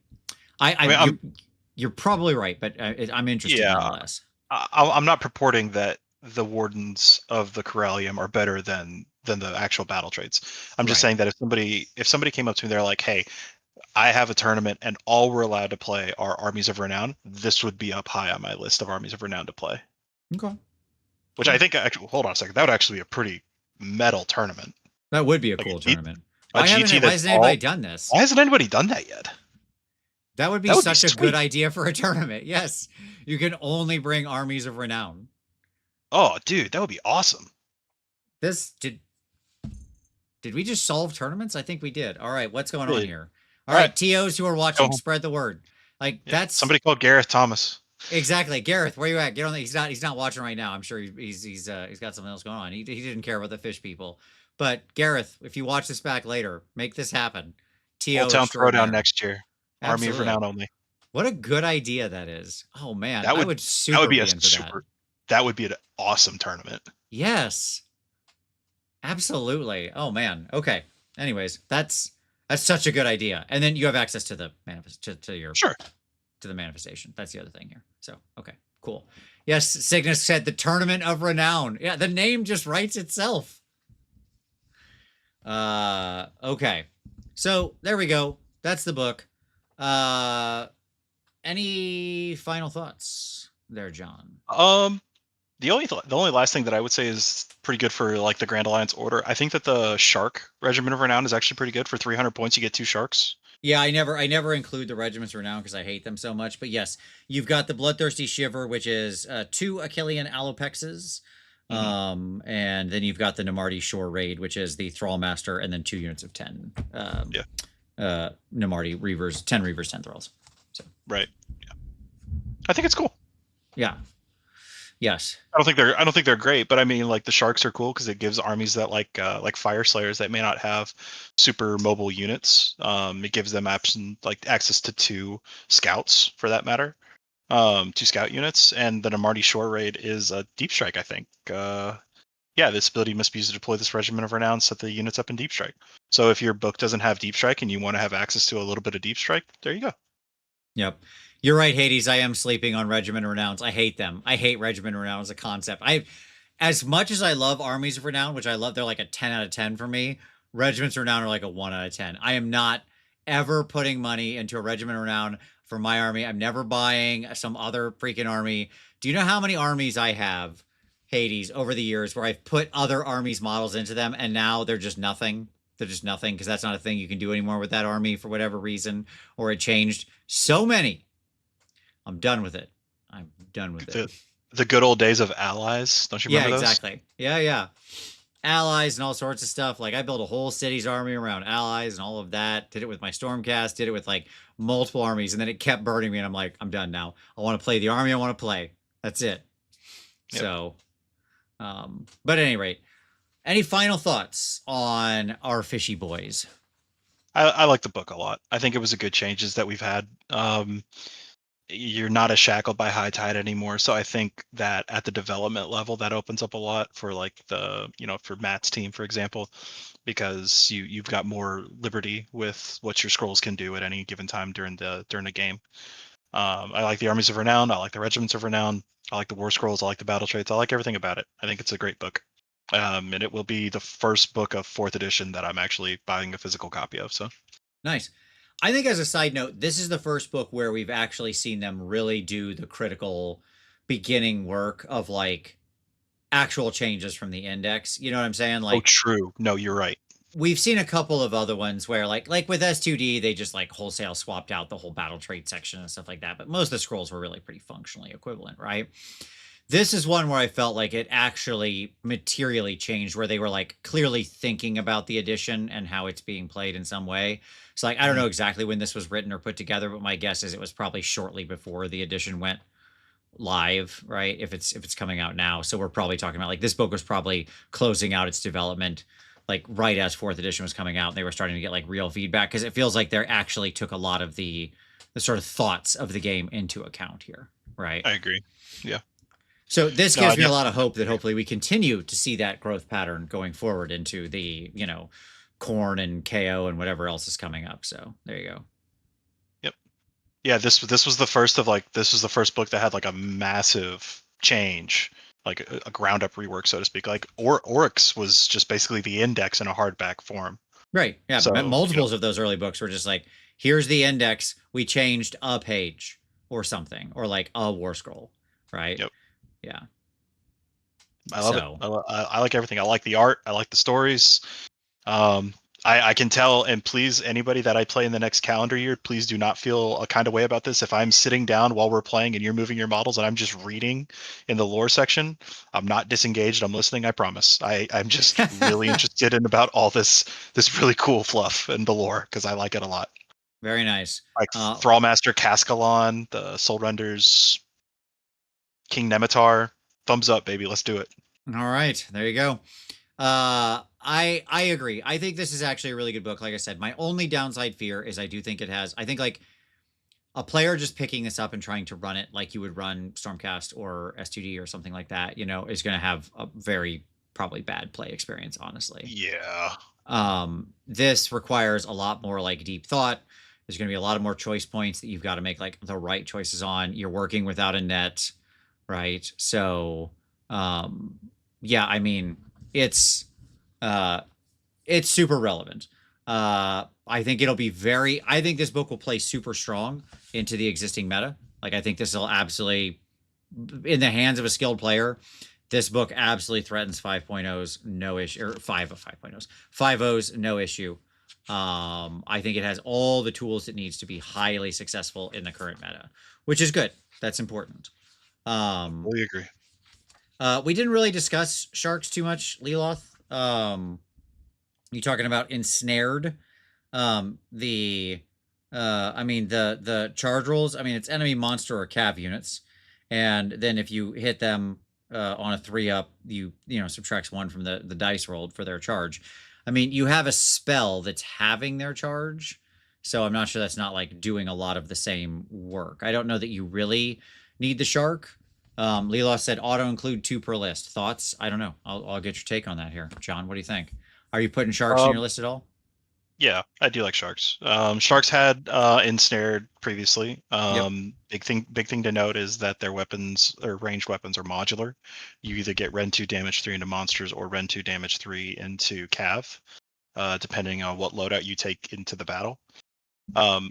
You're probably right, but I'm interested nonetheless. I'm not purporting that the wardens of the Corellium are better than the actual battle traits. I'm just saying that if somebody came up to me, they're like, "Hey, I have a tournament and all we're allowed to play are Armies of Renown," this would be up high on my list of Armies of Renown to play. Okay. Which I think actually, hold on a second, that would actually be a pretty metal tournament. That would be a cool tournament. Why hasn't anybody done this? Why hasn't anybody done that yet? That would be such a good idea for a tournament. Yes. You can only bring Armies of Renown. Oh, dude, that would be awesome. Did we just solve tournaments? I think we did. All right, what's going on here? All right, TOs who are watching, spread the word. Like that's somebody called Gareth Thomas. Exactly, Gareth. Where you at? Get on. He's not watching right now. I'm sure he's got something else going on. He didn't care about the fish people. But Gareth, if you watch this back later, make this happen. TO Old Town Throwdown next year. Army of Renown only. What a good idea that is. Oh man, that would be an awesome tournament. Yes, absolutely. Oh man. Okay. Anyways, that's such a good idea. And then you have access to the to the manifestation. That's the other thing here. So okay, cool. Yes, Cygnus said the Tournament of Renown. Yeah, the name just writes itself. Okay. So there we go. That's the book. Any final thoughts there, John? The only last thing that I would say is pretty good for like the Grand Alliance order. I think that the Shark Regiment of Renown is actually pretty good. For 300 points, you get 2 sharks. Yeah, I never include the Regiments of Renown because I hate them so much. But yes, you've got the Bloodthirsty Shiver, which is 2 Achillean Alopexes. And then you've got the Namarti Shore Raid, which is the Thrall Master, and then 2 units of 10. Namarti Reavers, 10 Reavers, 10 Thralls. So right. Yeah. I think it's cool. Yeah. Yes. I don't think they're great, but I mean, like the sharks are cool because it gives armies that like Fire Slayers that may not have super mobile units. It gives them access to 2 scouts for that matter, 2 scout units, and the Namarti Shore Raid is a deep strike. I think. This ability must be used to deploy this Regiment of Renown, set the units up in deep strike. So if your book doesn't have deep strike and you want to have access to a little bit of deep strike, there you go. Yep. You're right, Hades. I am sleeping on Regiment of Renowns. I hate them. I hate Regiment of Renown as a concept. As much as I love Armies of Renown, which I love, they're like a 10 out of 10 for me. Regiments of Renown are like a 1 out of 10. I am not ever putting money into a Regiment of Renown for my army. I'm never buying some other freaking army. Do you know how many armies I have, Hades, over the years where I've put other armies models into them and now they're just nothing? They're just nothing because that's not a thing you can do anymore with that army for whatever reason, or it changed. So many. I'm done with it. I'm done with it. The good old days of allies. Don't you remember those? Yeah, exactly. Yeah. Allies and all sorts of stuff. Like I built a whole city's army around allies and all of that. Did it with my Stormcast. Did it with like multiple armies. And then it kept burning me. And I'm like, I'm done now. I want to play the army I want to play. That's it. Yep. So, but at any rate, any final thoughts on our fishy boys? I like the book a lot. I think it was a good changes that we've had. You're not as shackled by high tide anymore, so I think that at the development level that opens up a lot for like for Matt's team, for example, because you've got more liberty with what your scrolls can do at any given time during the game. I like the Armies of Renown. I like the Regiments of Renown. I like the Warscrolls. I like the battle traits. I like everything about it. I think it's a great book, and it will be the first book of 4th edition that I'm actually buying a physical copy of. So nice. I think as a side note, this is the first book where we've actually seen them really do the critical beginning work of like actual changes from the index. You know what I'm saying? Like, oh, true. No, you're right. We've seen a couple of other ones where like with S2D, they just like wholesale swapped out the whole battle trait section and stuff like that. But most of the scrolls were really pretty functionally equivalent, right? This is one where I felt like it actually materially changed, where they were like clearly thinking about the edition and how it's being played in some way. So like I don't Mhm. know exactly when this was written or put together, but my guess is it was probably shortly before the edition went live, right? If it's coming out now. So we're probably talking about like this book was probably closing out its development like right as fourth edition was coming out and they were starting to get like real feedback because it feels like they actually took a lot of the sort of thoughts of the game into account here, right? I agree. Yeah. So this No, I gives me a lot definitely of hope that agree. hopefully we continue to see that growth pattern going forward into the, Corn and KO and whatever else is coming up. So there you go. Yep. Yeah, this was the first of like this was the first book that had like a massive change, like a ground up rework, so to speak. Like Oryx was just basically the index in a hardback form. Right. Yeah. So, Multiples of those early books were just like, here's the index. We changed a page or something, or like a war scroll. Right. yep. Yeah. I love it. So, I like everything. I like the art. I like the stories. Um, I can tell, and please, anybody that I play in the next calendar year, please do not feel a kind of way about this. If I'm sitting down while we're playing and you're moving your models and I'm just reading in the lore section, I'm not disengaged. I'm listening. I promise. I'm just really interested in about all this really cool fluff and the lore because I like it a lot. very nice. Like Uh, Thrallmaster Cascalon, the Soul Renders, King Nemitar. Thumbs up, baby. Let's do it. all right. There you go. I agree. I think this is actually a really good book. Like I said, my only downside fear is I do think it has, I think like a player just picking this up and trying to run it like you would run Stormcast or S2D or something like that, is going to have a very probably bad play experience, honestly. Yeah. This requires a lot more like deep thought. There's going to be a lot of more choice points that you've got to make like the right choices on. You're working without a net, right? So, um, yeah, I mean, it's uh, it's super relevant. I think it'll be I think this book will play super strong into the existing meta. Like, I think this will absolutely, in the hands of a skilled player, this book absolutely threatens 5.0's no issue, or 5.0's, 5.0's no issue. I think it has all the tools it needs to be highly successful in the current meta, which is good. That's important. Um, Fully agree. we didn't really discuss sharks too much, Leloth. You talking about ensnared? The I mean the charge rolls. I mean it's enemy monster or cav units, and then if you hit them on a 3-up, you subtracts 1 from the dice rolled for their charge. I mean you have a spell that's having their charge, so I'm not sure that's not like doing a lot of the same work. I don't know that you really need the shark. Leela said auto include 2 per list. Thoughts? I don't know. I'll get your take on that here, John. What do you think? Are you putting sharks in your Um, list at all? Yeah, I do like sharks. Sharks had ensnared previously. Yep. Big thing to note is that their weapons or ranged weapons are modular. You either get Ren 2 damage 3 into monsters or Ren 2 damage 3 into Cav, depending on what loadout you take into the battle.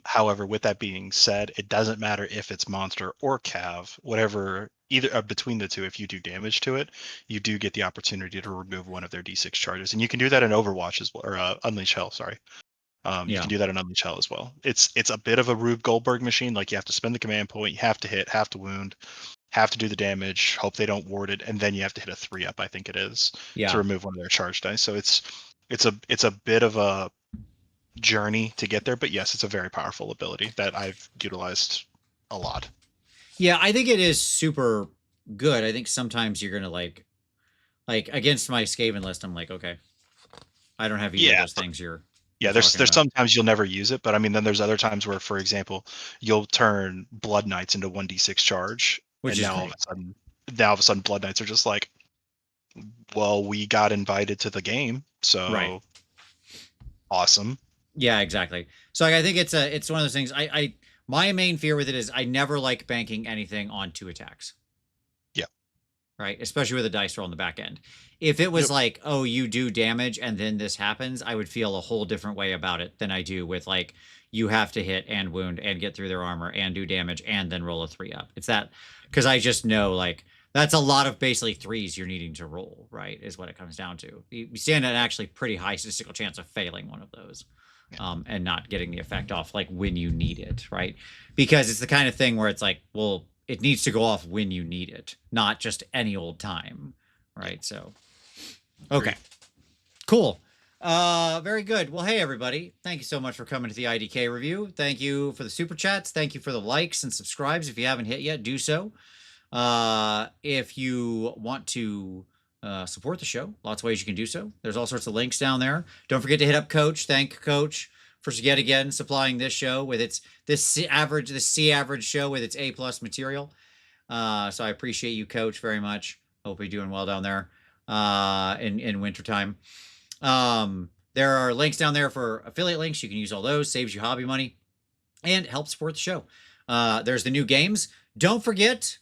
However, with that being said, it doesn't matter if it's monster or cav, whatever, either between the two, if you do damage to it, you do get the opportunity to remove one of their d6 charges. And you can do that in Overwatch as well, or Unleash Hell, sorry. You Yeah. can do that in Unleash Hell as well. It's a bit of a Rube Goldberg machine. Like you have to spend the command point, you have to hit, have to wound, have to do the damage, hope they don't ward it, and then you have to hit a 3-up, I think it is, to Yeah. remove one of their charge dice. So it's a bit of a journey to get there, but yes, it's a very powerful ability that I've utilized a lot. Yeah, I think it is super good. I think sometimes you're gonna like against my Skaven list, I'm like, okay, I don't have either of Yeah, those things you're yeah. There's talking there's about. sometimes you'll never use it, but I mean, then there's other times where, for example, you'll turn Blood Knights into 1d6 charge, Which and is now great. all of a sudden, Blood Knights are just like, well, we got invited to the game, Right. so awesome. Yeah, exactly. So like, I think it's one of those things. I my main fear with it is I never like banking anything on 2 attacks. Yeah. Right? Especially with a dice roll in the back end. If it was Yep. like, oh, you do damage and then this happens, I would feel a whole different way about it than I do with like you have to hit and wound and get through their armor and do damage and then roll a 3-up. It's that because I just know like that's a lot of basically 3s you're needing to roll, right? Is what it comes down to. You stand at an actually pretty high statistical chance of failing one of those. Yeah. And not getting the effect off like when you need it, right? Because it's the kind of thing where it's like, well, it needs to go off when you need it, not just any old time, right? So, okay, cool. Very good. Well, hey everybody, thank you so much for coming to the IDK review. Thank you for the super chats. Thank you for the likes and subscribes. If you haven't hit yet, do so. If you want to support the show, lots of ways you can do so. There's all sorts of links down there. Don't forget to hit up Coach. Thank Coach for yet again supplying this show with this C average show with its A+ material. So I appreciate you, Coach, very much. Hope you're doing well down there in wintertime. There are links down there for affiliate links. You can use all those. Saves you hobby money and helps support the show. There's the new games. Don't forget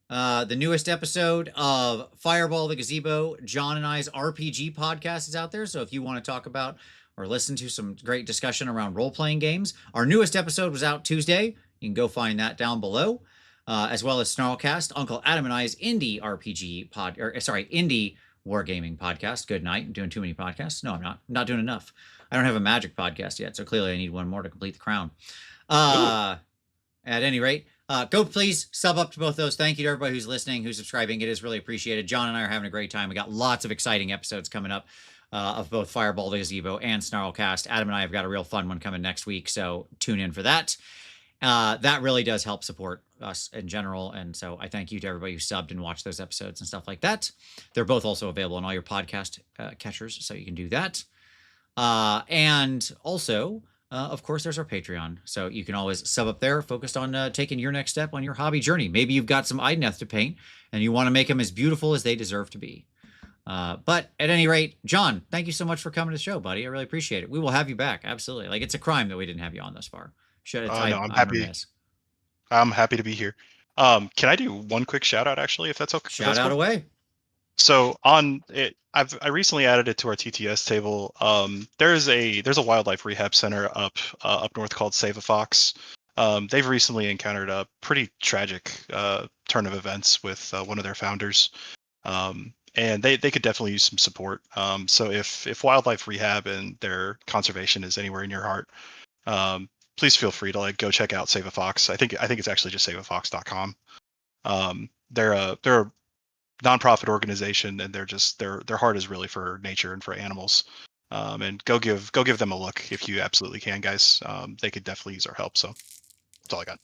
the newest episode of Fireball the Gazebo, John and I's RPG podcast is out there. So if you want to talk about or listen to some great discussion around role-playing games, our newest episode was out Tuesday. You can go find that down below, as well as Snarlcast, Uncle Adam and I's indie wargaming podcast. Good night. I'm doing too many podcasts. No, I'm not. I'm not doing enough. I don't have a magic podcast yet, so clearly I need one more to complete the crown. At any rate, go please sub up to both those. Thank you to everybody who's listening, who's subscribing. It is really appreciated. John and I are having a great time. We got lots of exciting episodes coming up of both Fireball the Gazebo and Snarlcast. Adam and I have got a real fun one coming next week, so tune in for that. That really does help support us in general, and so I thank you to everybody who subbed and watched those episodes and stuff like that. They're both also available on all your podcast catchers, so you can do that. And also, of course, there's our Patreon, so you can always sub up there, focused on taking your next step on your hobby journey. Maybe you've got some Idoneth to paint, and you want to make them as beautiful as they deserve to be. But at any rate, John, thank you so much for coming to the show, buddy. I really appreciate it. We will have you back. Absolutely. Like, it's a crime that we didn't have you on thus far. No, I'm happy. Remiss. I'm happy to be here. Can I do one quick shout out, actually, if that's okay? Shout out away. So on it, I recently added it to our TTS table. There's a wildlife rehab center up north called Save a Fox. They've recently encountered a pretty tragic turn of events with one of their founders. And they could definitely use some support. So if wildlife rehab and their conservation is anywhere in your heart, please feel free to go check out Save a Fox. I think it's actually just saveafox.com. They're a nonprofit organization, and their heart is really for nature and for animals. And go give them a look if you absolutely can, guys. They could definitely use our help. So that's all I got.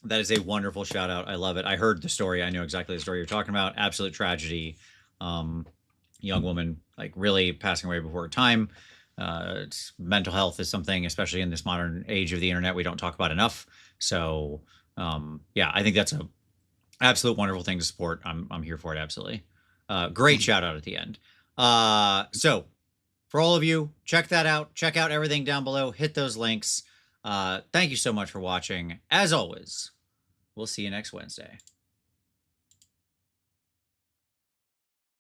That is a wonderful shout out. I love it. I heard the story. I know exactly the story you're talking about. Absolute tragedy. Young woman, really passing away before her time. Mental health is something, especially in this modern age of the internet, we don't talk about enough. So, yeah, I think that's a absolute wonderful thing to support. I'm here for it. Absolutely. Great shout out at the end. So for all of you, check that out. Check out everything down below. Hit those links. Thank you so much for watching. As always, we'll see you next Wednesday.